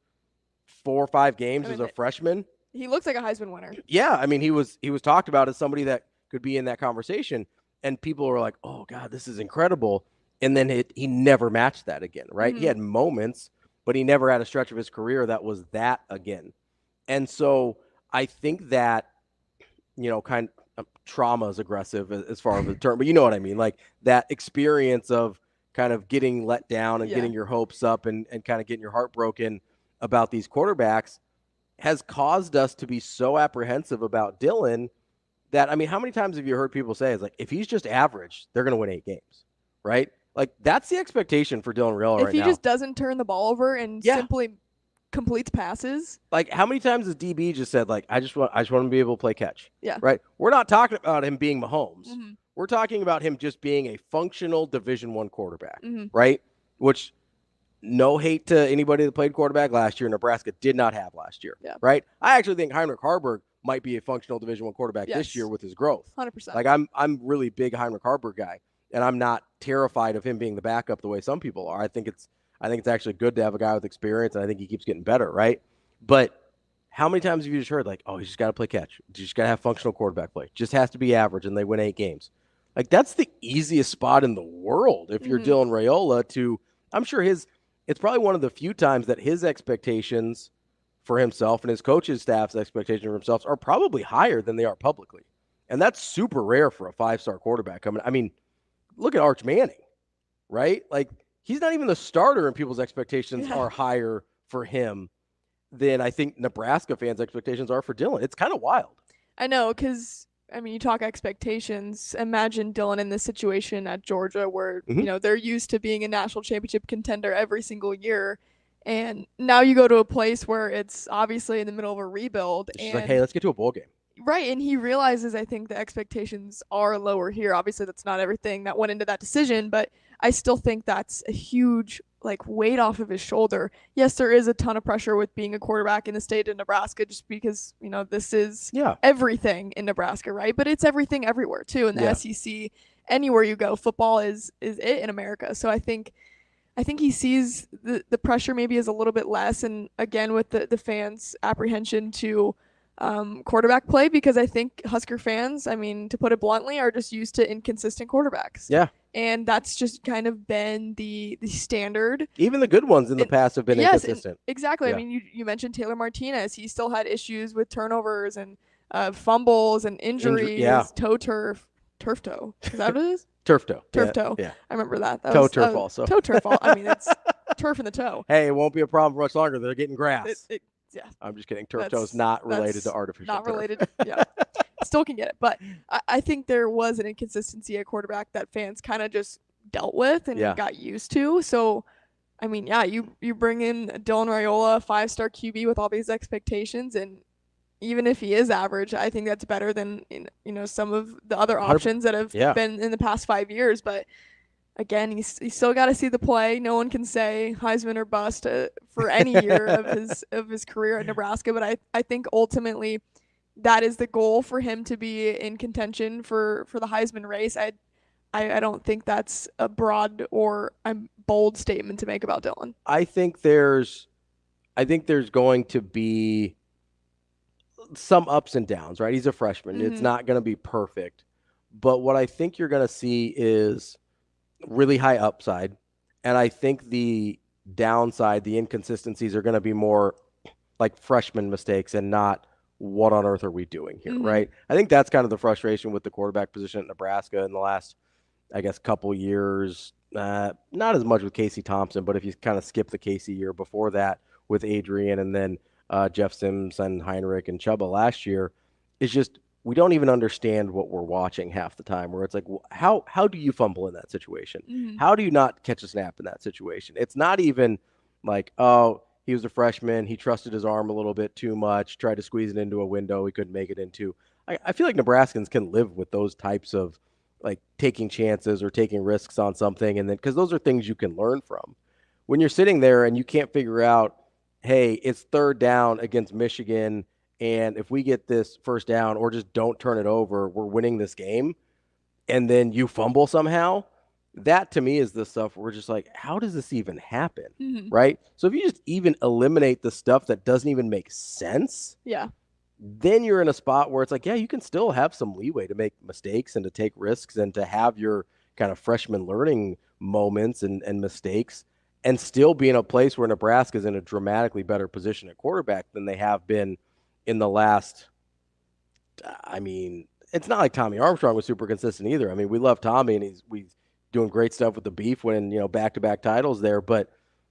4 or 5 games as a freshman, he looks like a Heisman winner. Yeah, I mean, he was talked about as somebody that could be in that conversation, and people were like, "Oh God, this is incredible." And then he never matched that again, right? He had moments, but he never had a stretch of his career that was that again. And so I think that, kind of trauma is aggressive as far as the term, but you know what I mean, like that experience of kind of getting let down and getting your hopes up and kind of getting your heart broken about these quarterbacks has caused us to be so apprehensive about Dylan that, I mean, how many times have you heard people say, it's like, if he's just average, they're going to win 8 games, right? Like, that's the expectation for Dylan Raiola right now. If he just doesn't turn the ball over and simply completes passes. Like, how many times has DB just said, like, I just want him to be able to play catch? Yeah. Right? We're not talking about him being Mahomes. We're talking about him just being a functional Division I quarterback, right? Which, no hate to anybody that played quarterback last year, Nebraska did not have last year, right? I actually think Heinrich Haarberg might be a functional Division I quarterback this year with his growth. 100%. Like, I'm really big Heinrich Haarberg guy, and I'm not terrified of him being the backup the way some people are. I think it's actually good to have a guy with experience, and I think he keeps getting better, right? But how many times have you just heard, like, oh, he's just got to play catch. You just got to have functional quarterback play. Just has to be average, and they win 8 games. Like, that's the easiest spot in the world if you're Dylan Raiola to – I'm sure it's probably one of the few times that his expectations for himself and his coaching staff's expectations for themselves are probably higher than they are publicly. And that's super rare for a 5-star quarterback coming. I mean, look at Arch Manning, right? Like, he's not even the starter, and people's expectations are higher for him than I think Nebraska fans' expectations are for Dylan. It's kind of wild. I know, because, I mean, you talk expectations. Imagine Dylan in this situation at Georgia where, they're used to being a national championship contender every single year. And now you go to a place where it's obviously in the middle of a rebuild. It's like, hey, let's get to a bowl game. Right, and he realizes, I think, the expectations are lower here. Obviously, that's not everything that went into that decision, but I still think that's a huge, weight off of his shoulder. Yes, there is a ton of pressure with being a quarterback in the state of Nebraska just because, this is everything in Nebraska, right? But it's everything everywhere, too, in the SEC. Anywhere you go, football is it in America. So I think he sees the pressure maybe is a little bit less, and again, with the fans' apprehension to quarterback play, because I think Husker fans, I mean, to put it bluntly, are just used to inconsistent quarterbacks. Yeah. And that's just kind of been the standard. Even the good ones in the past have been inconsistent. Exactly. Yeah. I mean, you mentioned Taylor Martinez. He still had issues with turnovers and fumbles and injuries, turf toe. Is that what it is? Turf toe. Turf toe. Yeah. I remember that. Turf also. Toe turf. I mean, it's turf in the toe. Hey, it won't be a problem for much longer. They're getting grass. Yeah. I'm just kidding. Turf toe is not related to artificial Not turf. related. Yeah. Still can get it. But I think there was an inconsistency at quarterback that fans kind of just dealt with and got used to. So, I mean, you bring in Dylan Raiola, 5-star QB with all these expectations, and even if he is average, I think that's better than some of the other options that have been in the past 5 years. But again, he's still got to see the play. No one can say Heisman or bust for any year of his career at Nebraska. But I think ultimately that is the goal for him to be in contention for the Heisman race. I don't think that's a broad or bold statement to make about Dylan. I think there's going to be some ups and downs, right? He's a freshman. It's not going to be perfect. But what I think you're going to see is really high upside. And I think the downside, the inconsistencies are going to be more like freshman mistakes and not what on earth are we doing here, right? I think that's kind of the frustration with the quarterback position at Nebraska in the last, I guess, couple years. Not as much with Casey Thompson, but if you kind of skip the Casey year before that with Adrian and then Jeff Sims and Heinrich and Chuba last year, it's just we don't even understand what we're watching half the time, where it's like, well, how do you fumble in that situation? How do you not catch a snap in that situation? It's not even like, oh, he was a freshman, he trusted his arm a little bit too much, tried to squeeze it into a window he couldn't make it into. I feel like Nebraskans can live with those types of like taking chances or taking risks on something, and then because those are things you can learn from. When you're sitting there and you can't figure out, hey, it's third down against Michigan, and if we get this first down or just don't turn it over, we're winning this game, and then you fumble somehow, that to me is the stuff where we're just like, how does this even happen, right? So if you just even eliminate the stuff that doesn't even make sense, then you're in a spot where it's like, yeah, you can still have some leeway to make mistakes and to take risks and to have your kind of freshman learning moments and mistakes and still be in a place where Nebraska is in a dramatically better position at quarterback than they have been in the last. I mean, it's not like Tommy Armstrong was super consistent either. I mean, we love Tommy and he's doing great stuff with the Beef, winning, back-to-back titles there, but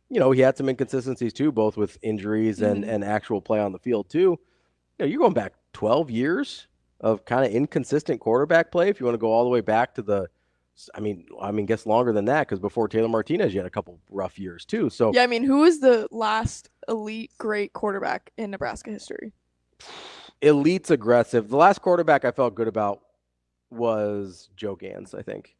he had some inconsistencies too, both with injuries and actual play on the field too. You're going back 12 years of kind of inconsistent quarterback play. If you want to go all the way back to guess longer than that, because before Taylor Martinez, you had a couple rough years too. So yeah, I mean, who is the last elite great quarterback in Nebraska history? Elite's aggressive. The last quarterback I felt good about was Joe Gans, I think,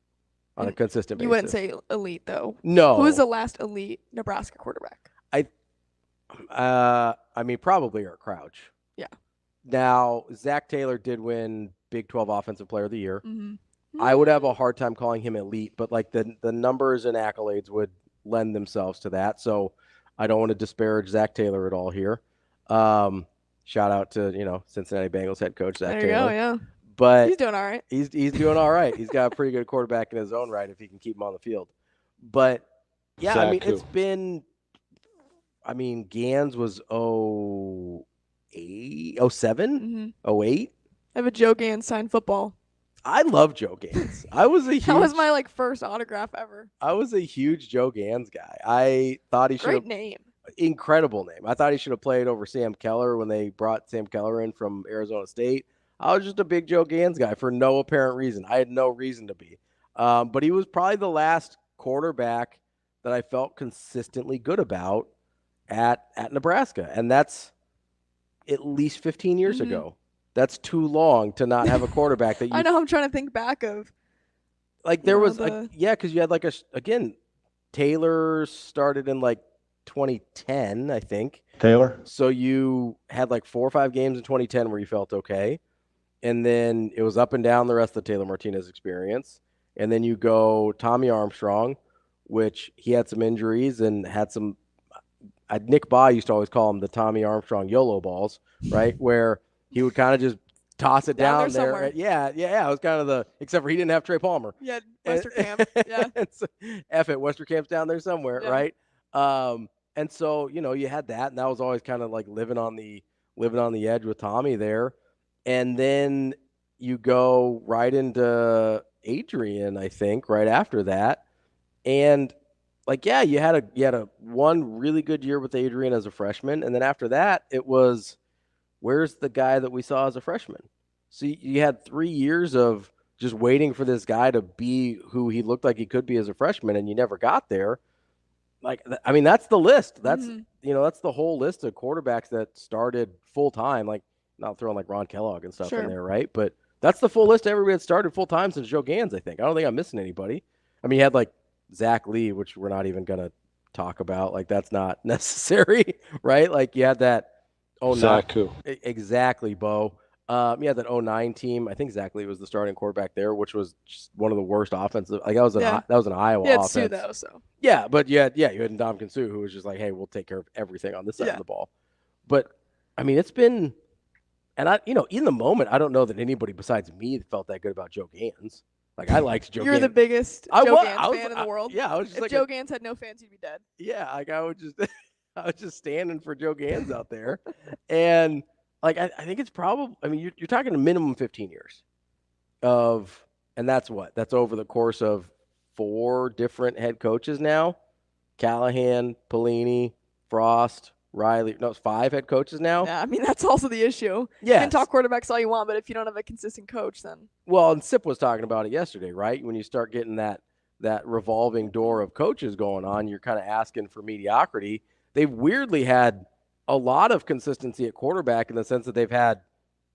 on a consistent basis. You wouldn't say elite though. No. Who is the last elite Nebraska quarterback? Probably Eric Crouch. Yeah. Now, Zach Taylor did win Big 12 Offensive Player of the Year. I would have a hard time calling him elite, but like the numbers and accolades would lend themselves to that. So I don't want to disparage Zach Taylor at all here. Shout out to, Cincinnati Bengals head coach Zach Taylor. There you go, yeah. But he's doing all right. He's doing all right. He's got a pretty good quarterback in his own right if he can keep him on the field. But yeah, Zach it's been Gans was 07, 08. I have a Joe Gans signed football. I love Joe Gans. That was my first autograph ever. I was a huge Joe Gans guy. I thought he should have. Great name. Incredible name. I thought he should have played over Sam Keller when they brought Sam Keller in from Arizona State. I was just a big Joe Gans guy for no apparent reason. I had no reason to be. But he was probably the last quarterback that I felt consistently good about at Nebraska. And that's at least 15 years ago. That's too long to not have a quarterback that you. I know. I'm trying to think back of. Like there was, because you had Taylor started in 2010, I think. Taylor. So you had 4 or 5 games in 2010 where you felt okay. And then it was up and down the rest of the Taylor Martinez experience. And then you go Tommy Armstrong, which he had some injuries and had some. Nick Baugh used to always call him the Tommy Armstrong YOLO balls, right? Where he would kind of just toss it down there. Yeah. It was kind of except for he didn't have Trey Palmer. Yeah, Westerkamp. Yeah. So, Westerkamp's down there somewhere, right? And so, you had that, and that was always kind of living on the edge with Tommy there. And then you go right into Adrian, I think, right after that. And you had a one really good year with Adrian as a freshman, and then after that, it was where's the guy that we saw as a freshman? So you had 3 years of just waiting for this guy to be who he looked like he could be as a freshman, and you never got there. That's the list. That's that's the whole list of quarterbacks that started full time. Not throwing Ron Kellogg and stuff in there, right? But that's the full list of everybody that started full time since Joe Gans. I think. I don't think I'm missing anybody. You had Zach Lee, which we're not even gonna talk about. That's not necessary, right? You had that. Zach who? Exactly, Bo. You had that 09 team. I think Zach Lee was the starting quarterback there, which was just one of the worst offensive. That was an Iowa offense. Sue, though, so. Yeah, but you had Ndamukong Suh, who was just hey, we'll take care of everything on this side of the ball. But it's been, and in the moment, I don't know that anybody besides me felt that good about Joe Gans. Like, I liked Joe You're Gans. the biggest Joe Gans fan in the world. Yeah, I was just if Joe Gans had no fans, he'd be dead. Yeah, like I was just standing for Joe Gans out there. And like I think it's probably, I mean, you're talking a minimum 15 years and that's over the course of 4 different head coaches now. Callahan, Pelini, Frost, Riley. No, it's 5 head coaches now. Yeah, I mean, that's also the issue. Yeah. You can talk quarterbacks all you want, but if you don't have a consistent coach, then. Well, and Sip was talking about it yesterday, right? When you start getting that revolving door of coaches going on, you're kind of asking for mediocrity. They've weirdly had a lot of consistency at quarterback in the sense that they've had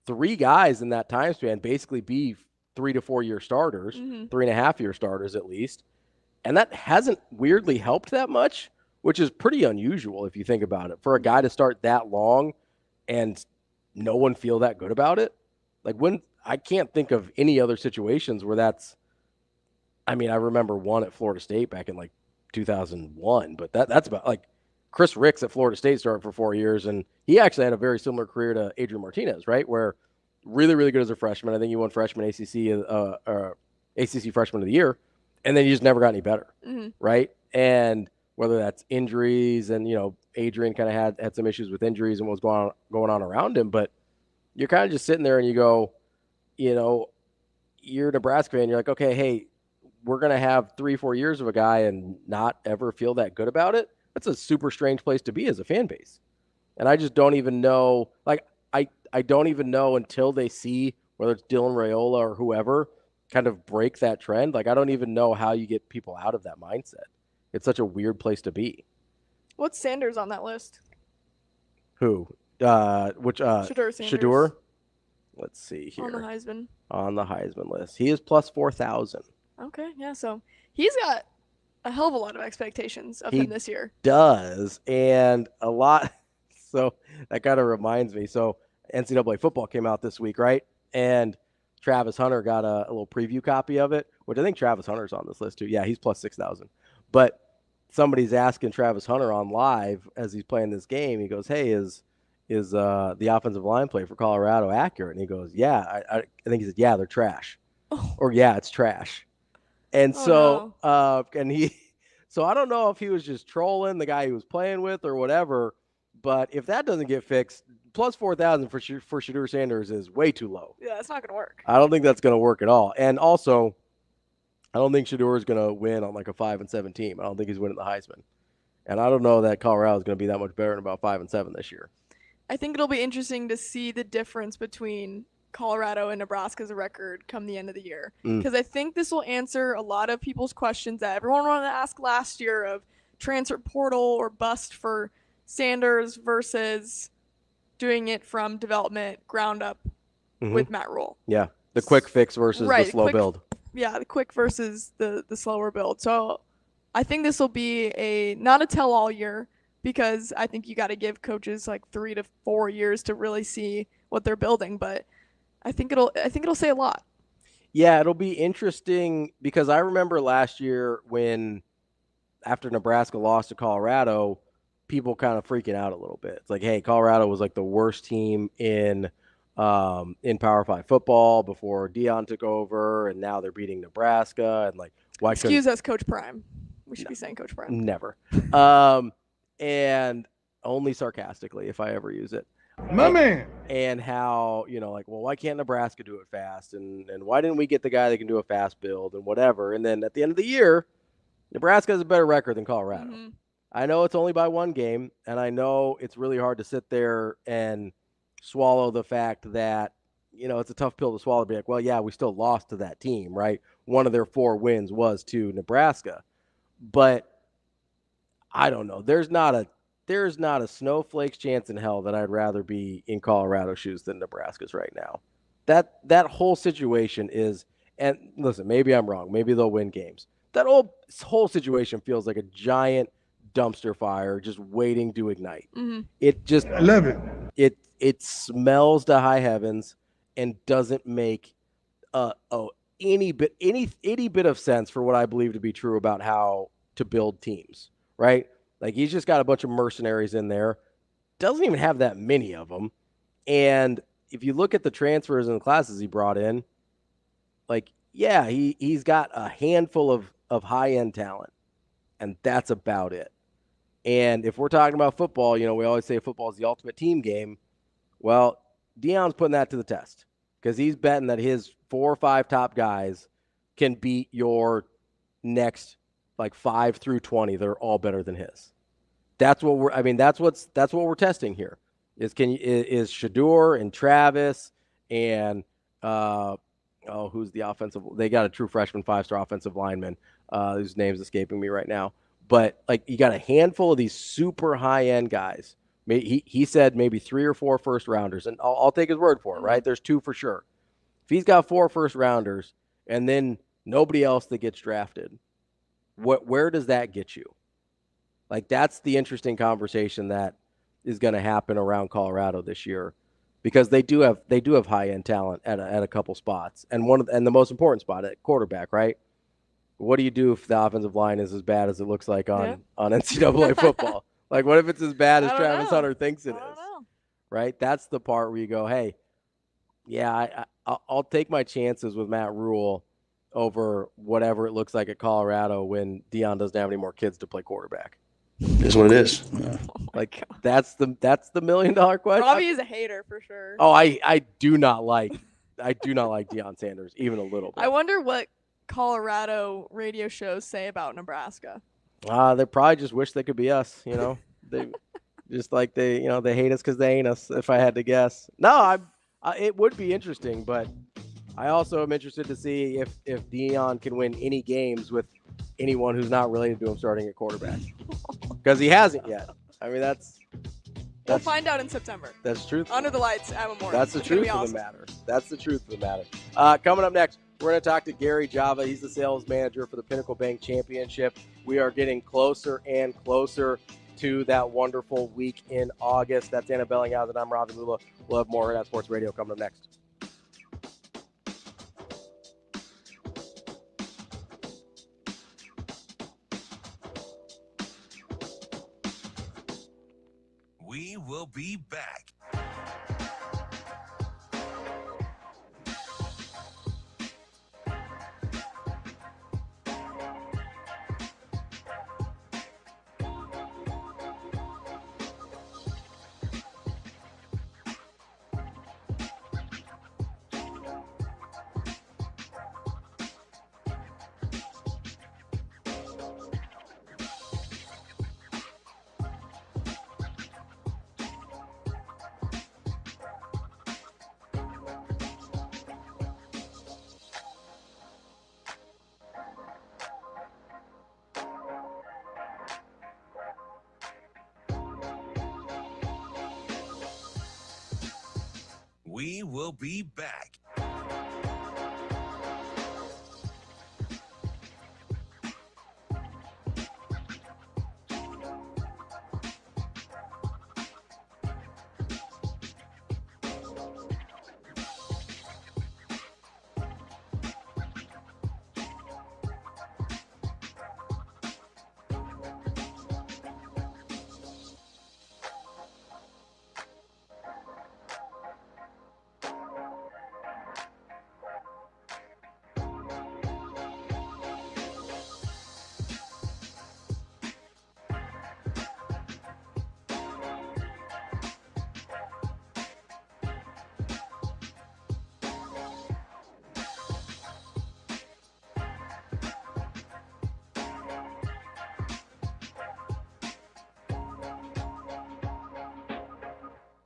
3 guys in that time span basically be 3 to 4 year starters, 3.5 year starters at least. And that hasn't weirdly helped that much, which is pretty unusual if you think about it. For a guy to start that long and no one feel that good about it. Like, when I can't think of any other situations where that's, I mean, I remember one at Florida State back in like 2001, but that's about, like, Chris Ricks at Florida State started for 4 years, and he actually had a very similar career to Adrian Martinez, right? Where really, really good as a freshman. I think he won freshman ACC Freshman of the Year, and then he just never got any better, right? And whether that's injuries, and, you know, Adrian kind of had some issues with injuries and what was going on around him, but you're kind of just sitting there and you go, you know, you're a Nebraska fan, you're like, okay, hey, we're going to have 3-4 years of a guy and not ever feel that good about it. That's a super strange place to be as a fan base. And I just don't even know, like, I don't even know until they see, whether it's Dylan Raiola or whoever, kind of break that trend. Like, I don't even know how you get people out of that mindset. It's such a weird place to be. What's Sanders on that list? Who? Shedeur? Let's see here. On the Heisman. On the Heisman list. He is plus 4,000. Okay, yeah, so he's got a hell of a lot of expectations of him this year. Does, and a lot. So that kind of reminds me. So NCAA football came out this week, right? And Travis Hunter got a little preview copy of it, which I think Travis Hunter's on this list too. Yeah, he's plus 6,000. But somebody's asking Travis Hunter on live as he's playing this game. He goes, "Hey, is the offensive line play for Colorado accurate?" And he goes, "Yeah." I think he said, "Yeah, they're trash," or "Yeah, it's trash." And so I don't know if he was just trolling the guy he was playing with or whatever. But if that doesn't get fixed, plus 4,000 for Shedeur Sanders is way too low. Yeah, it's not going to work. I don't think that's going to work at all. And also, I don't think Shedeur is going to win on like a 5-7 team. I don't think he's winning the Heisman. And I don't know that Colorado is going to be that much better than about 5-7 this year. I think it'll be interesting to see the difference between Colorado and Nebraska's record come the end of the year. Because I think this will answer a lot of people's questions that everyone wanted to ask last year of transfer portal or bust for Sanders versus doing it from development ground up with Matt Rule. Yeah, the quick fix versus the slow build. Yeah, the quick versus the slower build. So I think this will be not a tell-all year, because I think you got to give coaches like 3 to 4 years to really see what they're building. But I think it'll say a lot. Yeah, it'll be interesting, because I remember last year when, after Nebraska lost to Colorado, people kind of freaking out a little bit. It's like, hey, Colorado was like the worst team in Power 5 football before Deion took over, and now they're beating Nebraska. And like, why? Excuse us, Coach Prime. We should be saying Coach Prime. Never. And only sarcastically, if I ever use it. My man. And how, you know, like, well, why can't Nebraska do it fast? And why didn't we get the guy that can do a fast build and whatever? And then at the end of the year, Nebraska has a better record than Colorado. I know it's only by 1 game, and I know it's really hard to sit there and swallow the fact that, you know, it's a tough pill to swallow to be like, well, yeah, we still lost to that team, right? One of their 4 wins was to Nebraska. But I don't know. There's not a snowflake's chance in hell that I'd rather be in Colorado shoes than Nebraska's right now. That whole situation is, and listen, maybe I'm wrong. Maybe they'll win games. That whole situation feels like a giant dumpster fire just waiting to ignite. It just, I love it. It smells to high heavens and doesn't make any bit of sense for what I believe to be true about how to build teams, right? Like, he's just got a bunch of mercenaries in there, doesn't even have that many of them. And if you look at the transfers and the classes he brought in, like, yeah, he's got a handful of high-end talent, and that's about it. And if we're talking about football, we always say football is the ultimate team game. Well, Deion's putting that to the test because he's betting that his 4 or 5 top guys can beat your next 5 through 20. They're all better than his. That's what we're testing here. Is Shedeur and Travis and who's the offensive? They got a true freshman 5-star offensive lineman whose name's escaping me right now. But you got a handful of these super high end guys. He said maybe 3 or 4 first rounders, and I'll take his word for it. Right? There's 2 for sure. If he's got 4 first rounders and then nobody else that gets drafted, where does that get you? That's the interesting conversation that is going to happen around Colorado this year, because they do have high end talent at a couple spots, and the most important spot at quarterback, right? What do you do if the offensive line is as bad as it looks like on NCAA football? What if it's as bad as Travis Hunter thinks it is? Right? That's the part where you go, hey, yeah, I'll take my chances with Matt Rule over whatever it looks like at Colorado when Deion doesn't have any more kids to play quarterback. It is what it is. Yeah. That's the $1 million question. Ravi is a hater for sure. Oh, I do not like Deion Sanders even a little bit. I wonder what Colorado radio shows say about Nebraska. They probably just wish they could be us. They just they hate us because they ain't us. If I had to guess, no, it would be interesting, but I also am interested to see if Deion can win any games with anyone who's not related to him starting at quarterback, because he hasn't yet. I mean, we'll find out in September. That's true. Under the lights at Memorial. That's the truth of the matter. That's the truth of the matter. Coming up next, we're going to talk to Gary Java. He's the sales manager for the Pinnacle Bank Championship. We are getting closer and closer to that wonderful week in August. That's Anna Bellinghausen. I'm Ravi Lulla. We'll have more Hurrdat Sports Radio coming up next. We will be back. We will be back.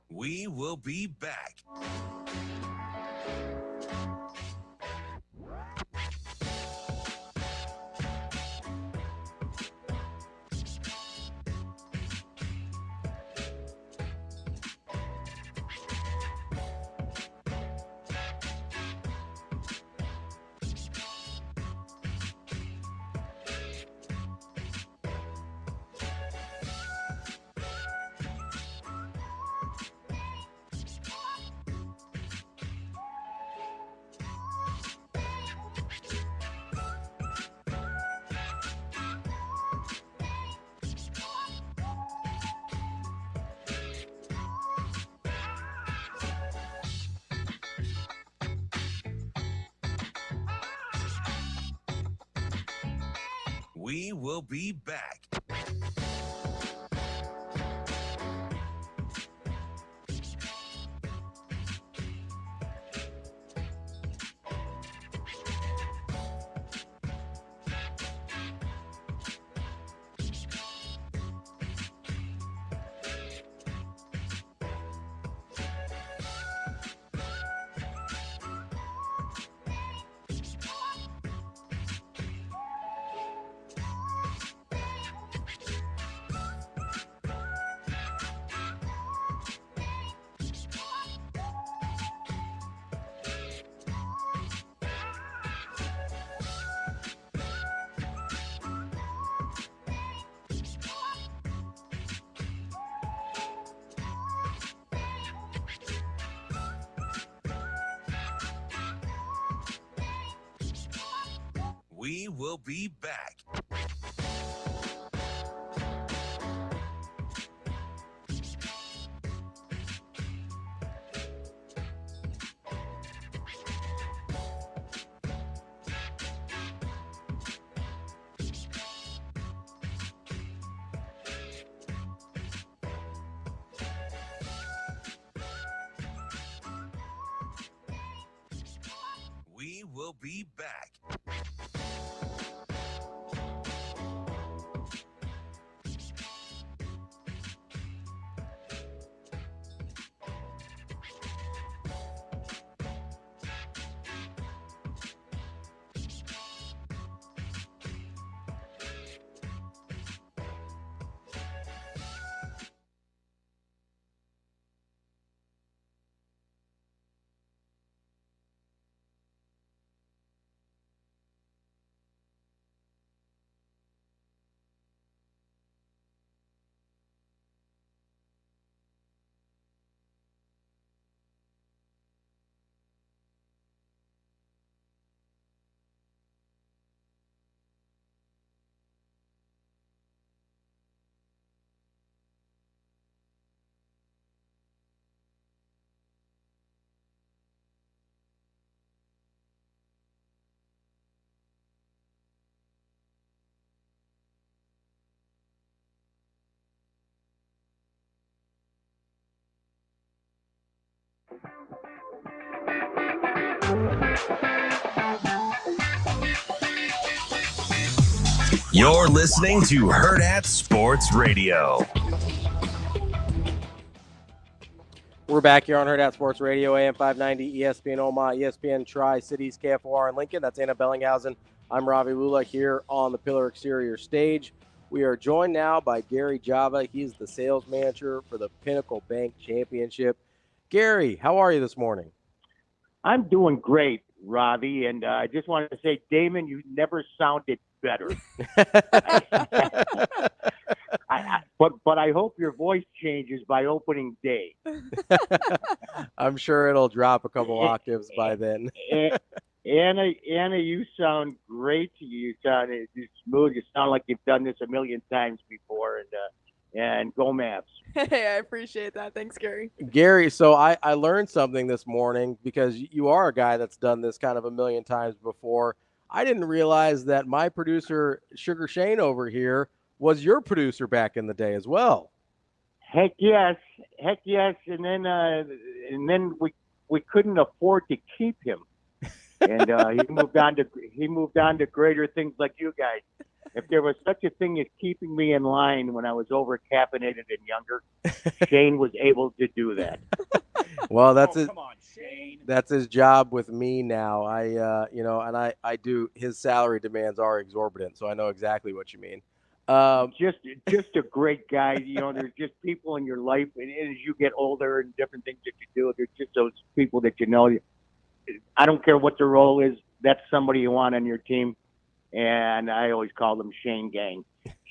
We will be back. We will be back. We will be back. We will be back. You're listening to Hurrdat Sports Radio. We're back here on Hurrdat Sports Radio, AM 590, ESPN Omaha, ESPN Tri-Cities, KFOR in Lincoln. That's Anna Bellinghausen. I'm Ravi Lulla here on the Pillar Exterior stage. We are joined now by Gary Java. He's the sales manager for the Pinnacle Bank Championship. Gary, how are you this morning? I'm doing great, Ravi, and I just wanted to say, Damon, you never sounded better. But I hope your voice changes by opening day. I'm sure it'll drop a couple octaves by then. Anna, you sound great. You sound smooth. You sound like you've done this a million times before. And go Mavs. Hey, I appreciate that. Thanks, Gary. Gary, so I learned something this morning because you are a guy that's done this kind of a million times before. I didn't realize that my producer, Sugar Shane over here, was your producer back in the day as well. Heck yes. And then we couldn't afford to keep him, and he moved on to greater things like you guys. If there was such a thing as keeping me in line when I was over caffeinated and younger, Shane was able to do that. Well, that's come on, Shane. That's his job with me now. I do. His salary demands are exorbitant, so I know exactly what you mean. Just a great guy. There's just people in your life, and as you get older and different things that you do, there's just those people that I don't care what the role is. That's somebody you want on your team. And I always call them Shane Gang.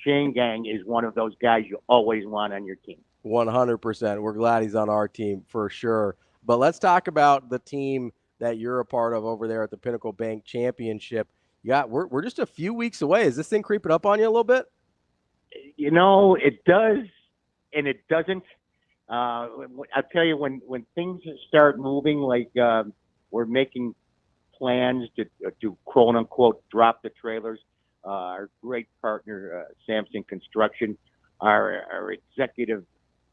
Shane Gang is one of those guys you always want on your team. 100%. We're glad he's on our team for sure. But let's talk about the team that you're a part of over there at the Pinnacle Bank Championship. We're just a few weeks away. Is this thing creeping up on you a little bit? It does, and it doesn't. I'll tell you, when things start moving, like we're making plans to quote unquote drop the trailers. our great partner, Samson Construction, our executive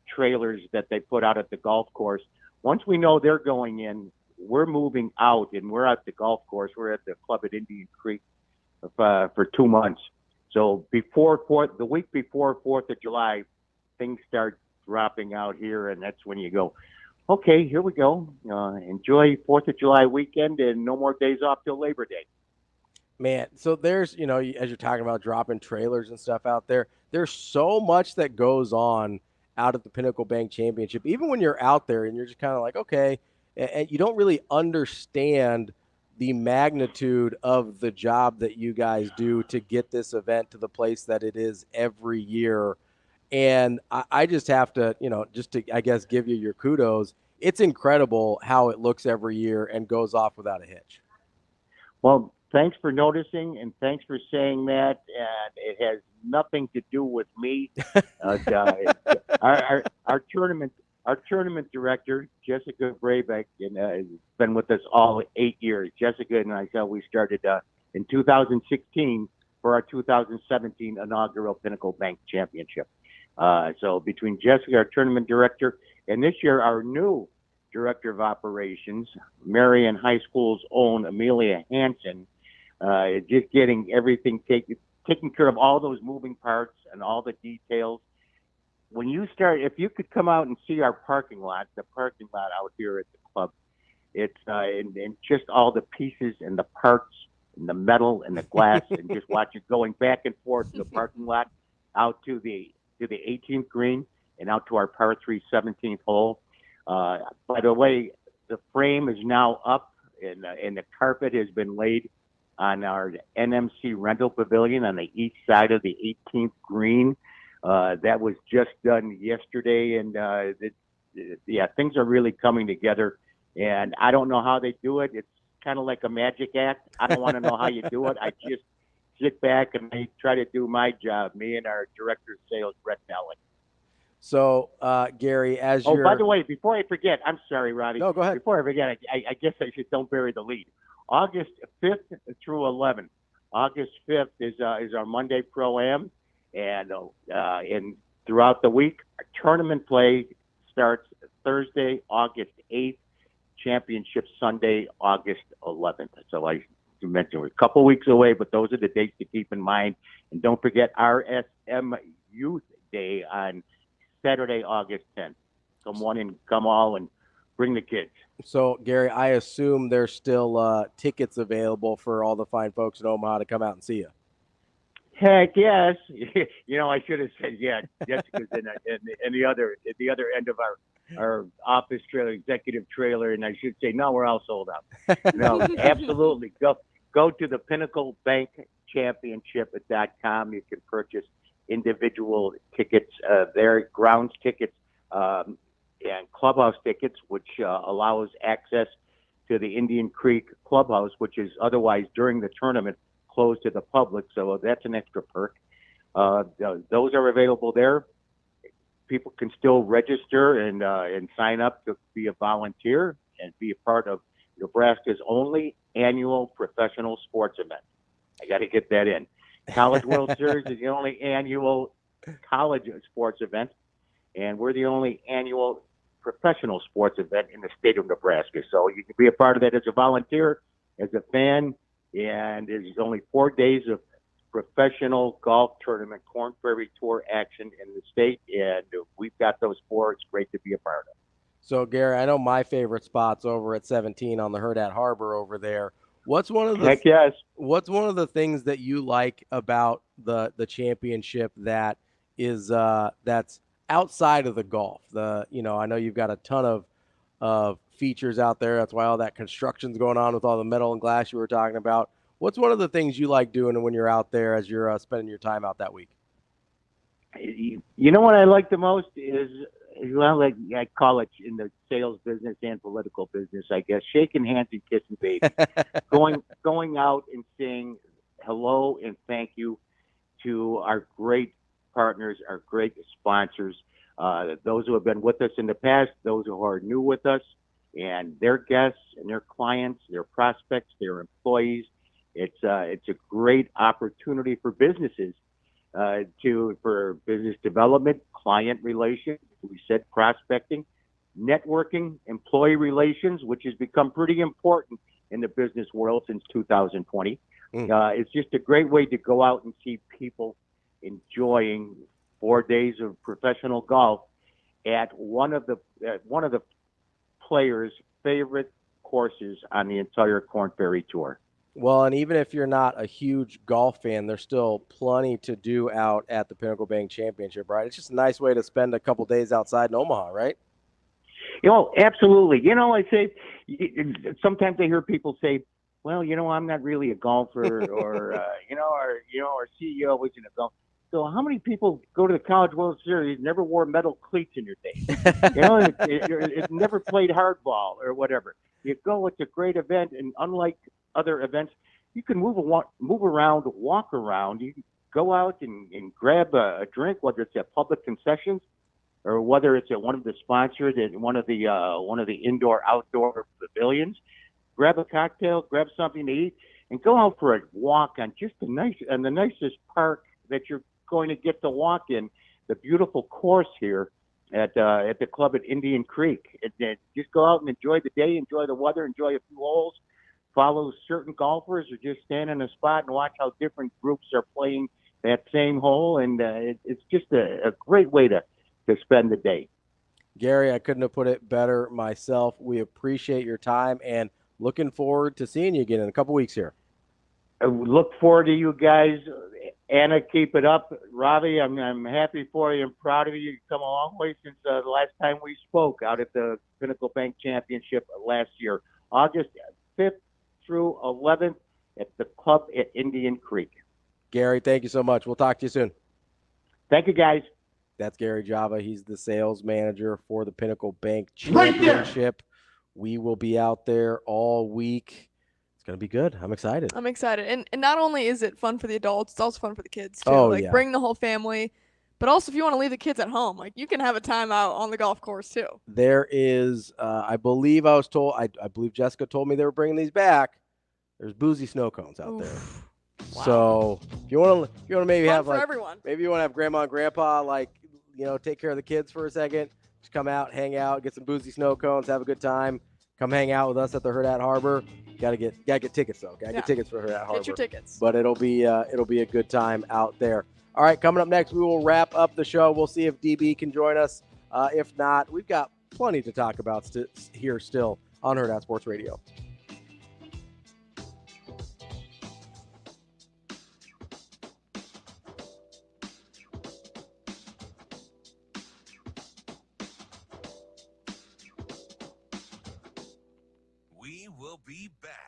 trailers that they put out at the golf course. Once we know they're going in, we're moving out, and we're at the golf course. We're at the club at Indian Creek for 2 months. So the week before 4th of July, things start dropping out here, and that's when you go, okay, here we go. Enjoy 4th of July weekend and no more days off till Labor Day. Man, so there's, as you're talking about dropping trailers and stuff out there, there's so much that goes on out at the Pinnacle Bank Championship. Even when you're out there and you're just kind of like, okay, and you don't really understand the magnitude of the job that you guys do to get this event to the place that it is every year. And I just have to, just to, I guess, give you your kudos. It's incredible how it looks every year and goes off without a hitch. Well, thanks for noticing, and thanks for saying that. And it has nothing to do with me. Our tournament director, Jessica Brabeck, has been with us all 8 years. Jessica and myself, we started in 2016 for our 2017 inaugural Pinnacle Bank Championship. So between Jessica, our tournament director, and this year our new director of operations, Marion High School's own Amelia Hansen, just getting everything taking care of all those moving parts and all the details. When you start, if you could come out and see our parking lot, the parking lot out here at the club, it's and just all the pieces and the parts and the metal and the glass, and just watch it going back and forth to the parking lot out to the 18th green and out to our par 3 17th hole. By the way, the frame is now up and the carpet has been laid on our NMC rental pavilion on the east side of the 18th green. That was just done yesterday, and things are really coming together. And I don't know how they do it. It's kind of like a magic act. I don't want to know how you do it. I just sit back and I try to do my job. Me and our director of sales, Brett Nelly. So, Gary, Oh, by the way, before I forget, I'm sorry, Robbie. No, go ahead. Before I forget, I guess I should don't bury the lead. August 5th through 11th. August 5th is our Monday Pro-Am, and throughout the week, our tournament play starts Thursday, August 8th, championship Sunday, August 11th. So I mentioned we're a couple weeks away, but those are the dates to keep in mind. And don't forget RSM Youth Day on Saturday, August 10th. Come all and bring the kids. So, Gary, I assume there's still tickets available for all the fine folks in Omaha to come out and see you. Heck yes. I should have said yeah. Jessica's in the other end of our office trailer, executive trailer, and I should say no, we're all sold out. No, absolutely. Go to the Pinnacle Bank Championship.com. You can purchase individual tickets there, grounds tickets, and clubhouse tickets, which allows access to the Indian Creek Clubhouse, which is otherwise during the tournament closed to the public. So that's an extra perk. Those are available there. People can still register and sign up to be a volunteer and be a part of Nebraska's only annual professional sports event. I got to get that in. College World Series is the only annual college sports event, and we're the only annual professional sports event in the state of Nebraska. So you can be a part of that as a volunteer, as a fan, and there's only 4 days of professional golf tournament, Corn Ferry Tour action in the state, and we've got those 4. It's great to be a part of. So, Gary, I know my favorite spot's over at 17 on the Hurrdat Harbor over there. What's one of the things that you like about the championship that is that's outside of the golf? I know you've got a ton of features out there. That's why all that construction's going on with all the metal and glass you were talking about. What's one of the things you like doing when you're out there as you're spending your time out that week? You know what I like the most is, like I call it in the sales business and political business, I guess, shaking hands and kissing babies. going out and saying hello and thank you to our great partners, our great sponsors, those who have been with us in the past, those who are new with us, and their guests and their clients, their prospects, their employees, It's a great opportunity for businesses for business development, client relations, we said prospecting, networking, employee relations, which has become pretty important in the business world since 2020. It's just a great way to go out and see people enjoying 4 days of professional golf at one of the players' favorite courses on the entire Korn Ferry Tour. Well, and even if you're not a huge golf fan, there's still plenty to do out at the Pinnacle Bank Championship, right? It's just a nice way to spend a couple days outside in Omaha, right? Absolutely. I say sometimes I hear people say, well, I'm not really a golfer, or our CEO isn't a golfer. So how many people go to the College World Series, never wore metal cleats in your day? It never played hardball or whatever. You go, it's a great event, and unlike other events, you can move around, walk around. You can go out and grab a drink, whether it's at public concessions or whether it's at one of the sponsors at one of the indoor-outdoor pavilions. Grab a cocktail, grab something to eat, and go out for a walk on just the nicest park that you're going to get to walk in. The beautiful course here at the club at Indian Creek. Just go out and enjoy the day, enjoy the weather, enjoy a few holes, follow certain golfers, or just stand in a spot and watch how different groups are playing that same hole. And it's just a great way to spend the day. Gary, I couldn't have put it better myself. We appreciate your time and looking forward to seeing you again in a couple weeks here. I look forward to you guys. Anna, keep it up. Ravi, I'm happy for you and proud of you. You've come a long way since the last time we spoke out at the Pinnacle Bank Championship last year. August 5th through 11th at the club at Indian Creek. Gary, thank you so much. We'll talk to you soon. Thank you, guys. That's Gary Java. He's the sales manager for the Pinnacle Bank Championship. We will be out there all week. It's going to be good. I'm excited. I'm excited. And not only is it fun for the adults, it's also fun for the kids, too. Bring the whole family. But also, if you want to leave the kids at home, you can have a time out on the golf course, too. There is, I believe I was told, I believe Jessica told me they were bringing these back. There's boozy snow cones out there. Wow. So if you want to maybe fun have for everyone. Maybe you want to have grandma and grandpa, take care of the kids for a second. Just come out, hang out, get some boozy snow cones, have a good time. Come hang out with us at the Hurrdat Harbor. Gotta get tickets though. Get tickets for Hurrdat Harbor. Get your tickets. But it'll be a good time out there. All right, coming up next, we will wrap up the show. We'll see if DB can join us. If not, we've got plenty to talk about here still on Hurrdat Sports Radio. We will be back.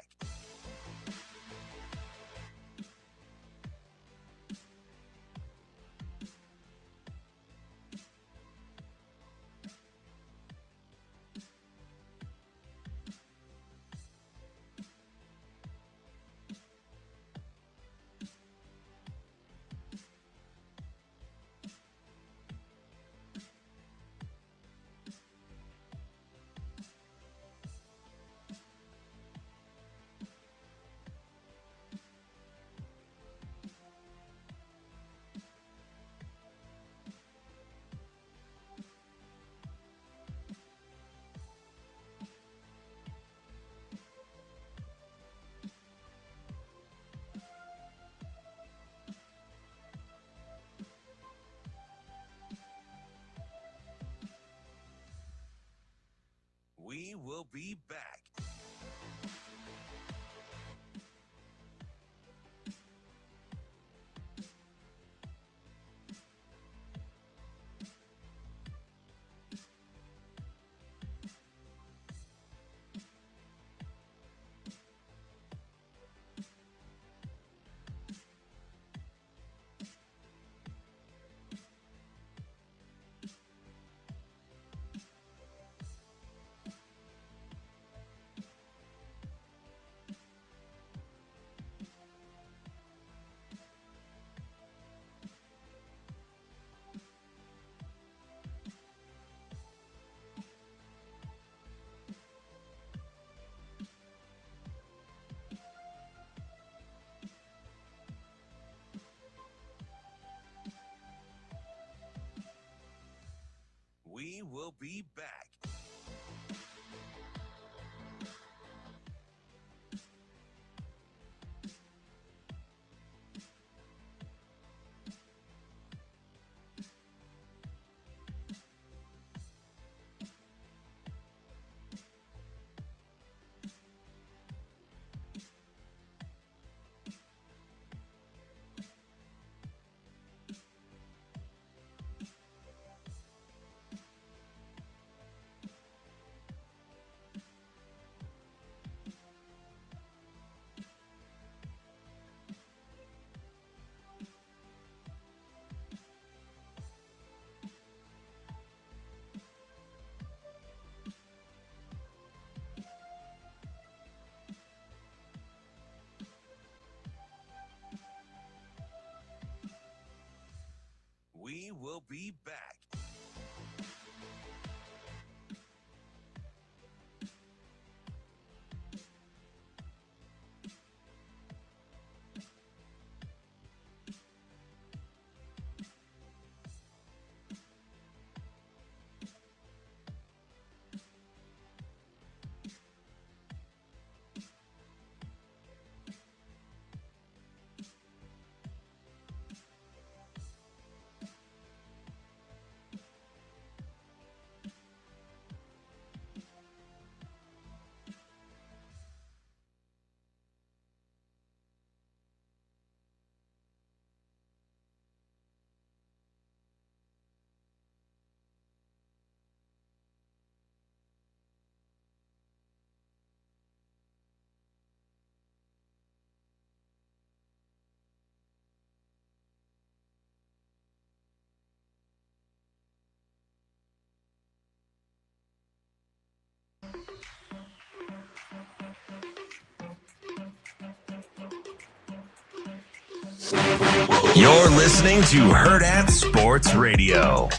You're listening to Hurrdat Sports Radio.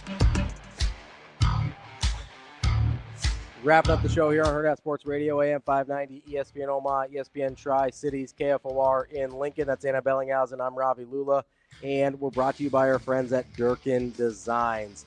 Wrapping up the show here on Hurrdat Sports Radio, AM 590, ESPN Omaha, ESPN Tri-Cities, KFOR in Lincoln. That's Anna Bellinghausen. I'm Ravi Lulla, and we're brought to you by our friends at Durkin Designs.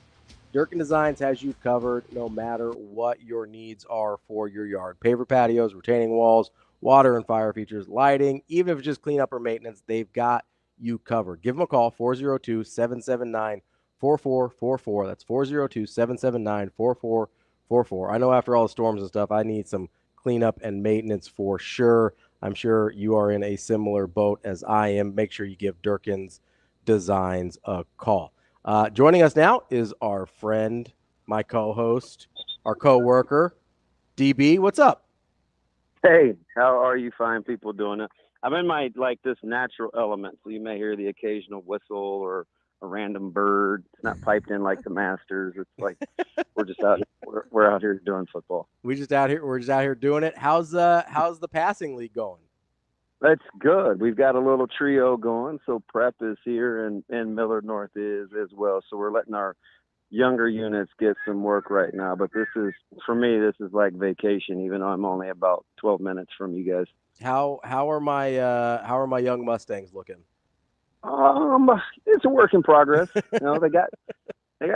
Durkin Designs has you covered no matter what your needs are for your yard. Paver patios, retaining walls, water and fire features, lighting, even if it's just cleanup or maintenance, they've got you covered. Give them a call, 402-779-4444. That's 402-779-4444. I know after all the storms and stuff, I need some cleanup and maintenance for sure. I'm sure you are in a similar boat as I am. Make sure you give Durkin's Designs a call. Joining us now is our friend, my co-host, our co-worker, DB. What's up? Hey, how are you fine people doing it? I'm in my, this natural element, so you may hear the occasional whistle or a random bird. It's not piped in like the Masters. It's like we're just out. We're out here doing football. We're just out here doing it. How's the passing league going? That's good. We've got a little trio going. So Prep is here and Millard North is as well. So we're letting our younger units get some work right now. But this is, for me, this is like vacation, even though I'm only about 12 minutes from you guys. How are my young Mustangs looking? It's a work in progress. You know, they got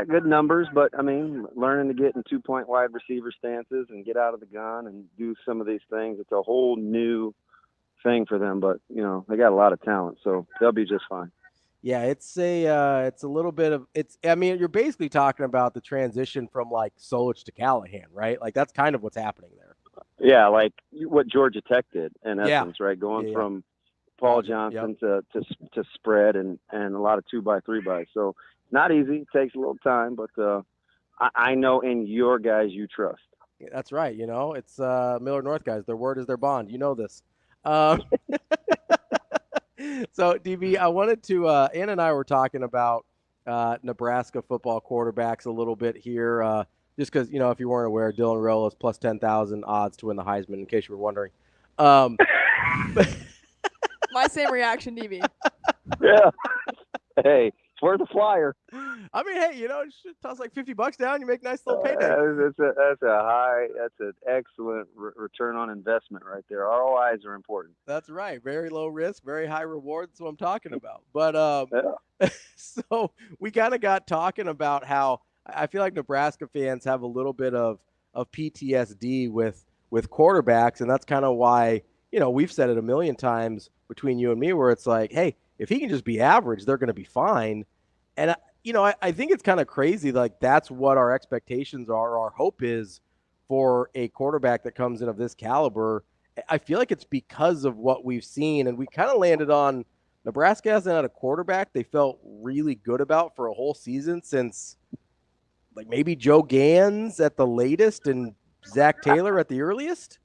good numbers, but I mean, learning to get in 2-point wide receiver stances and get out of the gun and do some of these things, it's a whole new thing for them. But you know, they got a lot of talent, so they'll be just fine. Yeah, it's a little bit of I mean, you're basically talking about the transition from like Solich to Callahan, right? Like that's kind of what's happening there. Yeah, like what Georgia Tech did in essence, right? Going from Paul Johnson to spread and a lot of 2x3x. So not easy. It takes a little time, but I know in your guys you trust. Yeah, that's right. You know, it's Millard North guys. Their word is their bond. You know this. So DB, I wanted to Ann and I were talking about Nebraska football quarterbacks a little bit here, just because, you know, if you weren't aware, Dylan Rolo's plus 10,000 odds to win the Heisman, in case you were wondering. My same reaction, DB. Yeah. Hey, it's worth a flyer. I mean, hey, you know, just toss like $50 down, you make a nice little payday. That's an excellent return on investment right there. ROIs are important. That's right. Very low risk, very high reward. That's what I'm talking about. But so we kind of got talking about how I feel like Nebraska fans have a little bit of PTSD with quarterbacks, and that's kind of why, you know, we've said it a million times between you and me, where it's like, hey, if he can just be average, they're going to be fine. And, you know, I think it's kind of crazy. Like, that's what our expectations are. Our hope is for a quarterback that comes in of this caliber. I feel like it's because of what we've seen. And we kind of landed on Nebraska hasn't had a quarterback they felt really good about for a whole season since, like, maybe Joe Gans at the latest and Zach Taylor at the earliest.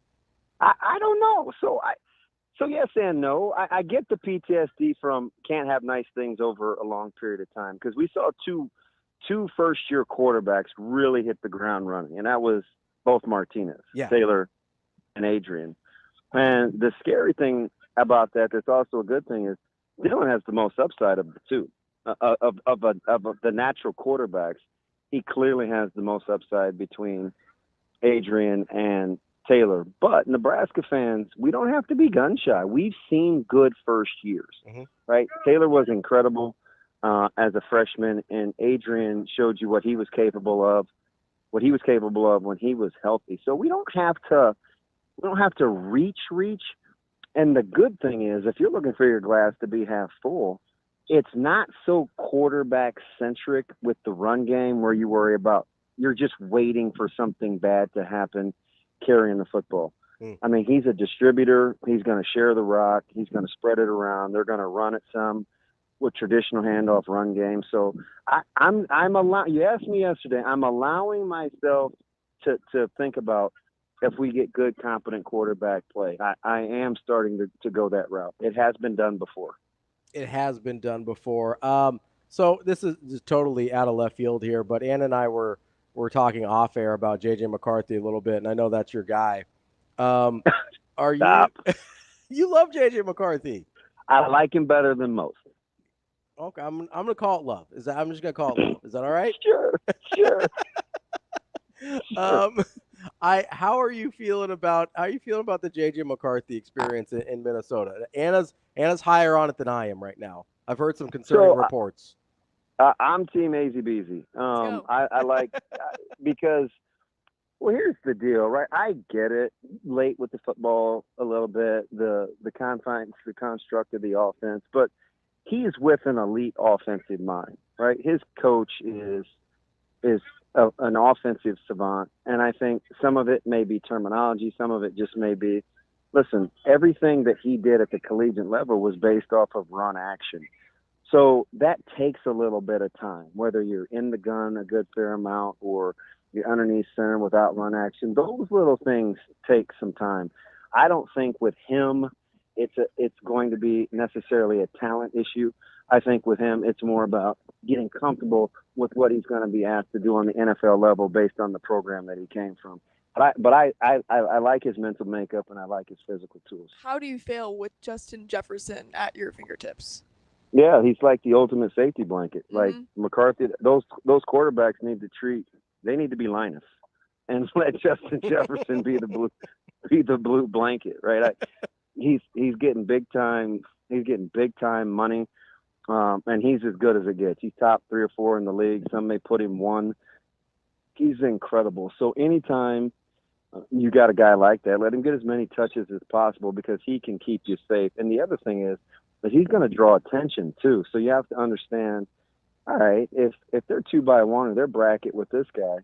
I don't know. So yes and no. I get the PTSD from can't have nice things over a long period of time, because we saw two first-year quarterbacks really hit the ground running, and that was both Martinez, Taylor, and Adrian. And the scary thing about that, that's also a good thing, is Dylan has the most upside of the two. Of the natural quarterbacks, he clearly has the most upside between Adrian and Taylor. But Nebraska fans, we don't have to be gun shy. We've seen good first years, right? Taylor was incredible as a freshman, and Adrian showed you what he was capable of when he was healthy. So we don't have to reach. And the good thing is, if you're looking for your glass to be half full, it's not so quarterback centric with the run game where you worry about, you're just waiting for something bad to happen carrying the football. I mean, he's a distributor. He's going to share the rock. He's going to spread it around. They're going to run it some with traditional handoff run game. So you asked me yesterday, I'm allowing myself to think about if we get good, competent quarterback play. I am starting to go that route. It has been done before. So this is just totally out of left field here, but Ann and I were talking off air about JJ McCarthy a little bit, and I know that's your guy. Are you? You love JJ McCarthy. I like him better than most. Okay, I'm gonna call it love. I'm just gonna call it love. Is that all right? Sure. How are you feeling about the JJ McCarthy experience in Minnesota? Anna's higher on it than I am right now. I've heard some concerning reports. I'm team AZBZ. I like because, well, here's the deal, right? I get it, late with the football a little bit, the confines, the construct of the offense, but he's with an elite offensive mind, right? His coach is an offensive savant, and I think some of it may be terminology, some of it just may be, listen, everything that he did at the collegiate level was based off of run action. So that takes a little bit of time, whether you're in the gun a good fair amount or you're underneath center without run action. Those little things take some time. I don't think with him it's going to be necessarily a talent issue. I think with him it's more about getting comfortable with what he's going to be asked to do on the NFL level based on the program that he came from. But I like his mental makeup and I like his physical tools. How do you feel with Justin Jefferson at your fingertips? Yeah, he's like the ultimate safety blanket. Like McCarthy, those quarterbacks need to be Linus, and let Justin Jefferson be the blue blanket, right? He's getting big time money, and he's as good as it gets. He's top 3 or 4 in the league. Some may put him 1. He's incredible. So anytime you got a guy like that, let him get as many touches as possible because he can keep you safe. And the other thing is, but he's going to draw attention too. So you have to understand, all right, if they're 2-by-1 or they're bracket with this guy,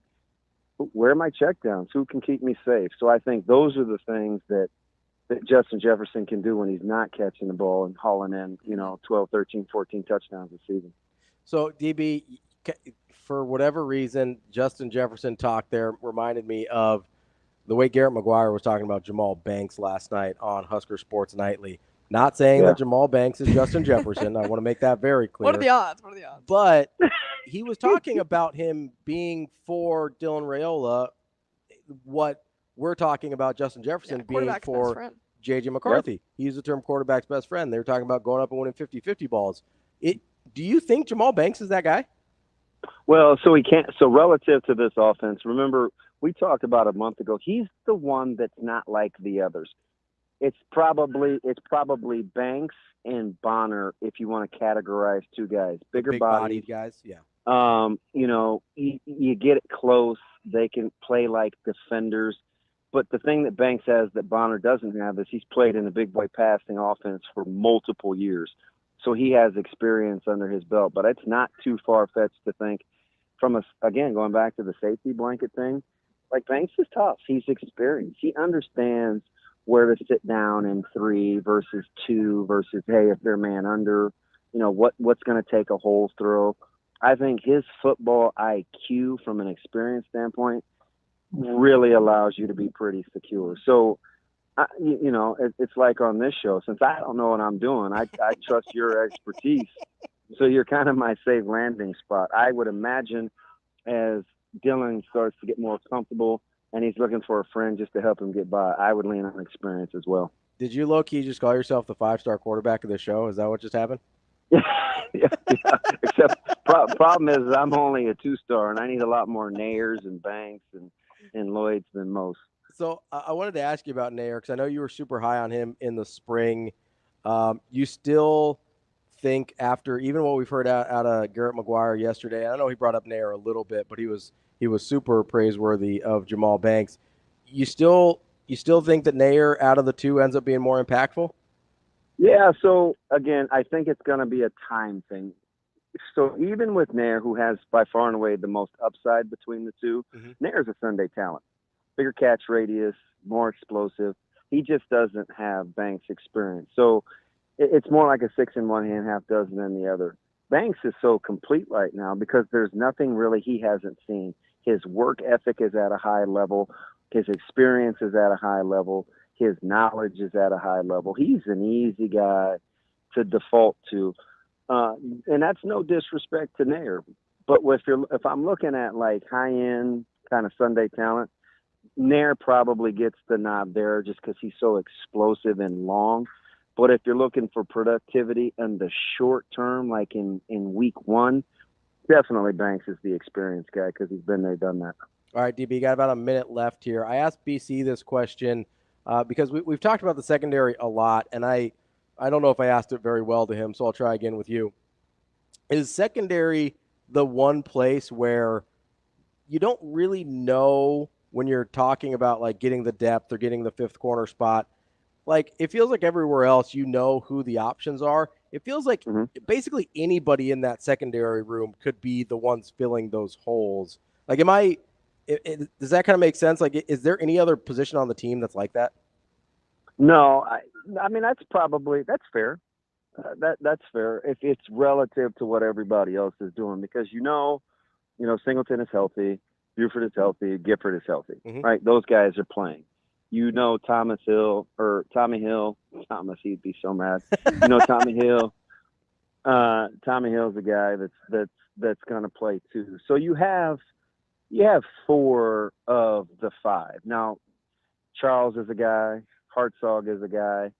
where are my checkdowns? Who can keep me safe? So I think those are the things that Justin Jefferson can do when he's not catching the ball and hauling in, 12, 13, 14 touchdowns a season. So DB, for whatever reason, Justin Jefferson talk there reminded me of the way Garrett McGuire was talking about Jamal Banks last night on Husker Sports Nightly. Not saying that Jamal Banks is Justin Jefferson. I want to make that very clear. What are the odds? But he was talking about him being for Dylan Raiola, what we're talking about Justin Jefferson being for J.J. McCarthy. Yep. He used the term quarterback's best friend. They were talking about going up and winning 50-50 balls. Do you think Jamal Banks is that guy? Well, so he can't. So relative to this offense, remember we talked about a month ago, he's the one that's not like the others. It's probably Banks and Bonner if you want to categorize 2 guys. Big bodied guys, yeah. You get it close. They can play like defenders. But the thing that Banks has that Bonner doesn't have is he's played in a big boy passing offense for multiple years. So he has experience under his belt. But it's not too far-fetched to think going back to the safety blanket thing, like Banks is tough. He's experienced. He understands where to sit down in 3 versus 2 versus, hey, if they're man under, what's going to take a hole throw. I think his football IQ from an experience standpoint really allows you to be pretty secure. So, it's like on this show, since I don't know what I'm doing, I trust your expertise. So you're kind of my safe landing spot. I would imagine as Dylan starts to get more comfortable and he's looking for a friend just to help him get by, I would lean on experience as well. Did you low-key just call yourself the 5-star quarterback of the show? Is that what just happened? yeah. Except problem is I'm only a 2-star, and I need a lot more Nayers and Banks and Lloyds than most. So I wanted to ask you about Nayer because I know you were super high on him in the spring. You still think after even what we've heard out of Garrett McGuire yesterday, I know he brought up Nayer a little bit, but he was super praiseworthy of Jamal Banks. You still think that Nayer out of the 2 ends up being more impactful? Yeah, so again, I think it's going to be a time thing. So even with Nayer, who has by far and away the most upside between the 2, Nayer's a Sunday talent. Bigger catch radius, more explosive. He just doesn't have Banks' experience. So it's more like a 6 in one hand, half dozen in the other. Banks is so complete right now because there's nothing really he hasn't seen. His work ethic is at a high level. His experience is at a high level. His knowledge is at a high level. He's an easy guy to default to. And that's no disrespect to Nayer. But if I'm looking at like high-end kind of Sunday talent, Nayer probably gets the nod there just because he's so explosive and long. But if you're looking for productivity in the short term, like in week one, definitely Banks is the experienced guy because he's been there, done that. All right, DB, got about a minute left here. I asked BC this question because we've talked about the secondary a lot, and I don't know if I asked it very well to him, so I'll try again with you. Is secondary the one place where you don't really know when you're talking about like getting the depth or getting the fifth corner spot? Like, it feels like everywhere else you know who the options are. It feels like basically anybody in that secondary room could be the ones filling those holes. Like, does that kind of make sense? Like, is there any other position on the team that's like that? No, I mean, that's fair. That's fair if it's relative to what everybody else is doing, because Singleton is healthy, Buford is healthy, Gifford is healty, right? Those guys are playing. Tommy Hill, Thomas, he'd be so mad. Tommy Hill's a guy that's going to play too. So you have 4 of the 5. Now, Charles is a guy. Hartzog is a guy.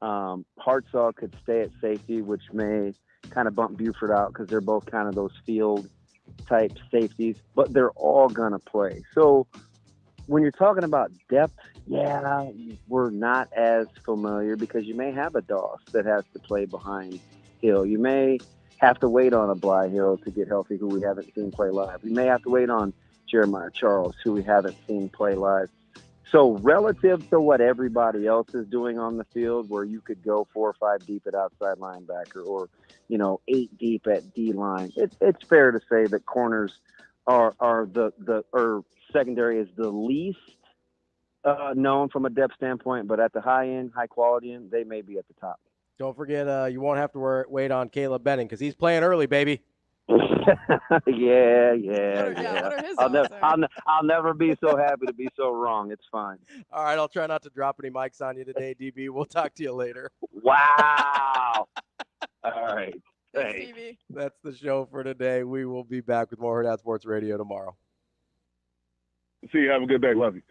Hartzog could stay at safety, which may kind of bump Buford out because they're both kind of those field type safeties, but they're all going to play. So when you're talking about depth, we're not as familiar because you may have a Doss that has to play behind Hill. You may have to wait on a Bly Hill to get healthy, who we haven't seen play live. You may have to wait on Jeremiah Charles, who we haven't seen play live. So relative to what everybody else is doing on the field, where you could go 4 or 5 deep at outside linebacker or, 8 deep at D-line, it's fair to say that corners are or secondary is the least known from a depth standpoint, but at the high end, high quality end, they may be at the top. Don't forget, you won't have to wait on Caleb Benning because he's playing early, baby. Yeah. I'll never be so happy to be so wrong. It's fine. All right, I'll try not to drop any mics on you today, DB. We'll talk to you later. Wow. All right. Thanks. That's the show for today. We will be back with more Hurrdat Sports Radio tomorrow. See you. Have a good day. Love you.